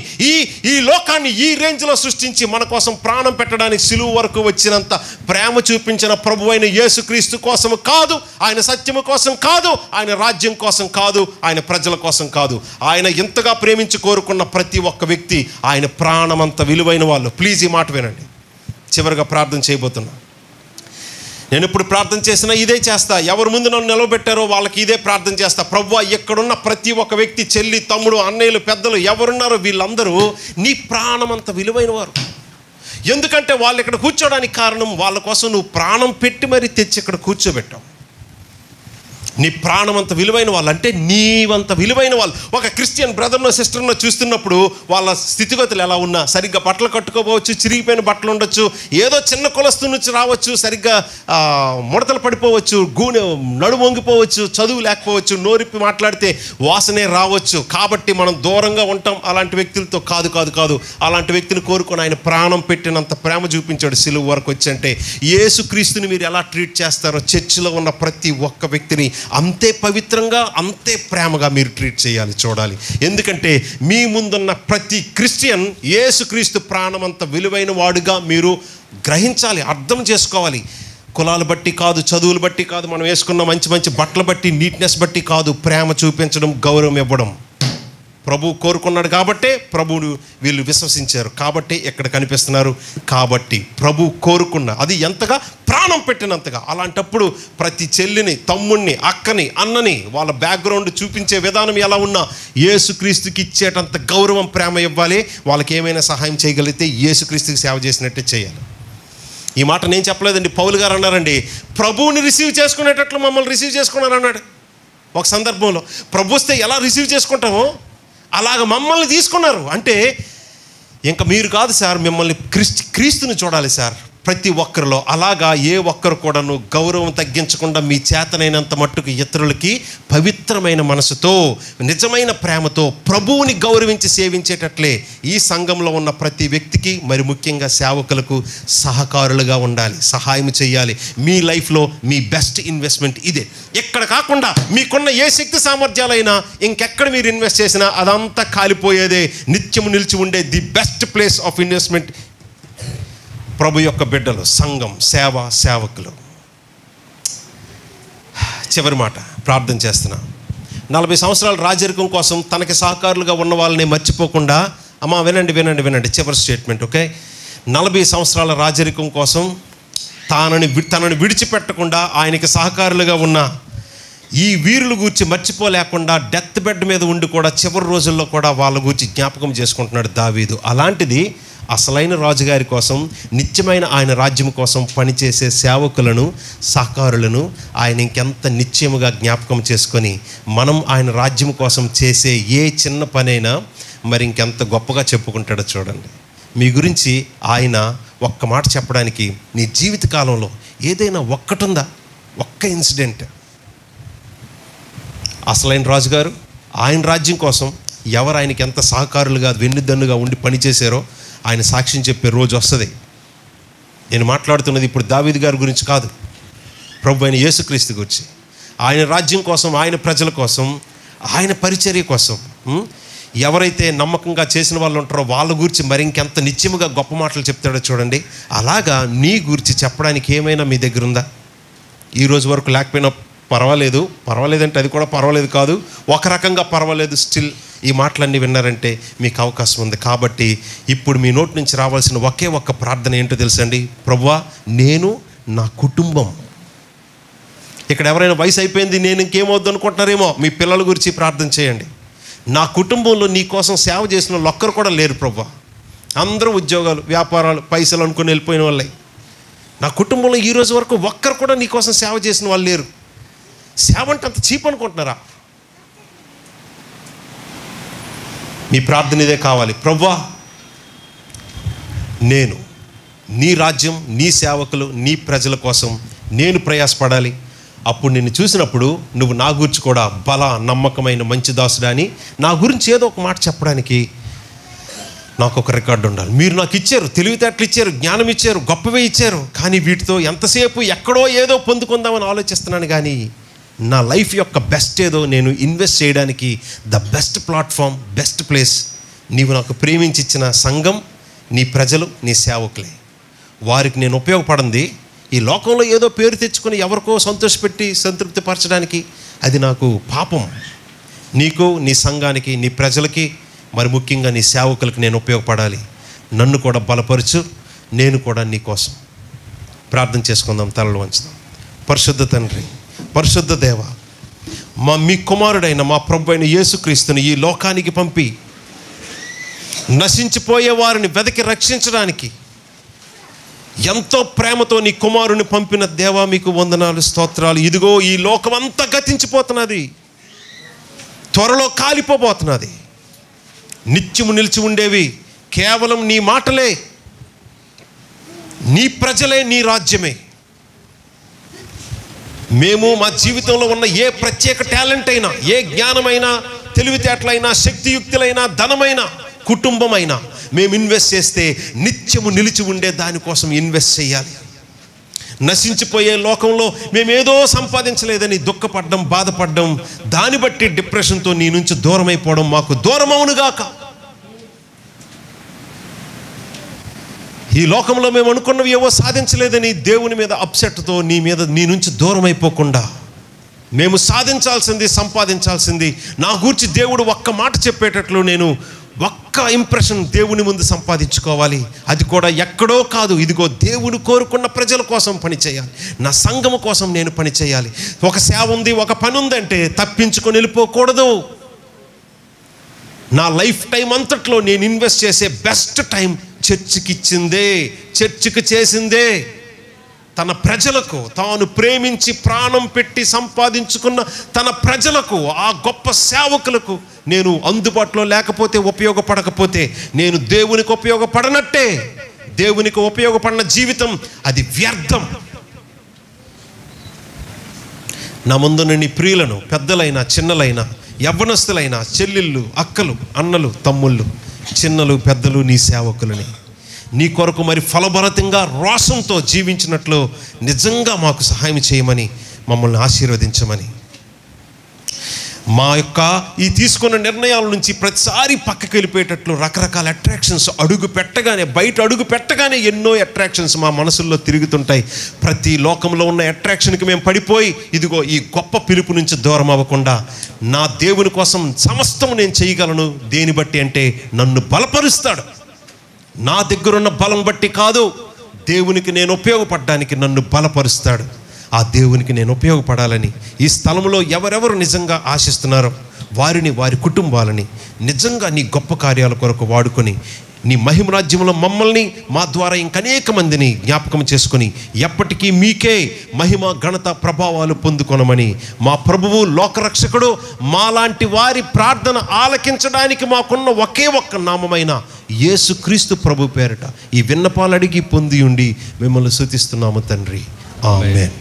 ఈ లోకాన్ని ఈ రేంజ్లో సృష్టించి మన కోసం ప్రాణం పెట్టడానికి సిలువ వరకు వచ్చినంత ప్రేమ చూపించిన ప్రభు అయిన యేసుక్రీస్తు కోసం కాదు, ఆయన సత్యము కోసం కాదు, ఆయన రాజ్యం కోసం కాదు, ఆయన ప్రజల కోసం కాదు. ఆయన ఎంతగా ప్రేమించి కోరుకున్న ప్రతి ఒక్క వ్యక్తి ఆయన ప్రాణమంత విలువైన వాళ్ళు. ప్లీజ్ ఈ మాట వినండి. చివరిగా ప్రార్థన చేయబోతున్నా. నేను ఇప్పుడు ప్రార్థన చేసినా ఇదే చేస్తా, ఎవరి ముందు నన్ను నిలబెట్టారో వాళ్ళకి ఇదే ప్రార్థన చేస్తా. ప్రభువా, ఎక్కడున్న ప్రతి ఒక్క వ్యక్తి, చెల్లి, తమ్ముడు, అన్నయ్యలు, పెద్దలు ఎవరున్నారో వీళ్ళందరూ నీ ప్రాణమంత విలువైన వారు. ఎందుకంటే వాళ్ళు ఇక్కడ కూర్చోడానికి కారణం, వాళ్ళ కోసం నువ్వు ప్రాణం పెట్టి మరీ తెచ్చి ఇక్కడ కూర్చోబెట్టావు. నీ ప్రాణం అంత విలువైన వాళ్ళు, అంటే నీవంత విలువైన వాళ్ళు. ఒక క్రిస్టియన్ బ్రదర్నో సిస్టర్నో చూస్తున్నప్పుడు వాళ్ళ స్థితిగతులు ఎలా ఉన్నా, సరిగ్గా బట్టలు కట్టుకోవచ్చు, చిరిగిపోయిన బట్టలు ఉండొచ్చు, ఏదో చిన్న కులస్తు నుంచి రావచ్చు, సరిగ్గా ముడతలు పడిపోవచ్చు, నడుము వంగిపోవచ్చు, చదువు లేకపోవచ్చు, నోరిప్పి మాట్లాడితే వాసనే రావచ్చు. కాబట్టి మనం దూరంగా ఉంటాం అలాంటి వ్యక్తులతో. కాదు, అలాంటి వ్యక్తిని కోరుకొని ఆయన ప్రాణం పెట్టినంత ప్రేమ చూపించాడు సిలువ వరకు వచ్చి. అంటే యేసుక్రీస్తుని మీరు ఎలా ట్రీట్ చేస్తారో చర్చిలో ఉన్న ప్రతి ఒక్క వ్యక్తిని అంతే పవిత్రంగా, అంతే ప్రేమగా మీరు ట్రీట్ చేయాలి, చూడాలి. ఎందుకంటే మీ ముందున్న ప్రతి క్రిస్టియన్ యేసుక్రీస్తు ప్రాణమంత విలువైన వాడుగా మీరు గ్రహించాలి, అర్థం చేసుకోవాలి. కులాలు బట్టి కాదు, చదువులు బట్టి కాదు, మనం వేసుకున్న మంచి బట్టలు బట్టి, నీట్నెస్ బట్టి కాదు. ప్రేమ చూపించడం, గౌరవం ఇవ్వడం ప్రభు కోరుకున్నాడు. కాబట్టే ప్రభువును వీళ్ళు విశ్వసించారు, కాబట్టి ఎక్కడ కనిపిస్తున్నారు. కాబట్టి ప్రభు కోరుకున్న అది ఎంతగా, ప్రాణం పెట్టినంతగా. అలాంటప్పుడు ప్రతి చెల్లిని, తమ్ముడిని, అక్కని, అన్నని వాళ్ళ బ్యాక్గ్రౌండ్ చూపించే విధానం ఎలా ఉన్నా యేసుక్రీస్తుకి ఇచ్చేటంత గౌరవం, ప్రేమ ఇవ్వాలి. వాళ్ళకి ఏమైనా సహాయం చేయగలిగితే యేసుక్రీస్తుకి సేవ చేసినట్టే చేయాలి. ఈ మాట నేను చెప్పలేదండి, పౌలు గారు అన్నారండి, ప్రభువుని రిసీవ్ చేసుకునేటట్లు మమ్మల్ని రిసీవ్ చేసుకున్నారు అన్నాడు ఒక సందర్భంలో. ప్రభు వస్తే ఎలా రిసీవ్ చేసుకుంటామో అలాగ మమ్మల్ని తీసుకున్నారు. అంటే ఇంకా మీరు కాదు సార్, మిమ్మల్ని క్రీస్తుని చూడాలి సార్. ప్రతి ఒక్కరిలో. అలాగా ఏ ఒక్కరు కూడాను గౌరవం తగ్గించకుండా మీ చేతనైనంత మట్టుకు ఇతరులకి పవిత్రమైన మనసుతో, నిజమైన ప్రేమతో ప్రభువుని గౌరవించి సేవించేటట్లే ఈ సంఘంలో ఉన్న ప్రతి వ్యక్తికి, మరి ముఖ్యంగా సేవకులకు సహకారులుగా ఉండాలి, సహాయం చేయాలి. మీ లైఫ్లో మీ బెస్ట్ ఇన్వెస్ట్మెంట్ ఇదే. ఎక్కడ కాకుండా మీకున్న ఏ శక్తి సామర్థ్యాలైనా ఇంకెక్కడ మీరు ఇన్వెస్ట్ చేసినా అదంతా కాలిపోయేదే. నిత్యము నిలిచి ఉండే the best place of investment ప్రభు యొక్క బిడ్డలు, సంఘం, సేవ, సేవకులు. చివరి మాట ప్రార్థన చేస్తున్నా. 40 సంవత్సరాల రాజరికం కోసం తనకి సహకారులుగా ఉన్న వాళ్ళని మర్చిపోకుండా, అమ్మా వినండి వినండి వినండి, చివరి స్టేట్మెంట్, ఓకే. 40 సంవత్సరాల రాజరికం కోసం తనని విడిచిపెట్టకుండా ఆయనకి సహకారులుగా ఉన్న ఈ వీరుల గురించి మర్చిపోలేకుండా డెత్ బెడ్ మీద ఉండి కూడా చివరి రోజుల్లో కూడా వాళ్ళ గురించి జ్ఞాపకం చేసుకుంటున్నాడు దావీదు. అలాంటిది అసలైన రాజుగారి కోసం, నిత్యమైన ఆయన రాజ్యం కోసం పనిచేసే సేవకులను, సహకారులను ఆయన ఇంకెంత నిత్యముగా జ్ఞాపకం చేసుకొని మనం ఆయన రాజ్యం కోసం చేసే ఏ చిన్న పనైనా మరి ఇంకెంత గొప్పగా చెప్పుకుంటాడో చూడండి. మీ గురించి ఆయన ఒక్క మాట చెప్పడానికి నీ జీవితకాలంలో ఏదైనా ఒక్కటుందా? ఒక్క ఇన్సిడెంట్. అసలైన రాజుగారు ఆయన రాజ్యం కోసం ఎవరు ఆయనకి ఎంత సహకారులుగా, వెన్నుదన్నుగా ఉండి పనిచేశారో ఆయన సాక్ష్యం చెప్పే రోజు వస్తుంది. నేను మాట్లాడుతున్నది ఇప్పుడు దావీదు గారి గురించి కాదు, ప్రభు అయిన యేసుక్రీస్తు గురించి. ఆయన రాజ్యం కోసం, ఆయన ప్రజల కోసం, ఆయన పరిచర్య కోసం ఎవరైతే నమ్మకంగా చేసిన వాళ్ళు ఉంటారో వాళ్ళ గురించి మరి ఇంకెంత నిత్యముగా గొప్ప మాటలు చెప్తాడో చూడండి. అలాగా నీ గురించి చెప్పడానికి ఏమైనా మీ దగ్గర ఉందా? ఈరోజు వరకు లేకపోయినా పర్వాలేదంటే అది కూడా పర్వాలేదు కాదు, ఒక రకంగా పర్వాలేదు, స్టిల్ ఈ మాటలన్నీ విన్నారంటే మీకు అవకాశం ఉంది. కాబట్టి ఇప్పుడు మీ నోటి నుంచి రావాల్సిన ఒకే ఒక్క ప్రార్థన ఏంటో తెలుసండి? ప్రభువా, నేను, నా కుటుంబం. ఇక్కడ ఎవరైనా వయసు అయిపోయింది నేను ఇంకేమవుద్దు అనుకుంటున్నారేమో, మీ పిల్లల గురించి ప్రార్థన చేయండి. నా కుటుంబంలో నీ కోసం సేవ చేసిన వాళ్ళు ఒక్కరు కూడా లేరు ప్రభువా. అందరూ ఉద్యోగాలు, వ్యాపారాలు, పైసలు అనుకుని వెళ్ళిపోయిన వాళ్ళే. నా కుటుంబంలో ఈరోజు వరకు ఒక్కరు కూడా నీ కోసం సేవ చేసిన వాళ్ళు లేరు. సేవ అంటే అంత చీప్ అనుకుంటున్నారా? మీ ప్రార్థన ఇదే కావాలి. ప్రభువా, నేను నీ రాజ్యం, నీ సేవకులు, నీ ప్రజల కోసం నేను ప్రయాసపడాలి. అప్పుడు నిన్ను చూసినప్పుడు నువ్వు నా గురించి కూడా బల, నమ్మకమైన మంచి దాసుడా అని నా గురించి ఏదో ఒక మాట చెప్పడానికి నాకు ఒక రికార్డు ఉండాలి. మీరు నాకు ఇచ్చారు, తెలివితేటలు ఇచ్చారు, జ్ఞానం ఇచ్చారు, గొప్పవే ఇచ్చారు. కానీ వీటితో ఎంతసేపు ఎక్కడో ఏదో పొందుకుందామని ఆలోచిస్తున్నాను. కానీ నా లైఫ్ యొక్క బెస్ట్ ఏదో నేను ఇన్వెస్ట్ చేయడానికి the best platform, best place నీవు నాకు ప్రేమించి ఇచ్చిన సంఘం, నీ ప్రజలు, నీ సేవకులే. వారికి నేను ఉపయోగపడింది ఈ లోకంలో ఏదో పేరు తెచ్చుకొని ఎవరికో సంతోషపెట్టి సంతృప్తిపరచడానికి అది నాకు పాపం. నీకు, నీ సంఘానికి, నీ ప్రజలకి, మరి ముఖ్యంగా నీ సేవకులకి నేను ఉపయోగపడాలి. నన్ను కూడా బలపరచు, నేను కూడా నీ కోసం. ప్రార్థన చేసుకుందాం, తలలు వంచుదాం. పరిశుద్ధ తండ్రి, పరిశుద్ధ దేవ, మీ కుమారుడైన మా ప్రభు అయిన యేసుక్రీస్తుని ఈ లోకానికి పంపి నశించిపోయే వారిని వెదకి రక్షించడానికి ఎంతో ప్రేమతో నీ కుమారుని పంపిన దేవా, మీకు వందనాలు, స్తోత్రాలు. ఇదిగో ఈ లోకమంతా గతించిపోతున్నది, త్వరలో కాలిపోబోతున్నది. నిత్యము నిలిచి ఉండేవి కేవలం నీ మాటలే, నీ ప్రజలే, నీ రాజ్యమే. మేము మా జీవితంలో ఉన్న ఏ ప్రత్యేక టాలెంట్ అయినా, ఏ జ్ఞానమైనా, తెలివితేటలైనా, శక్తియుక్తులైనా, ధనమైనా, కుటుంబమైనా మేము ఇన్వెస్ట్ చేస్తే నిత్యము నిలిచి ఉండే దానికోసం ఇన్వెస్ట్ చేయాలి. నశించిపోయే లోకంలో మేమేదో సంపాదించలేదని దుఃఖపడ్డం, బాధపడ్డం, దాన్ని బట్టి డిప్రెషన్తో నీ నుంచి దూరం అయిపోవడం మాకు దూరమవునుగాక. ఈ లోకంలో మేము అనుకున్నవి ఏవో సాధించలేదని దేవుని మీద అప్సెట్తో నీ నుంచి దూరం అయిపోకుండా మేము సాధించాల్సింది, సంపాదించాల్సింది, నా గురించి దేవుడు ఒక్క మాట చెప్పేటట్లు నేను ఒక్క ఇంప్రెషన్ దేవుని ముందు సంపాదించుకోవాలి. అది కూడా ఎక్కడో కాదు, ఇదిగో దేవుడు కోరుకున్న ప్రజల కోసం పని చేయాలి, నా సంఘము కోసం నేను పని చేయాలి. ఒక సేవ ఉంది, ఒక పని ఉందంటే తప్పించుకొని వెళ్ళిపోకూడదు. నా లైఫ్ టైం అంతట్లో నేను ఇన్వెస్ట్ చేసే బెస్ట్ టైం చర్చికి ఇచ్చిందే, చర్చికి చేసిందే. తన ప్రజలకు, తాను ప్రేమించి ప్రాణం పెట్టి సంపాదించుకున్న తన ప్రజలకు, ఆ గొప్ప సేవకులకు నేను అందుబాటులో లేకపోతే, ఉపయోగపడకపోతే నేను దేవునికి ఉపయోగపడనట్టే. దేవునికి ఉపయోగపడిన జీవితం అది వ్యర్థం. నా ముందున్న నీ ప్రియులను, పెద్దలైనా చిన్నలైనా, యవ్వనస్తులైనా, చెల్లెళ్ళు, అక్కలు, అన్నలు, తమ్ముళ్ళు, చిన్నలు, పెద్దలు, నీ సేవకులని నీ కొరకు మరి ఫలభరితంగా రోషంతో జీవించినట్లు నిజంగా మాకు సహాయం చేయమని, మమ్మల్ని ఆశీర్వదించమని, మా యొక్క ఈ తీసుకున్న నిర్ణయాల నుంచి ప్రతిసారి పక్కకి వెళ్ళిపోయేటట్లు రకరకాల అట్రాక్షన్స్ బయట అడుగు పెట్టగానే ఎన్నో అట్రాక్షన్స్ మా మనసుల్లో తిరుగుతుంటాయి. ప్రతి లోకంలో ఉన్న అట్రాక్షన్కి మేము పడిపోయి ఇదిగో ఈ గొప్ప పిలుపు నుంచి దూరం అవ్వకుండా నా దేవుని కోసం సమస్తం నేను చేయగలను. దేని బట్టి అంటే నన్ను బలపరుస్తాడు. నా దగ్గరున్న బలం బట్టి కాదు, దేవునికి నేను ఉపయోగపడడానికి నన్ను బలపరుస్తాడు. ఆ దేవునికి నేను ఉపయోగపడాలని ఈ స్థలంలో ఎవరెవరు నిజంగా ఆశిస్తున్నారో వారిని, వారి కుటుంబాలని నిజంగా నీ గొప్ప కార్యాల కొరకు వాడుకొని నీ మహిమ రాజ్యంలో మమ్మల్ని, మా ద్వారా ఇంకనేక మందిని జ్ఞాపకం చేసుకొని ఎప్పటికీ మీకే మహిమ, ఘనత, ప్రభావాలు పొందుకొనమని మా ప్రభువు, లోకరక్షకుడు, మాలాంటి వారి ప్రార్థన ఆలకించడానికి మాకున్న ఒకే ఒక్క నామమైన యేసుక్రీస్తు ప్రభు పేరిట ఈ విన్నపాలు అడిగి పొంది ఉండి మిమ్మల్ని స్తుతిస్తున్నాము తండ్రి. ఆమేన్.